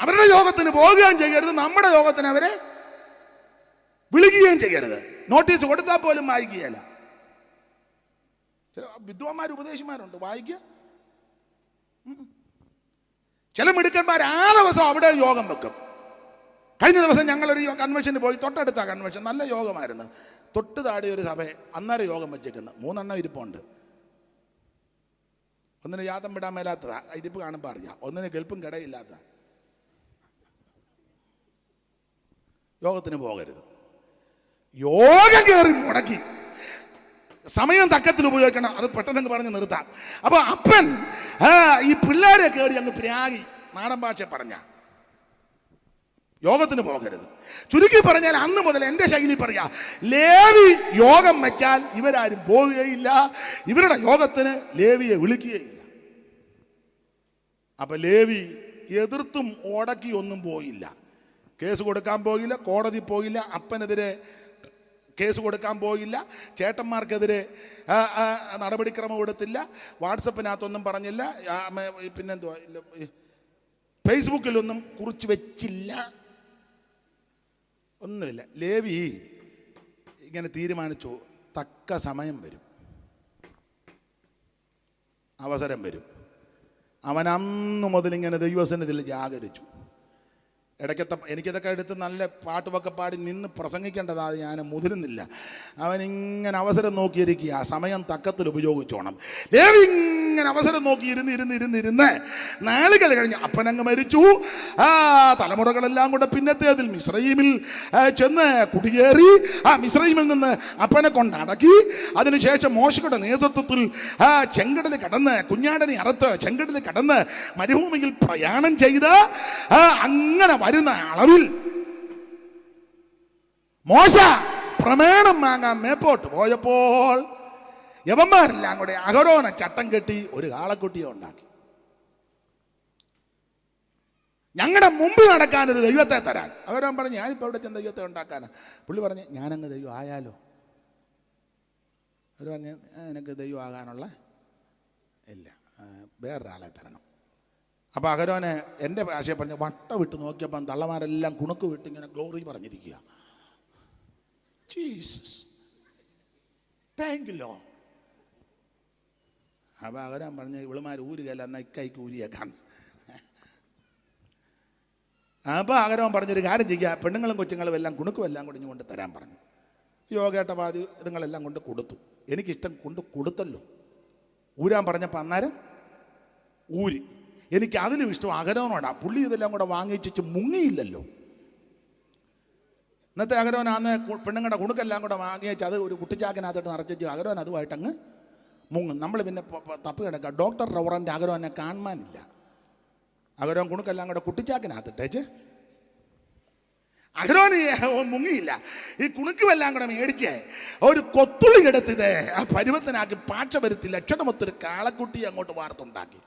അവരുടെ യോഗത്തിന് പോവുകയും ചെയ്യരുത്, നമ്മുടെ യോഗത്തിന് അവരെ വിളിക്കുകയും ചെയ്യരുത്. നോട്ടീസ് കൊടുത്താൽ പോലും വായിക്കുകയല്ല. ചില വിദ്വാന്മാർ ഉപദേശിമാരുണ്ട്, വായിക്കുക. ചില മിടുക്കന്മാർ ദിവസം അവിടെ യോഗം വെക്കും. കഴിഞ്ഞ ദിവസം ഞങ്ങളൊരു കൺവെൻഷന് പോയി. തൊട്ടടുത്ത കൺവെൻഷൻ നല്ല യോഗമായിരുന്നു. തൊട്ട് താഴെ ഒരു സഭ അന്നേരം യോഗം വെച്ചേക്കുന്നു. 3 ഇരിപ്പുണ്ട്. ഒന്നിന് യാതം വിടാൻ മേലാത്തതാ, ഇരിപ്പ് കാണുമ്പോൾ അറിയാം. ഒന്നിന് കെൽപ്പും കിടയില്ലാത്ത. യോഗത്തിന് പോകരുത്. യോഗം കയറി മുടക്കി. സമയം തക്കത്തിൽ ഉപയോഗിക്കണം. അത് പെട്ടെന്ന് പറഞ്ഞ് നിർത്താം. അപ്പൊ അപ്പൻ ഈ പിള്ളേരെ കയറി അങ്ങ് പ്രാഗി. നാടൻ ഭാഷ പറഞ്ഞ യോഗത്തിന് പോകരുത്. ചുരുക്കി പറഞ്ഞാൽ അന്ന് മുതൽ എൻ്റെ ശൈലി പറയാ, ലേവി യോഗം വെച്ചാൽ ഇവരാരും പോവുകയില്ല. ഇവരുടെ യോഗത്തിന് ലേവിയെ വിളിക്കുകയില്ല. അപ്പൊ ലേവി എതിർത്തും ഓടക്കി ഒന്നും പോയില്ല. കേസ് കൊടുക്കാൻ പോയില്ല, കോടതി പോയില്ല, അപ്പനെതിരെ കേസ് കൊടുക്കാൻ പോയില്ല, ചേട്ടന്മാർക്കെതിരെ നടപടിക്രമം എടുത്തില്ല, വാട്സപ്പിനകത്തൊന്നും പറഞ്ഞില്ല, പിന്നെന്തുവാ ഫേസ്ബുക്കിലൊന്നും കുറിച്ച് വെച്ചില്ല, ഒന്നുമില്ല. ലേവി ഇങ്ങനെ തീരുമാനിച്ചു, തക്ക സമയം വരും, അവസരം വരും. അവൻ അന്ന് മുതൽ ഇങ്ങനെ ദൈവസന്നിധിയിൽ ജാഗരിച്ചു. ഇടയ്ക്കത്തെ എനിക്കിതൊക്കെ എടുത്ത് നല്ല പാട്ടുമൊക്കെ പാടി നിന്ന് പ്രസംഗിക്കേണ്ടതാ, ഞാൻ മുതിരുന്നില്ല. അവനിങ്ങനെ അവസരം നോക്കിയിരിക്കുക, ആ സമയം തക്കത്തിൽ ഉപയോഗിച്ചോണം. ലേവി ഇങ്ങനെ അവസരം നോക്കി ഇരുന്ന് നാളുകൾ കഴിഞ്ഞ് അപ്പനങ്ങ് മരിച്ചു. തലമുറകളെല്ലാം കൂടെ പിന്നത്തേതിൽ മിസ്രയീമിൽ ചെന്ന് കുടിയേറി. മിസ്രയീമിൽ നിന്ന് അപ്പനെ കൊണ്ടടക്കി. അതിനുശേഷം മോശയുടെ നേതൃത്വത്തിൽ ചെങ്കടൽ കടന്ന്, കുഞ്ഞാടനെ അറുത്ത് ചെങ്കടൽ കടന്ന് മരുഭൂമിയിൽ പ്രയാണം ചെയ്ത് അങ്ങനെ വരുന്ന അളവിൽ മോശ പ്രമാണം വാങ്ങാൻ മേപ്പോട്ട് പോയപ്പോൾ യവന്മാരെല്ലാം കൂടെ അഹരോനെ ചട്ടം കെട്ടി ഒരു കാളക്കുട്ടിയെ ഉണ്ടാക്കി. ഞങ്ങളുടെ മുമ്പിൽ നടക്കാൻ ഒരു ദൈവത്തെ തരാൻ. അഹരോൻ പറഞ്ഞു, ഞാനിപ്പോൾ എവിടെ ചെന്ന് ദൈവത്തെ ഉണ്ടാക്കാനാ? പുള്ളി പറഞ്ഞു, ഞാനങ്ങ് ദൈവം ആയാലോ? അവർ പറഞ്ഞു, എനിക്ക് ദൈവം ആകാനുള്ള ഇല്ല, വേറൊരാളെ തരണം. അപ്പോൾ അഹരോനെ എൻ്റെ ഭാഷയെ പറഞ്ഞ് വട്ട വിട്ട് നോക്കിയപ്പം തള്ളമാരെല്ലാം കുണുക്ക് വിട്ട് ഇങ്ങനെ ഗ്ലോറി പറഞ്ഞിരിക്കുക. Jesus, thank you lord. അപ്പോൾ അഹരോൻ പറഞ്ഞ്, ഇവളുമാർ ഊരുകയല്ല, എന്നാൽ ഇക്കൈക്ക് ഊരിയേക്കാം. അപ്പോൾ അഹരോൻ പറഞ്ഞൊരു കാര്യം ചെയ്യുക, പെണ്ണുങ്ങളും കൊച്ചുങ്ങളും എല്ലാം കുണുക്കും എല്ലാം കൂടി കൊണ്ട് തരാൻ പറഞ്ഞു. യോഗേട്ട പാതി ഇതുങ്ങളെല്ലാം കൊണ്ട് കൊടുത്തു. എനിക്കിഷ്ടം കൊണ്ട് കൊടുത്തല്ലോ. ഊരാൻ പറഞ്ഞപ്പോൾ അന്നേരം ഊരി. എനിക്ക് അതിലും ഇഷ്ടം അഹരോനോടാ. പുള്ളി ഇതെല്ലാം കൂടെ വാങ്ങിച്ചു മുങ്ങിയില്ലല്ലോ. ഇന്നത്തെ അഹരോൻ അന്ന് പെണ്ണുങ്ങളുടെ കുണുക്കെല്ലാം കൂടെ വാങ്ങിച്ച് അത് ഒരു കുട്ടിച്ചാക്കിനകത്തോട്ട് നിറച്ചു അഹരോൻ അതുമായിട്ട് അങ്ങ് മുങ്ങും. നമ്മൾ പിന്നെ തപ്പ് കിടക്കുക. ഡോക്ടർ റവറൻ്റെ അഹരോനെ കാണാനില്ല. അഹരോൻ കുണുക്കെല്ലാം കൂടെ കുട്ടിച്ചാക്കിനകത്തിട്ടേച്ച് അഹരോന് മുങ്ങിയില്ല. ഈ കുണുക്കുമെല്ലാം കൂടെ മേടിച്ച് ഒരു കൊത്തുള്ളി എടുത്തത് ആ പരുവത്തിനാക്കി പാച്ച വരുത്തി ലക്ഷണമൊത്തൊരു കാളക്കുട്ടിയെ അങ്ങോട്ട് വാർത്തുണ്ടാക്കി.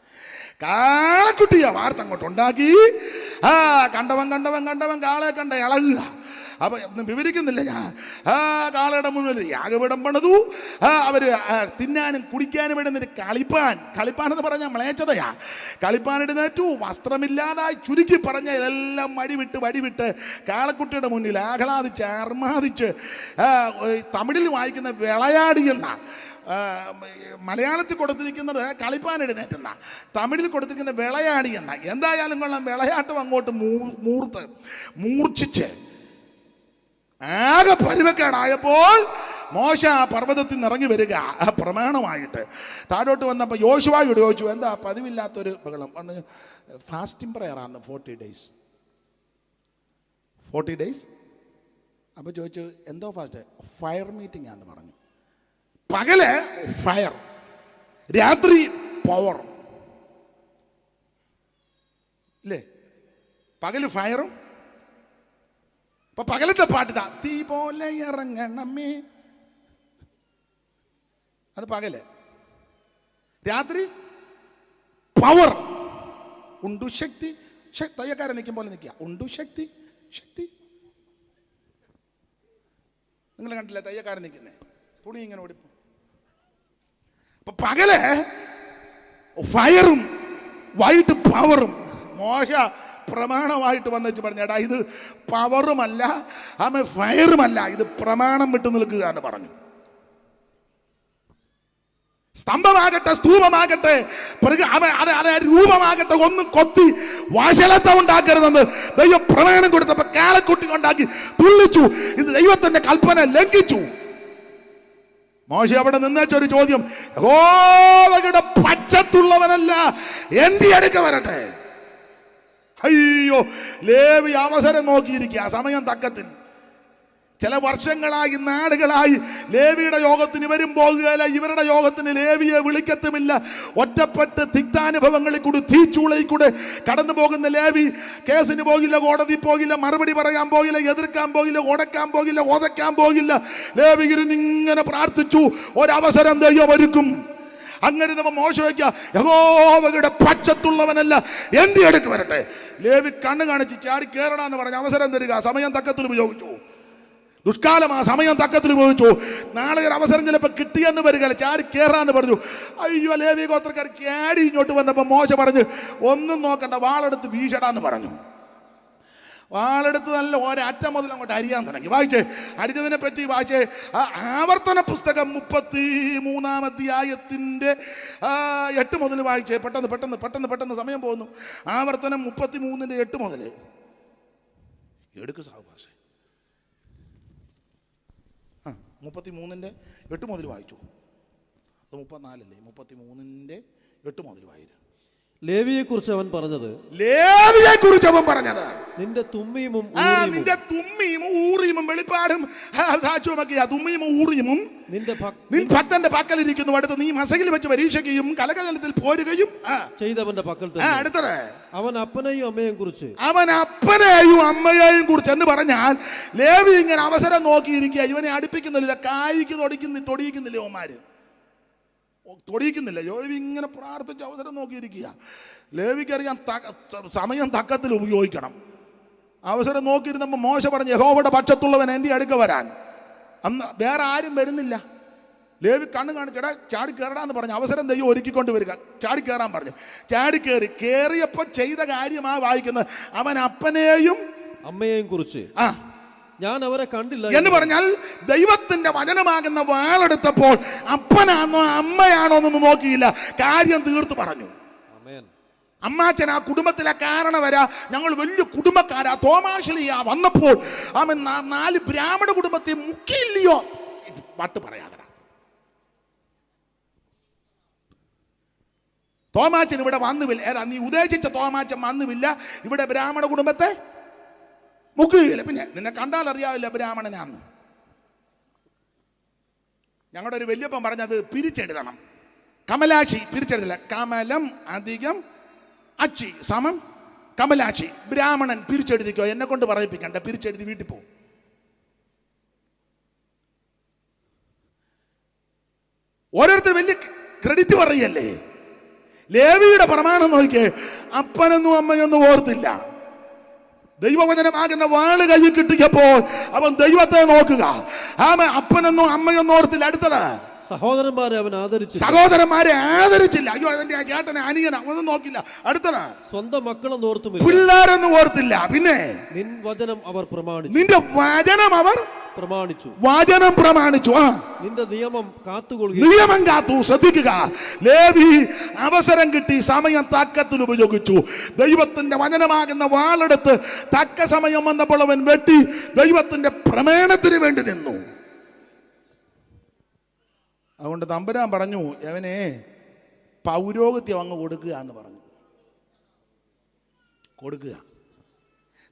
കാളക്കുട്ടിയെ വാർത്തങ്ങോട്ടുണ്ടാക്കി. കണ്ടവൻ കാളെ കണ്ട ഇളകുക. അപ്പം ഒന്നും വിവരിക്കുന്നില്ല ഞാൻ. കാളയുടെ മുന്നിൽ യാഗപീഠം പണിതു. അവർ തിന്നാനും കുടിക്കാനും ഇടുന്നൊരു കളിപ്പാൻ എന്ന് പറഞ്ഞാൽ മ്ലേച്ഛതയാ. കളിപ്പാനിടുന്നേറ്റു വസ്ത്രമില്ലാതായി ചുരുക്കി പറഞ്ഞ എല്ലാം വടിവിട്ട് കാളക്കുട്ടിയുടെ മുന്നിൽ ആഹ്ലാദിച്ച് അർമാദിച്ച് തമിഴിൽ വായിക്കുന്ന വിളയാടി എന്ന, മലയാളത്തിൽ കൊടുത്തിരിക്കുന്നത് കളിപ്പാൻ എഴുന്നേറ്റെന്ന, തമിഴിൽ കൊടുത്തിരിക്കുന്ന വിളയാടി എന്ന. എന്തായാലും കൊള്ളാം, വിളയാട്ടം അങ്ങോട്ട് മൂർച്ഛിച്ച് ആകെ പരുവക്കേടായപ്പോൾ മോശ പർവ്വതത്തിൽ നിന്ന് ഇറങ്ങി വരിക പ്രമാണമായിട്ട്. താഴോട്ട് വന്നപ്പോൾ യോശുവയോട് ചോദിച്ചു, എന്താ പതിവില്ലാത്തൊരു ബഹളം? ഫാസ്റ്റിംഗ് പ്രയറാണ് 40 days. അപ്പോൾ ചോദിച്ചു, എന്തോ ഫാസ്റ്റ്? ഫയർ മീറ്റിംഗ് ആണെന്ന് പറഞ്ഞു. പകല് ഫയർ, രാത്രി പവർ ഇല്ലേ? പകല് ഫയറും. അപ്പൊ പകലത്തെ പാട്ടിതാ, തീ പോലെ ഇറങ്ങണമേ, അത് പകല്. രാത്രി പവർ. ഉണ്ടു ശക്തി. തയ്യക്കാരൻ നിൽക്കും പോലെ നിൽക്കുക. ഉണ്ടു ശക്തി. നിങ്ങൾ കണ്ടില്ലേ തയ്യക്കാരൻ നിൽക്കുന്നേ? തുണി ഇങ്ങനെ ഓടിപ്പോ. അപ്പൊ പകല് ഫയറും വൈകിട്ട് പവറും. മോശ പ്രമാണമായിട്ട് വന്നിച്ച് പറഞ്ഞേടാ, ഇത് പവറുമല്ല, ഫയറുമല്ല, ഇത് പ്രമാണം വിട്ടു നിൽക്കുക എന്ന് പറഞ്ഞു. സ്തംഭമാകട്ടെ, സ്തൂപമാകട്ടെ, രൂപമാകട്ടെ, ഒന്ന് കൊത്തി വശലത്ത ഉണ്ടാക്കരുതെന്ന് ദൈവം പ്രമാണം കൊടുത്തപ്പോ കാളക്കുട്ടി ഉണ്ടാക്കി തുള്ളിച്ചു. ഇത് ദൈവത്തിന്റെ കൽപ്പന ലംഘിച്ചു. മോശ അവിടെ നിന്നൊരു ചോദ്യം, യഹോവയുടെ പച്ചത്തുള്ളവനല്ല എന്തി അടുക്ക വരട്ടെ. അയ്യോ, ലേവി അവസരം നോക്കിയിരിക്കുക. സമയം തക്കത്തിൽ ചില വർഷങ്ങളായി, നാടുകളായി ലേവിയുടെ യോഗത്തിന് ഇവരും പോകുകയില്ല, ഇവരുടെ യോഗത്തിന് ലേവിയെ വിളിക്കത്തുമില്ല. ഒറ്റപ്പെട്ട് തിക്താനുഭവങ്ങളിൽ കൂടി, തീച്ചൂളയിൽ കൂടെ കടന്നു പോകുന്ന ലേവി കേസിന് പോകില്ല, കോടതി പോകില്ല, മറുപടി പറയാൻ പോകില്ല, എതിർക്കാൻ പോകില്ല, ഉടക്കാൻ പോകില്ല, ഒതക്കാൻ പോകില്ല. ലേവി ഇരുന്നിങ്ങനെ പ്രാർത്ഥിച്ചു, ഒരവസരം ദൈവം ഒരുക്കും. അങ്ങനെ നമ്മൾ മോശം വയ്ക്കുക, യഹോവയുടെ പച്ചത്തുള്ളവനല്ല എന്തി അടുക്ക് വരട്ടെ. ലേവി കണ്ണ് കാണിച്ച് ചാടി കയറണമെന്ന് പറഞ്ഞ് അവസരം തരിക. സമയം തക്കത്തിൽ ഉപയോഗിച്ചു. ദുഷ്കാലം ആ സമയം തക്കത്തിൽ ഉപയോഗിച്ചു. നാളെ ഒരു അവസരം ചിലപ്പോൾ കിട്ടിയെന്ന് വരിക, ചാടി കയറാന്ന് പറഞ്ഞു. അയ്യോ, ലേവി ഗോത്രക്കാർ ചാടി ഇങ്ങോട്ട് വന്നപ്പോൾ മോശ പറഞ്ഞ്, ഒന്നും നോക്കണ്ട, വാളെടുത്ത് വീശടാന്ന് പറഞ്ഞു. വാളെടുത്ത് നല്ല ഒരറ്റം മുതൽ അങ്ങോട്ട് അരിയാൻ തുടങ്ങി. വായിച്ചേ, അരിഞ്ഞതിനെ പറ്റി വായിച്ചേ. ആവർത്തന പുസ്തകം 33-ാം അധ്യായത്തിൻ്റെ 8 മുതൽ വായിച്ചേ. പെട്ടെന്ന് സമയം പോകുന്നു. ആവർത്തനം 33-ന്റെ 8 മുതൽ. എടുക്ക് സാവകാശം. 33:8 മുതൽ വായിച്ചു. അത് 34 33:8 മുതൽ വായിച്ചു. ലേവിയെ കുറിച്ച് അവൻ പറഞ്ഞത് നിന്റെ തുമ്മിയും ഊറിയും വെളിപ്പാടും സാക്ഷ്യവുമൊക്കെയാ. തുമ്മിയും ഊറിയും നിന്റെ ഭക്തന്റെ പക്കലിരിക്കുന്നു. അടുത്ത് നീ മസകിൽ വെച്ച് പരീക്ഷിക്കുകയും കലകലത്തിൽ പോരുകയും ചെയ്തവന്റെ പക്കൽ. അടുത്തത് അവൻ അപ്പനെയും അമ്മയെയും കുറിച്ച് എന്ന് പറഞ്ഞാൽ ലേവി ഇങ്ങനെ അവസരം നോക്കിയിരിക്കുക. ഇവനെ അടുപ്പിക്കുന്നില്ല, കായ്ക്ക് തൊടിയിക്കുന്നില്ല, ഓമാര് തൊടിയിക്കുന്നില്ല. ലേവി ഇങ്ങനെ പ്രാർത്ഥിച്ച് അവസരം നോക്കിയിരിക്കുക. ലേവിക്കറിയാം സമയം തക്കത്തിൽ ഉപയോഗിക്കണം. അവസരം നോക്കിയിരുന്നപ്പോൾ മോശ പറഞ്ഞു, യഹോവയുടെ പക്ഷത്തുള്ളവൻ എൻ്റെ അടുക്ക വരാൻ. അന്ന് വേറെ ആരും വരുന്നില്ല. ലേവി കണ്ണ് കാണിച്ചടാ ചാടി കയറാന്ന് പറഞ്ഞു. അവസരം ദൈവം ഒരുക്കിക്കൊണ്ട് വരിക. ചാടി കയറാൻ പറഞ്ഞു. ചാടി കയറിയപ്പോൾ ചെയ്ത കാര്യമാ വായിക്കുന്നത്. അവൻ അപ്പനെയും അമ്മയെയും കുറിച്ച് ഞാൻ അവരെ കണ്ടില്ല എന്ന് പറഞ്ഞാൽ ദൈവത്തിന്റെ വചനമാകുന്ന വാളെടുത്തപ്പോൾ അപ്പനാണോ അമ്മയാണോ എന്നൊന്നും നോക്കിയില്ല, കാര്യം തീർത്തു പറഞ്ഞു. അമ്മാച്ചൻ ആ കുടുംബത്തിലെ കാരണം വരാ, ഞങ്ങൾ വലിയ കുടുംബക്കാരാ. തോമാശ്ലീയ വന്നപ്പോൾ അവൻ 4 ബ്രാഹ്മണ കുടുംബത്തെ മുക്കിയില്ലയോ പാട്ട് പറയാതെ. തോമാച്ചൻ ഇവിടെ വന്നുമില്ല. ഏതാ നീ ഉദ്ദേശിച്ച തോമാച്ചൻ വന്നുമില്ല. ഇവിടെ ബ്രാഹ്മണ കുടുംബത്തെ മുക്കുകയില്ല. പിന്നെ നിന്നെ കണ്ടാൽ അറിയാവില്ല ബ്രാഹ്മണനാന്ന്. ഞങ്ങളുടെ ഒരു വല്യപ്പൻ പറഞ്ഞത് പിരിച്ചെഴുതണം. കമലാക്ഷി പിരിച്ചെഴുതില്ല. കമലം അധികം അക്ഷി സമം കമലാക്ഷി. ബ്രാഹ്മണൻ പിരിച്ചെഴുതിക്കോ, എന്നെ കൊണ്ട് പറയിപ്പിക്കണ്ട. പിരിച്ചെഴുതി വീട്ടിൽ പോകും. ഓരോരുത്തർ വലിയ ക്രെഡിറ്റ് പറയല്ലേ. ലേവിയുടെ പ്രമാണം നോക്കിയേ, അപ്പനൊന്നും അമ്മയൊന്നും ഓർത്തില്ല. ദൈവവചനമാകുന്ന വാള് കയ്യിൽ കിട്ടിയപ്പോൾ അവൻ ദൈവത്തെ നോക്കുക. അപ്പനൊന്നും അമ്മയൊന്നും ഓർത്തില്ല. അടുത്തത് സഹോദരന്മാരെ ആദരിച്ചില്ല. അയ്യോ അതെന്റെ ചേട്ടനെ അനിയനാ, ഒന്നും നോക്കില്ല. അടുത്തത് സ്വന്തം മക്കളൊന്നും ഓർത്തുമില്ല, പിള്ളേരൊന്നും ഓർത്തില്ല. പിന്നെ നിന്റെ വചനം അവർ പ്രമാണിച്ചു. വചനം പ്രമാണിച്ചു. നിന്റെ നിയമം കാത്തു. ശ്രദ്ധിക്കുക, ലേവി അവസരം കിട്ടി, സമയം തക്കത്തിൽ ഉപയോഗിച്ചു. ദൈവത്തിന്റെ വചനമാകുന്ന വാളെടുത്ത് തക്ക സമയം വന്നപ്പോൾ അവൻ വെട്ടി ദൈവത്തിന്റെ പ്രമാണത്തിന് വേണ്ടി നിന്നു. അതുകൊണ്ട് തമ്പുരാൻ പറഞ്ഞു, അവനെ പൗരോഹിത്യം അങ്ങ് കൊടുക്കുക എന്ന് പറഞ്ഞു. കൊടുക്കുക.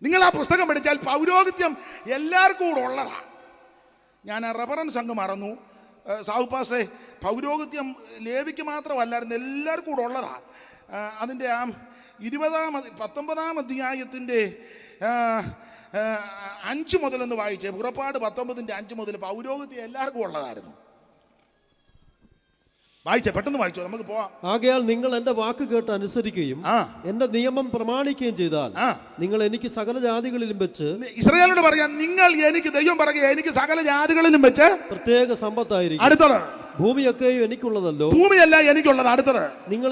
നിങ്ങൾ ആ പുസ്തകം പഠിച്ചാൽ പൗരോഹിത്യം എല്ലാവർക്കും കൂടെ ഉള്ളതാണ്. ഞാൻ ആ റെഫറൻസ് അങ്ങ് മറന്നു. സാഹു പാസ്റ്റേ, പൗരോഹിത്യം ലേവിക്ക് മാത്രമല്ലായിരുന്നു, എല്ലാവർക്കും കൂടെ ഉള്ളതാണ്. അതിൻ്റെ ആ 19 അധ്യായത്തിൻ്റെ 5 മുതലൊന്ന് വായിച്ചേ. പുറപ്പാട് 19:5 മുതൽ പൗരോഹിത്യം എല്ലാവർക്കും ഉള്ളതായിരുന്നു. വായിച്ചേ, പെട്ടെന്ന് വായിച്ചോ, നമുക്ക് പോവാം. ആകയാൽ നിങ്ങൾ എന്റെ വാക്ക് കേട്ട് അനുസരിക്കുകയും എന്റെ നിയമം പ്രമാണിക്കുകയും ചെയ്താൽ നിങ്ങൾ എനിക്ക് സകല ജാതികളിലും വെച്ച്, ഇസ്രായേലിനോട് പറയാം, നിങ്ങൾ എനിക്ക്, ദൈവം പറയുക, എനിക്ക് സകല ജാതികളിലും വെച്ച് പ്രത്യേക സമ്പത്തായിരിക്കും. അടുത്തത് ഭൂമിയൊക്കെയും എനിക്കുള്ളതല്ലോ. ഭൂമിയല്ല എനിക്കുള്ളത്. അടുത്തത് നിങ്ങൾ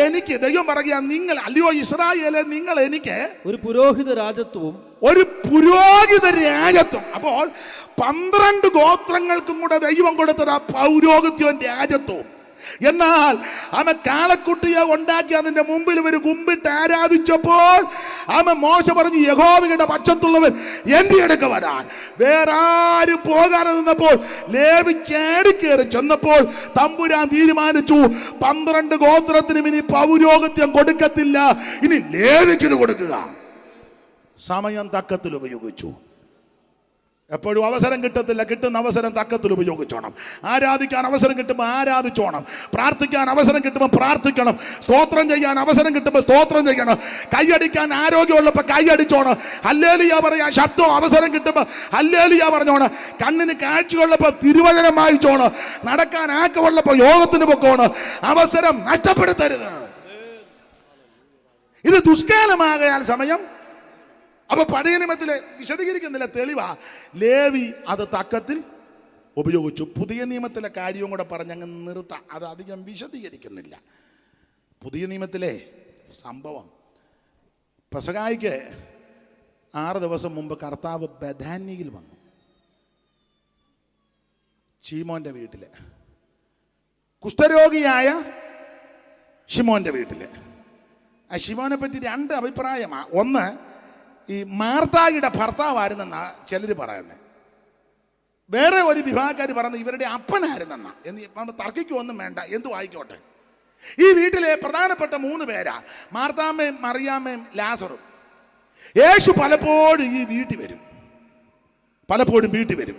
എനിക്ക് ദൈവം പറയുക, നിങ്ങൾ, അല്ലയോ ഇസ്രായേലെ, നിങ്ങൾ എനിക്ക് ഒരു പുരോഹിത രാജത്വവും അപ്പോൾ 12 ഗോത്രങ്ങൾക്കും കൂടെ ദൈവം കൊടുത്തത് ആ പൗരോഹിത്യവും രാജത്വവും. എന്നാൽ അവൻ കാളക്കുട്ടിയെ ഉണ്ടാക്കി അതിന്റെ മുമ്പിൽ ഒരു കുമ്പിട്ട് ആരാധിച്ചപ്പോൾ അവൻ മോശ പറഞ്ഞു, യഹോവയുടെ പക്ഷത്തുള്ളവൻ എന്റെ അടുക്ക വരാൻ. വേറെ ആരും പോകാതെ നിന്നപ്പോൾ ലേവി ചാടിക്കേറി ചെന്നപ്പോൾ തമ്പുരാൻ തീരുമാനിച്ചു, 12 ഗോത്രത്തിനും ഇനി പൗരോഹിത്യം കൊടുക്കത്തില്ല, ഇനി ലേവിക്ക് ഇത് കൊടുക്കുക. സമയം തക്കത്തിൽ ഉപയോഗിച്ചു. എപ്പോഴും അവസരം കിട്ടത്തില്ല, കിട്ടുന്ന അവസരം തക്കത്തിൽ ഉപയോഗിച്ചോണം. ആരാധിക്കാൻ അവസരം കിട്ടുമ്പോൾ ആരാധിച്ചോണം. പ്രാർത്ഥിക്കാൻ അവസരം കിട്ടുമ്പോൾ പ്രാർത്ഥിക്കണം. സ്തോത്രം ചെയ്യാൻ അവസരം കിട്ടുമ്പോൾ സ്തോത്രം ചെയ്യണം. കൈയടിക്കാൻ ആരോഗ്യമുള്ളപ്പോൾ കൈയടിച്ചോണം. ഹല്ലേലൂയ പറയാൻ ശബ്ദം അവസരം കിട്ടുമ്പോൾ ഹല്ലേലൂയ പറഞ്ഞോണം. കണ്ണിന് കാഴ്ചയുള്ളപ്പോൾ തിരുവചനം വായിച്ചോണം. നടക്കാൻ ആക്കമുള്ളപ്പോൾ യോഗത്തിന് പൊക്കോണം. അവസരം നഷ്ടപ്പെടുത്തരുത്. ഇത് ദുഷ്കാലമാകയാൽ സമയം. അപ്പൊ പഴയ നിയമത്തിലെ വിശദീകരിക്കുന്നില്ല, തെളിവാ. ലേവി അത് തക്കത്തിൽ ഉപയോഗിച്ചു. പുതിയ നിയമത്തിലെ കാര്യവും കൂടെ പറഞ്ഞങ്ങ് നിർത്താം, അത് അധികം വിശദീകരിക്കുന്നില്ല. പുതിയ നിയമത്തിലെ സംഭവം, പെസഹായ്ക്ക് 6 ദിവസം മുമ്പ് കർത്താവ് ബഥാന്യയിൽ വന്നു. ശീമോന്റെ വീട്ടില്, കുഷ്ഠരോഗിയായ ശിമോന്റെ വീട്ടില്. ആ ശിമോനെ പറ്റി 2 അഭിപ്രായമാണ്. ഒന്ന്, ഈ മാർത്തായിയുടെ ഭർത്താവായിരുന്നെന്നാ ചിലർ പറയുന്നത്. വേറെ ഒരു വിഭാഗക്കാർ പറയുന്നത് ഇവരുടെ അപ്പനായിരുന്നെന്നാ. എന്ന് തർക്കിക്കൊന്നും വേണ്ട, എന്തു വായിക്കോട്ടെ. ഈ വീട്ടിലെ പ്രധാനപ്പെട്ട 3 പേരാ, മാർത്താമ്മയും മറിയാമ്മയും ലാസറും. യേശു പലപ്പോഴും ഈ വീട്ടിൽ വരും, പലപ്പോഴും വീട്ടിൽ വരും.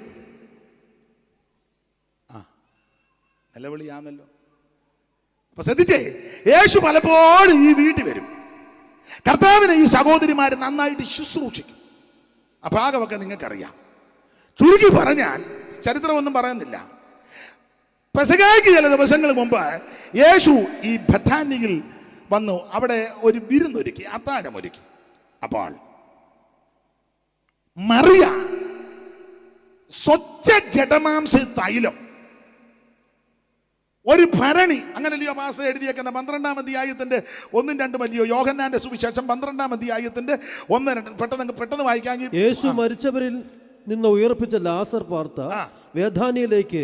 നിലവിളിയാന്നല്ലോ. അപ്പൊ ശ്രദ്ധിച്ചേ, യേശു പലപ്പോഴും ഈ വീട്ടിൽ വരും. കർത്താവിനെ ഈ സഹോദരിമാർ നന്നായിട്ട് ശുശ്രൂഷിക്കും. ആ ഭാഗമൊക്കെ നിങ്ങൾക്കറിയാം. ചുരുക്കി പറഞ്ഞാൽ, ചരിത്രമൊന്നും പറയുന്നില്ല, പെസഹായ്ക്ക് ചില ദിവസങ്ങൾ മുമ്പ് യേശു ഈ ബഥാനിയിൽ വന്നു അവിടെ ഒരു വിരുന്നൊരുക്കി, അത്താഴമൊരുക്കി. അപ്പോൾ മറിയ സ്വച്ഛ ജഡമാംസ തൈലം ഒരു ഭരണി, അങ്ങനല്ലയോ പാസ്റ്റർ എഴുതിയേക്കുന്ന 12-ാം അധ്യായത്തിന്റെ 1-2 അല്ലയോ യോഹന്നാന്റെ സുവിശേഷം 12-ാം അധ്യായത്തിന്റെ 1-2 പെട്ടെന്ന് വായിക്കാമെങ്കിൽ, യേശു മരിച്ചവരിൽ നിന്ന് ഉയർപ്പിച്ച ലാസർ പാർത്ത വേദാനിയിലേക്ക്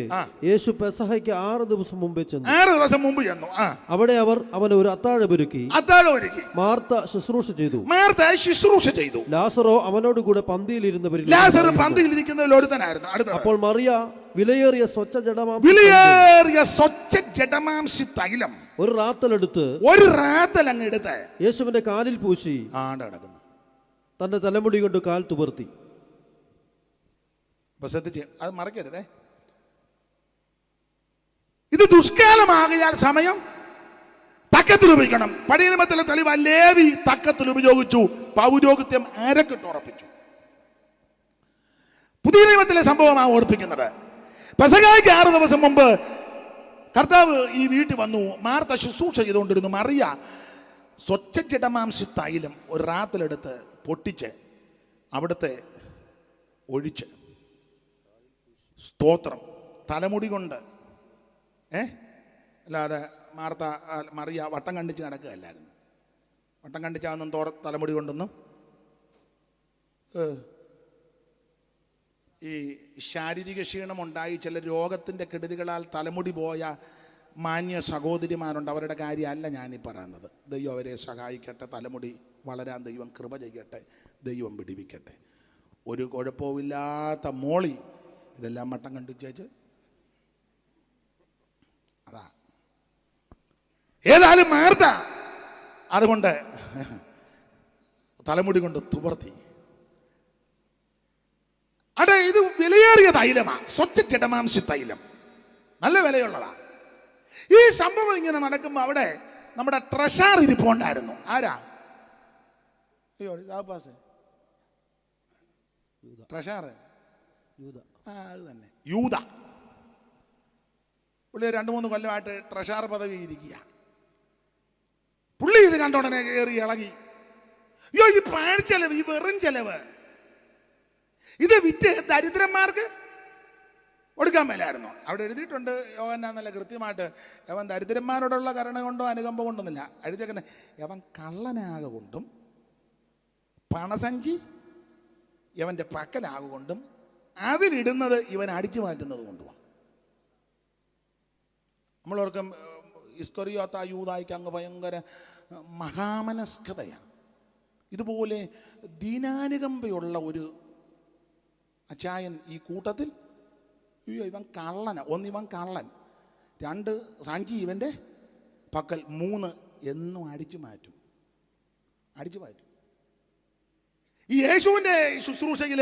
യേശു പെസഹയ്ക്ക് 6 ദിവസം മുമ്പേ ചെന്നു. 6 ദിവസം മുമ്പ് ചെന്നു. അവിടെ അവർ അവന് ഒരു അത്താഴമൊരുക്കി. മാർത്ത ശുശ്രൂഷ ചെയ്തു. ലാസറോ അവനോട് കൂടെ പന്തിയിലിരുന്നവരിൽ ഒരുത്തനായിരുന്നു. അപ്പോൾ മറിയ വിലയേറിയ സ്വച്ഛ ജഡമാംസ തൈലം ഒരു റാത്തലെടുത്ത് അങ്ങ് എടുത്ത് യേശുവിന്റെ കാലിൽ പൂശി തന്റെ തലമുടി കൊണ്ട് കാൽ തുവർത്തി. ശ്രദ്ധിച്ച് അത് മറക്കരുതേ. ഇത് ദുഷ്കാലമാകയാൽ സമയം തക്കത്തിൽ ഉപയോഗിക്കണം. പഴയ നിയമത്തിലെ തെളിവ് ലേവി തക്കത്തിൽ ഉപയോഗിച്ചു, പൗരോഹിത്യം അരക്കിട്ട് ഉറപ്പിച്ചു. പുതിയ നിയമത്തിലെ സംഭവമാണ് ഓർപ്പിക്കുന്നത്. പെസഹായ്ക്ക് 6 ദിവസം മുമ്പ് കർത്താവ് ഈ വീട്ടിൽ വന്നു. മാർത്ത ശുശ്രൂഷ ചെയ്തുകൊണ്ടിരുന്നു. മറിയ സ്വച്ഛ ജഡമാംസ തൈലം ഒരു റാത്തിലെടുത്ത് പൊട്ടിച്ച് അവിടുത്തെ ഒഴിച്ച്, സ്തോത്രം, തലമുടി കൊണ്ട്. അല്ലാതെ മറിയ വട്ടം കണ്ടിച്ച് നടക്കുകയല്ലായിരുന്നു. വട്ടം കണ്ടിച്ചാന്നും തലമുടി കൊണ്ടൊന്നും. ഈ ശാരീരിക ക്ഷീണമുണ്ടായി ചില രോഗത്തിൻ്റെ കെടുതികളാൽ തലമുടി പോയ മാന്യ സഹോദരിമാരുണ്ട്. അവരുടെ കാര്യമല്ല ഞാനീ പറയുന്നത്. ദൈവം അവരെ സഹായിക്കട്ടെ, തലമുടി വളരാൻ ദൈവം കൃപ ചെയ്യട്ടെ, ദൈവം പിടിപ്പിക്കട്ടെ. ഒരു കുഴപ്പമില്ലാത്ത മോളി ഇതെല്ലാം മട്ടം കണ്ടിച്ചേച്ച് അതാ. ഏതായാലും മാർത്ത അതുകൊണ്ട് തലമുടി കൊണ്ട് തുവർത്തി. അടെ ഇത് വിലയേറിയ തൈലമാ, സ്വച്ഛ ജഡമാംസ തൈലം, നല്ല വിലയുള്ളതാ. ഈ സംഭവം ഇങ്ങനെ നടക്കുമ്പോൾ അവിടെ നമ്മുടെ ട്രഷാർ ഇരിപ്പുണ്ടായിരുന്നു. ആരാ? അയ്യോ ട്രഷാർ, അത് തന്നെ, യൂദ. പുള്ളി 2-3 കൊല്ലമായിട്ട് ട്രഷാർ പദവി ഇരിക്കുക. പുള്ളി ഇത് കണ്ടോടനെ കയറി ഇളകി. അയ്യോ, ഈ പാഴ്ചെലവ്, ഈ വെറും ചെലവ്, ഇത് വിറ്റ് ദരിദ്രന്മാർക്ക് കൊടുക്കാൻ മേലായിരുന്നു. അവിടെ എഴുതിയിട്ടുണ്ട് യോഹന്നാൻ നല്ല കൃത്യമായിട്ട്. അവൻ ദരിദ്രന്മാരോടുള്ള കരുണ കൊണ്ടോ അനുകമ്പ കൊണ്ടൊന്നുമില്ല എഴുതിയേക്കുന്നത്. അവൻ കള്ളനാകൊണ്ടും പണസഞ്ചി ഇവൻ്റെ പക്കലാകൊണ്ടും അതിലിടുന്നത് ഇവൻ അടിച്ചു മാറ്റുന്നത് കൊണ്ടുമാണ്. നമ്മളോർക്കും ഇസ്കറിയോത്ത യൂദായിക്ക് അങ്ങ് ഭയങ്കര മഹാമനസ്കതയാണ്. ഇതുപോലെ ദീനാനുകമ്പയുള്ള ഒരു അച്ചായൻ ഈ കൂട്ടത്തിൽ. ഇവൻ കള്ളന, ഇവൻ കള്ളൻ, 2 സഞ്ചി ഇവൻ്റെ പക്കൽ, 3 എന്നും അടിച്ചു മാറ്റും. ഈ യേശുവിൻ്റെ ശുശ്രൂഷയിൽ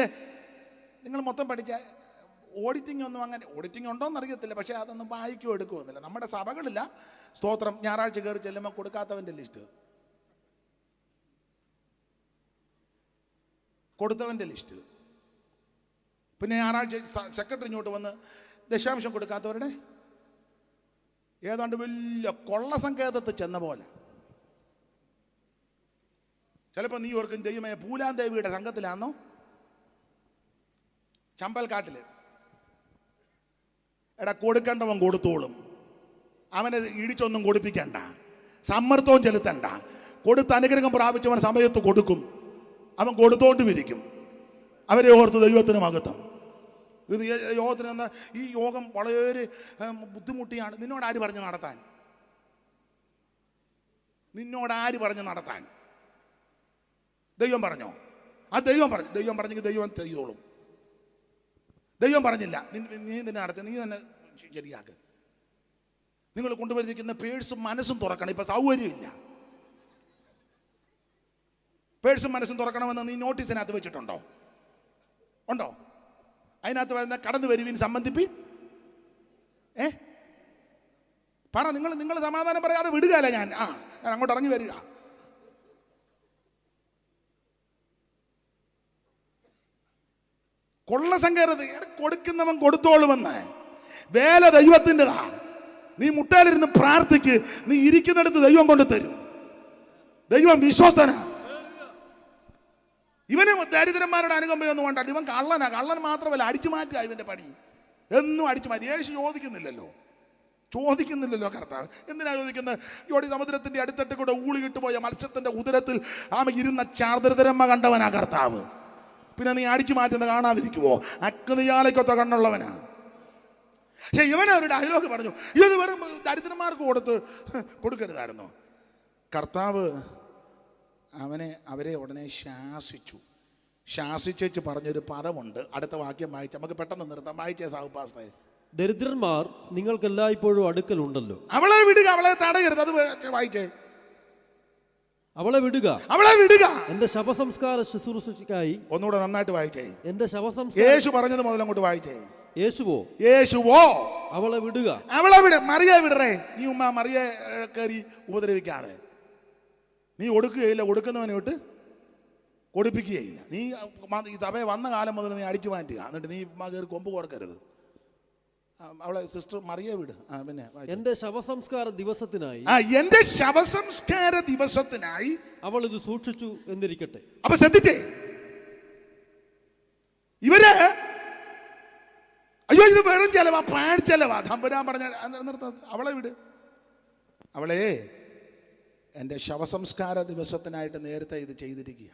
നിങ്ങൾ മൊത്തം പഠിച്ച ഓഡിറ്റിംഗ് ഒന്നും, അങ്ങനെ ഓഡിറ്റിംഗ് ഉണ്ടോയെന്ന് അറിയത്തില്ല, പക്ഷേ അതൊന്നും വായിക്കുകയോ എടുക്കുകയൊന്നുമില്ല. നമ്മുടെ സഭകളില്ല. സ്തോത്രം, ഞായറാഴ്ച കയറി ചെല്ലുമ്പോൾ കൊടുക്കാത്തവൻ്റെ ലിസ്റ്റ്, കൊടുത്തവൻ്റെ ലിസ്റ്റ്. പിന്നെ ഞായറാഴ്ച സെക്രട്ടറി ഇങ്ങോട്ട് വന്ന് ദശാംശം കൊടുക്കാത്തവരുടെ ഏതാണ്ട് വലിയ കൊള്ളസങ്കേതത്തിൽ ചെന്ന പോലെ. ചിലപ്പോൾ നീ ഓർക്കും, ദൈവമേ പൂലാൻ ദേവിയുടെ സംഘത്തിലാണോ ചമ്പൽക്കാട്ടിൽ? എടാ, കൊടുക്കേണ്ടവൻ കൊടുത്തോളും. അവനെ ഇടിച്ചൊന്നും കൊടുപ്പിക്കണ്ട, സമ്മർദ്ദവും ചെലുത്തണ്ട. കൊടുത്ത് അനുഗ്രഹം പ്രാപിച്ചവൻ സമയത്ത് കൊടുക്കും. അവൻ കൊടുത്തോണ്ട് വിരിക്കും. അവരെ ഓർത്ത് ദൈവത്തിന് മഹത്വം. ഇത് യോഗത്തിന് വന്ന ഈ യോഗം വളരെ ബുദ്ധിമുട്ടിയാണ്. നിന്നോട് ആര് പറഞ്ഞ് നടത്താൻ? ദൈവം പറഞ്ഞോ? ആ ദൈവം പറഞ്ഞെങ്കിൽ ദൈവം ചെയ്തോളും. ദൈവം പറഞ്ഞില്ല, നീ തന്നെ നടത്തി, നീ തന്നെ ശരിയാക്ക്. നിങ്ങൾ കൊണ്ടുവരുന്ന പേഴ്സും മനസ്സും തുറക്കണം. ഇപ്പൊ സൗകര്യമില്ല. പേഴ്സും മനസ്സും തുറക്കണമെന്ന് നീ നോട്ടീസിനകത്ത് വെച്ചിട്ടുണ്ടോ? ഉണ്ടോ? അതിനകത്ത് വരുന്ന കടന്നു വരുവിൻ സംബന്ധിപ്പി പറ. നിങ്ങൾ സമാധാനം പറയാതെ വിടുകയല്ല ഞാൻ അങ്ങോട്ട് ഇറങ്ങി വരിക. കൊള്ളസങ്കേതത്തിൽ കൊടുക്കുന്നവൻ കൊടുത്തോളുമെന്ന്. വേല ദൈവത്തിൻ്റെതാ. നീ മുട്ടയിലിരുന്ന് പ്രാർത്ഥിക്ക്, നീ ഇരിക്കുന്നിടത്ത് ദൈവം കൊണ്ട് തരും. ദൈവം വിശ്വസ്തനാ. ഇവന് ദരിദ്രന്മാരുടെ അനുകമ്പയൊന്നും വേണ്ട. ഇവൻ കള്ളനാ. കള്ളൻ മാത്രമല്ല, അടിച്ചു മാറ്റുക ഇവന്റെ പണി. എന്നും അടിച്ചു മാറ്റി. യേശു ചോദിക്കുന്നില്ലല്ലോ കർത്താവ്. എന്തിനാ ചോദിക്കുന്നത്? യോടി സമുദ്രത്തിന്റെ അടുത്തിട്ട് കൂടെ ഊളിയിട്ട് പോയ മത്സ്യത്തിന്റെ ഉദരത്തിൽ ഇരുന്ന ചാർദരിദ്രന്മ കണ്ടവനാ കർത്താവ്. പിന്നെ നീ അടിച്ചു മാറ്റുന്ന കാണാതിരിക്കുവോ? അഗ്നിയാലയ്ക്കൊത്ത കണ്ണുള്ളവനാ. പക്ഷെ ഇവനെ ഒരു ഡയലോഗ് പറഞ്ഞു, ഇത് വെറും ദരിദ്രന്മാർക്ക് കൊടുക്കരുതായിരുന്നു. കർത്താവ് അവരെ ഉടനെ ശാസിച്ചു പറഞ്ഞൊരു പദമുണ്ട്. അടുത്ത വാക്യം വായിച്ച നമുക്ക് പെട്ടെന്ന് നിർത്താം. വായിച്ചേ സാഹുപാസ്റ്റേ. ദരിദ്രന്മാർ നിങ്ങൾക്ക് എല്ലായ്പ്പോഴും അടുക്കലുണ്ടല്ലോ. അവളെ വിടുക, അവളെ തടയരുത്. അത് വായിച്ചേ. അവളെ വിടുക. എന്റെ ശവസംസ്കാര ശുശ്രൂഷയ്ക്കായി. ഒന്നുകൂടെ നന്നായിട്ട് വായിച്ചേ. എന്റെ ശവസംസ്കാരം. യേശു പറഞ്ഞത് മുതൽ അങ്ങോട്ട് വായിച്ചേ. യേശുവോ അവളെ വിടുക. മറിയെ വിടറേ. നീ മറിയെ കയറി ഉപദ്രവിക്കാതെ. നീ ഒടുക്കുകയില്ല, കൊടുക്കുന്നവനെ വിട്ട് കൊടുപ്പിക്കുകയില്ല. നീ ഈ സഭയെ വന്ന കാലം മുതൽ നീ അടിച്ചു മാറ്റുക. എന്നിട്ട് നീ കയറി കൊമ്പ് കോർക്കരുത്. അവളെ സിസ്റ്റർ മറിയെ വിട്. പിന്നെ എന്റെ ശവസംസ്കാര ദിവസത്തിനായി അവൾ ഇത് സൂക്ഷിച്ചു എന്നിരിക്കട്ടെ. അപ്പൊ ശ്രദ്ധിച്ചേ, ഇവര് അയ്യോ ഇത് വെറും ചെലവാ, പാഴ്ചെലവാ. തമ്പുരാൻ പറഞ്ഞ അവളെ വിട്. അവളെ എൻ്റെ ശവസംസ്കാര ദിവസത്തിനായിട്ട് നേരത്തെ ഇത് ചെയ്തിരിക്കുക.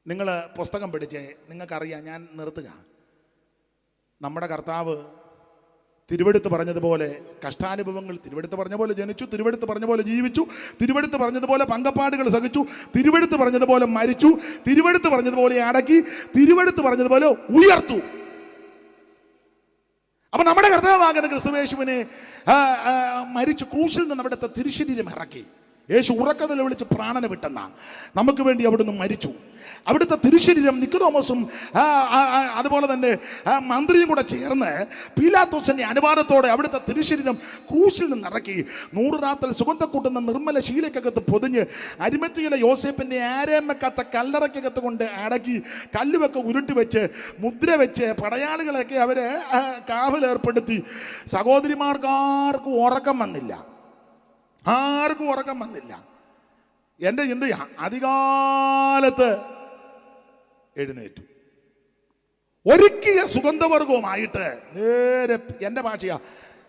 നിങ്ങൾ പുസ്തകം പഠിച്ചേ, നിങ്ങൾക്കറിയാം. ഞാൻ നിർത്തുക. നമ്മുടെ കർത്താവ് തിരുവെടുത്ത് പറഞ്ഞതുപോലെ കഷ്ടാനുഭവങ്ങൾ, തിരുവെടുത്ത് പറഞ്ഞ പോലെ ജനിച്ചു, തിരുവെടുത്ത് പറഞ്ഞ പോലെ ജീവിച്ചു, തിരുവെടുത്ത് പറഞ്ഞതുപോലെ പങ്കപ്പാടുകൾ സഹിച്ചു, തിരുവെടുത്ത് പറഞ്ഞതുപോലെ മരിച്ചു, തിരുവെടുത്ത് പറഞ്ഞതുപോലെ അടക്കി, തിരുവെടുത്ത് പറഞ്ഞതുപോലെ ഉയർത്തു. അപ്പൊ നമ്മുടെ കർത്താവാകുന്ന ക്രിസ്തുയേശുവിനെ മരിച്ചു ക്രൂശിൽ നിന്ന് അവിടുത്തെ തിരുശരീരം ഇറക്കി. യേശു ഉറക്കത്തിൽ വിളിച്ച് പ്രാണനെ വിട്ടെന്ന നമുക്ക് വേണ്ടി അവിടുന്ന് മരിച്ചു. അവിടുത്തെ തിരുശരീരം നിക്കോദോമസും അതുപോലെ തന്നെ മന്ത്രിയും കൂടെ ചേർന്ന് പീലാത്തോസിന്റെ അനുവാദത്തോടെ അവിടുത്തെ തിരുശരീരം ക്രൂശിൽ നിന്ന് ഇറക്കി 100 റാത്തൽ സുഗന്ധ കൂട്ടുന്ന നിർമ്മല ശീലക്കകത്ത് പൊതിഞ്ഞ് അരിമത്തിയിലെ യോസേപ്പിന്റെ ആരേമക്കത്ത കല്ലറക്കകത്ത് കൊണ്ട് അടക്കി കല്ലുവൊക്കെ ഉരുട്ടി വെച്ച് മുദ്ര വെച്ച് പടയാളികളൊക്കെ അവര് കാവലേർപ്പെടുത്തി. സഹോദരിമാർക്കാർക്കും ഉറക്കം വന്നില്ല. എൻ്റെ ചിന്തയാ, അധികാലത്ത് എഴുന്നേറ്റു. ഒരുക്കിയ സുഗന്ധവർഗവുമായിട്ട് നേരെ, എൻ്റെ ഭാഷയാ,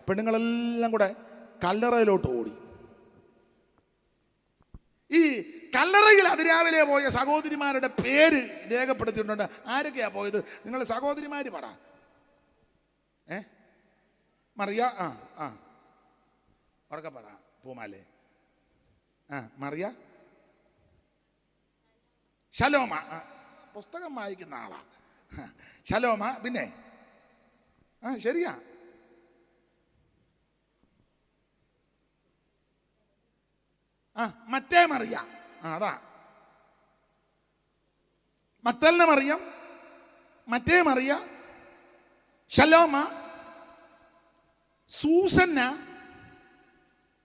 പെണ്ണുങ്ങളെല്ലാം കൂടെ കല്ലറയിലോട്ട് ഓടി. ഈ കല്ലറയിൽ അതിരാവിലെ പോയ സഹോദരിമാരുടെ പേര് രേഖപ്പെടുത്തിയിട്ടുണ്ട്. ആരൊക്കെയാ പോയത്? നിങ്ങൾ സഹോദരിമാര് പറ. മറിയ, ഉറക്കെ പറ. പൂമാലേ, മറിയ, ശലോമ, പുസ്തകം വായിക്കുന്ന ആളാ. ശലോമ, പിന്നെ ശരിയാ, മറ്റേ മറിയ, അതാ മഗ്ദലന മറിയം, മറ്റേ മറിയ, ശലോമ, സൂസന്ന,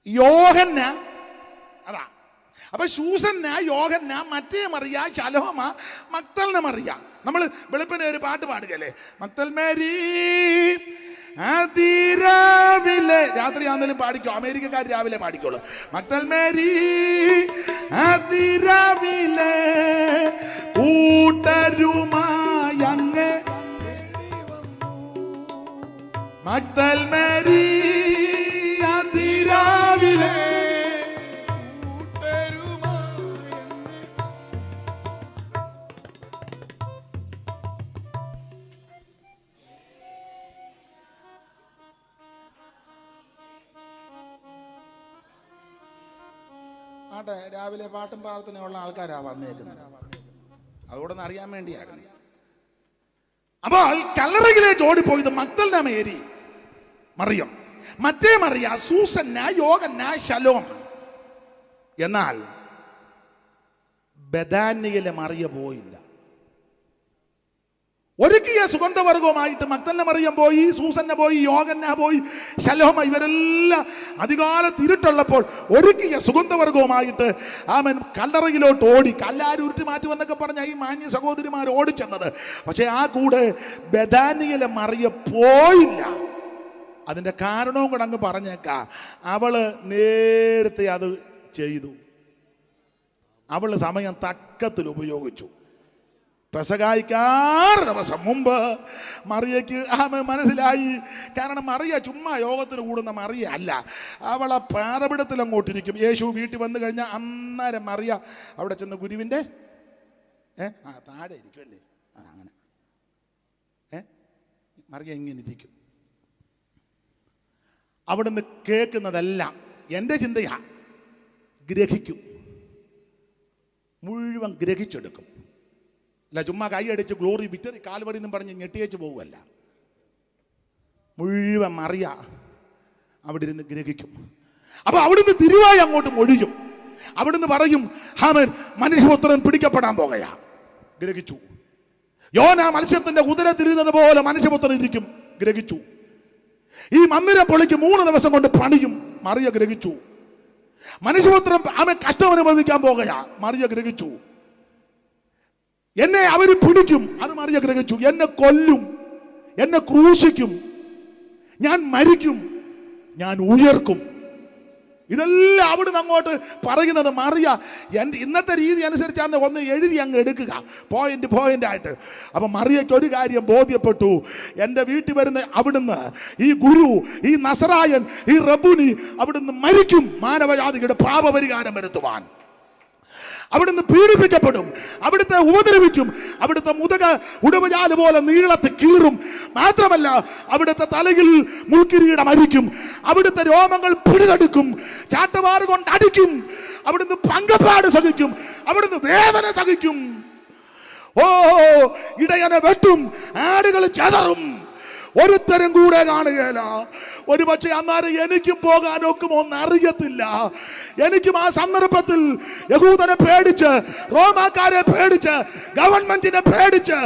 യോഹന്ന. അതാ. അപ്പൊ സൂസന്ന, യോഹന്ന, മറ്റേ മറിയ, ശലോമ, മഗ്ദലന മറിയ. നമ്മൾ വെളുപ്പിനെ ഒരു പാട്ട് പാടുകയല്ലേ, മഗ്ദൽ മേരി അതിരാവിലെ. രാത്രി ആണെങ്കിലും പാടിക്കോ, അമേരിക്കക്കാർ രാവിലെ പാടിക്കോളൂ. മഗ്ദൽ മേരി അതിരാവിലെ കൂട്ടരുമായി അങ്ങ് മഗ്ദൽ മേരി അതിരാവിലെ ആട്ടെ. രാവിലെ പാട്ടും പ്രാർത്ഥനയുള്ള ആൾക്കാരാ വന്നേക്കുന്നത്. അതോടൊന്ന് അറിയാൻ വേണ്ടിയായിരുന്നു. അപ്പോൾ കല്ലറയിലേക്ക് ഓടിപ്പോയത് മഗ്ദലന മേരി, മറിയം, മറ്റേ മറിയ, സൂസന്ന, യോഹന്ന, ശലോം. എന്നാൽ ബഥാന്യയിലെ മറിയ പോയില്ല. ഒരുക്കിയ സുഗന്ധവർഗവുമായിട്ട് മഗ്ദലന മറിയം പോയി, സൂസന്ന പോയി, യോഹന്ന പോയി, ശലോമ, ഇവരെല്ലാം അധികാലത്ത് ഇരുട്ടുള്ളപ്പോൾ ഒരുക്കിയ സുഗന്ധവർഗവുമായിട്ട് ആമൻ കല്ലറയിലോട്ട് ഓടി. കല്ലാരും ഉരുട്ടി മാറ്റുമെന്നൊക്കെ പറഞ്ഞ ഈ മാന്യ സഹോദരിമാർ ഓടിച്ചെന്നത്. പക്ഷെ ആ കൂടെ ബഥാന്യയിലെ മറിയ പോയില്ല. അതിൻ്റെ കാരണവും കൂടെ അങ്ങ് പറഞ്ഞേക്കാം. അവള് നേരത്തെ അത് ചെയ്തു. അവള് സമയം തക്കത്തിൽ ഉപയോഗിച്ചു. പെസഹായ്ക്കാറ് ദിവസം മുമ്പ് മറിയയ്ക്ക് മനസ്സിലായി. കാരണം മറിയ ചുമ്മാ യോഗത്തിന് കൂടുന്ന മറിയ അല്ല, അവളെ പാറപിടത്തിൽ അങ്ങോട്ടിരിക്കും. യേശു വീട്ടിൽ വന്നു കഴിഞ്ഞാൽ അന്നേരം മറിയ അവിടെ ചെന്ന് ഗുരുവിൻ്റെ താഴെ ഇരിക്കുമല്ലേ, അങ്ങനെ മറിയ ഇങ്ങനെ ഇരിക്കും. അവിടുന്ന് കേൾക്കുന്നതെല്ലാം എൻ്റെ ചിന്തയാ, ഗ്രഹിക്കും, മുഴുവൻ ഗ്രഹിച്ചെടുക്കും. അല്ല ചുമ്മാ കൈയടിച്ച് ഗ്ലോറി വിറ്ററി കാൽവരി എന്നും പറഞ്ഞ് ഞെട്ടിയേച്ച് പോകുമല്ല. മുഴുവൻ മറിയ അവിടെ ഇരുന്ന് ഗ്രഹിക്കും. അപ്പൊ അവിടുന്ന് തിരുവായി അങ്ങോട്ട് മൊഴിയും. അവിടുന്ന് പറയും, ഹാമൻ മനുഷ്യപുത്രൻ പിടിക്കപ്പെടാൻ പോകയാ. ഗ്രഹിച്ചു. യോന മത്സ്യത്തിന്റെ കുതിര തിരിയുന്നത് പോലെ മനുഷ്യപുത്രൻ ഇരിക്കും. ഗ്രഹിച്ചു. ഈ മന്ദിരം പൊളിക്ക് 3 ദിവസം കൊണ്ട് പണിയും. മറിയ ഗ്രഹിച്ചു. മനുഷ്യപുത്രൻ അവൻ കഷ്ടം അനുഭവിക്കാൻ പോകയാ. മറിയ ഗ്രഹിച്ചു. എന്നെ അവർ പിടിക്കും, അത് മറിയ ഗ്രഹിച്ചു. എന്നെ കൊല്ലും, എന്നെ ക്രൂശിക്കും, ഞാൻ മരിക്കും, ഞാൻ ഉയർക്കും. ഇതെല്ലാം അവിടുന്ന് അങ്ങോട്ട് പറയുന്നത് മറിയ ഇന്നത്തെ രീതി അനുസരിച്ചാണ് ഒന്ന് എഴുതി അങ്ങ് എടുക്കുക, പോയിന്റ് ആയിട്ട്. അപ്പം മറിയയ്ക്ക് ഒരു കാര്യം ബോധ്യപ്പെട്ടു. എൻ്റെ വീട്ടിൽ വരുന്ന അവിടുന്ന്, ഈ ഗുരു, ഈ നസറായൻ, ഈ റബ്ബുനി അവിടുന്ന് മരിക്കും, മാനവജാതിയുടെ പാപപരിഹാരം വരുത്തുവാൻ. അവിടുന്ന് പീഡിപ്പിക്കപ്പെടും, അവിടുത്തെ ഉപദ്രവിക്കും, അവിടുത്തെ മുതക ഉടവജാല് പോലെ നീളത്ത് കീറും. മാത്രമല്ല അവിടുത്തെ തലയിൽ മുൾക്കിരീടം അരിക്കും, അവിടുത്തെ രോമങ്ങൾ പിടിതെടുക്കും, ചാട്ടവാറ് കൊണ്ട് അടിക്കും, അവിടുന്ന് പങ്കപ്പാട് സഹിക്കും, അവിടുന്ന് വേദന സഹിക്കും. ഓ, ഇടയനെ വെട്ടും, ആടുകൾ ചെതറും, ഒരുത്തരും കൂടെ കാണുകയില്ല. ഒരു പക്ഷേ അന്നേരം എനിക്കും പോകാനൊക്കും ഒന്നറിയത്തില്ല. എനിക്കും ആ സന്ദർഭത്തിൽ യഹൂദനെ പേടിച്ച്, റോമാക്കാരെ പേടിച്ച്, ഗവൺമെന്റിനെ പേടിച്ച്,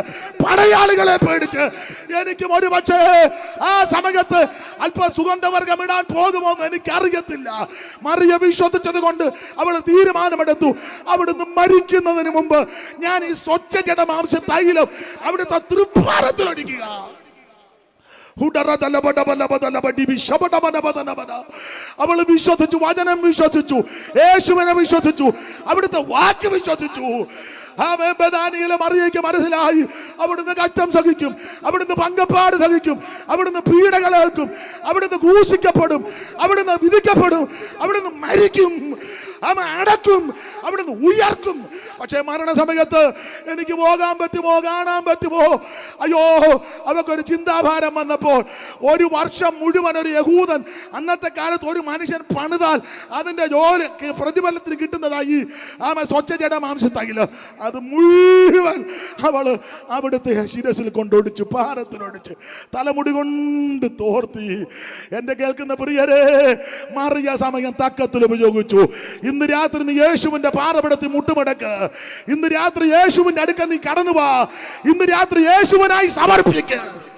പടയാളികളെ പേടിച്ച് എനിക്കും ഒരു പക്ഷേ ആ സമയത്ത് അല്പ സുഗന്ധവർഗം ഇടാൻ പോകുമോന്ന് എനിക്കറിയത്തില്ല. മറിയ വിശ്വസിച്ചത് കൊണ്ട് അവൾ തീരുമാനമെടുത്തു. അവിടുന്ന് മരിക്കുന്നതിന് മുമ്പ് ഞാൻ ഈ സ്വച്ഛ ജഡമാംസ തൈലം അവിടുത്തെ തൃപ്പാരത്തിലടിക്കുക. അവള് വിശ്വസിച്ചു, വചനം വിശ്വസിച്ചു, യേശുവിനെ വിശ്വസിച്ചു, അവിടുത്തെ വാക്ക് വിശ്വസിച്ചു. ബഥാനിയിലെ മറിയയ്ക്ക് മനസ്സിലായി, അവിടുന്ന് കഷ്ടം സഹിക്കും, അവിടുന്ന് പങ്കപ്പാട് സഹിക്കും, അവിടുന്ന് പീഡകളേൽക്കും, അവിടുന്ന് ക്രൂശിക്കപ്പെടും, അവിടുന്ന് വിധിക്കപ്പെടും, അവിടുന്ന് മരിക്കും, അവൻ അടക്കും, അവിടുന്ന് ഉയർക്കും. പക്ഷേ മരണസമയത്ത് എനിക്ക് പോകാൻ പറ്റുമോ, കാണാൻ പറ്റുമോ? അയ്യോ, അവക്കൊരു ചിന്താഭാരം വന്നപ്പോൾ 1 വർഷം മുഴുവൻ ഒരു യഹൂദൻ, അന്നത്തെ കാലത്ത് ഒരു മനുഷ്യൻ പണിതാൽ അതിൻ്റെ ജോലി പ്രതിഫലത്തിന് കിട്ടുന്നതായി സ്വച്ഛ ജഡമാംസത്തകില്, അത് മുഴുവൻ അവള് അവിടുത്തെ ശിരസിൽ കൊണ്ടൊടിച്ച്, പാരത്തിലൊടിച്ച്, തലമുടി കൊണ്ട് തോർത്തി. എന്റെ കേൾക്കുന്ന പ്രിയരെ, മറിയ സമയം തക്കത്തിൽ ഉപയോഗിച്ചു. ഇന്ന് രാത്രി നീ യേശുവിന്റെ പാറപെടത്തിൽ മുട്ടുമടക്ക്. ഇന്ന് രാത്രി യേശുവിന്റെ അടുക്ക നീ കടന്നു വാ. ഇന്ന് രാത്രി യേശുവിനായി സമർപ്പിക്കുക.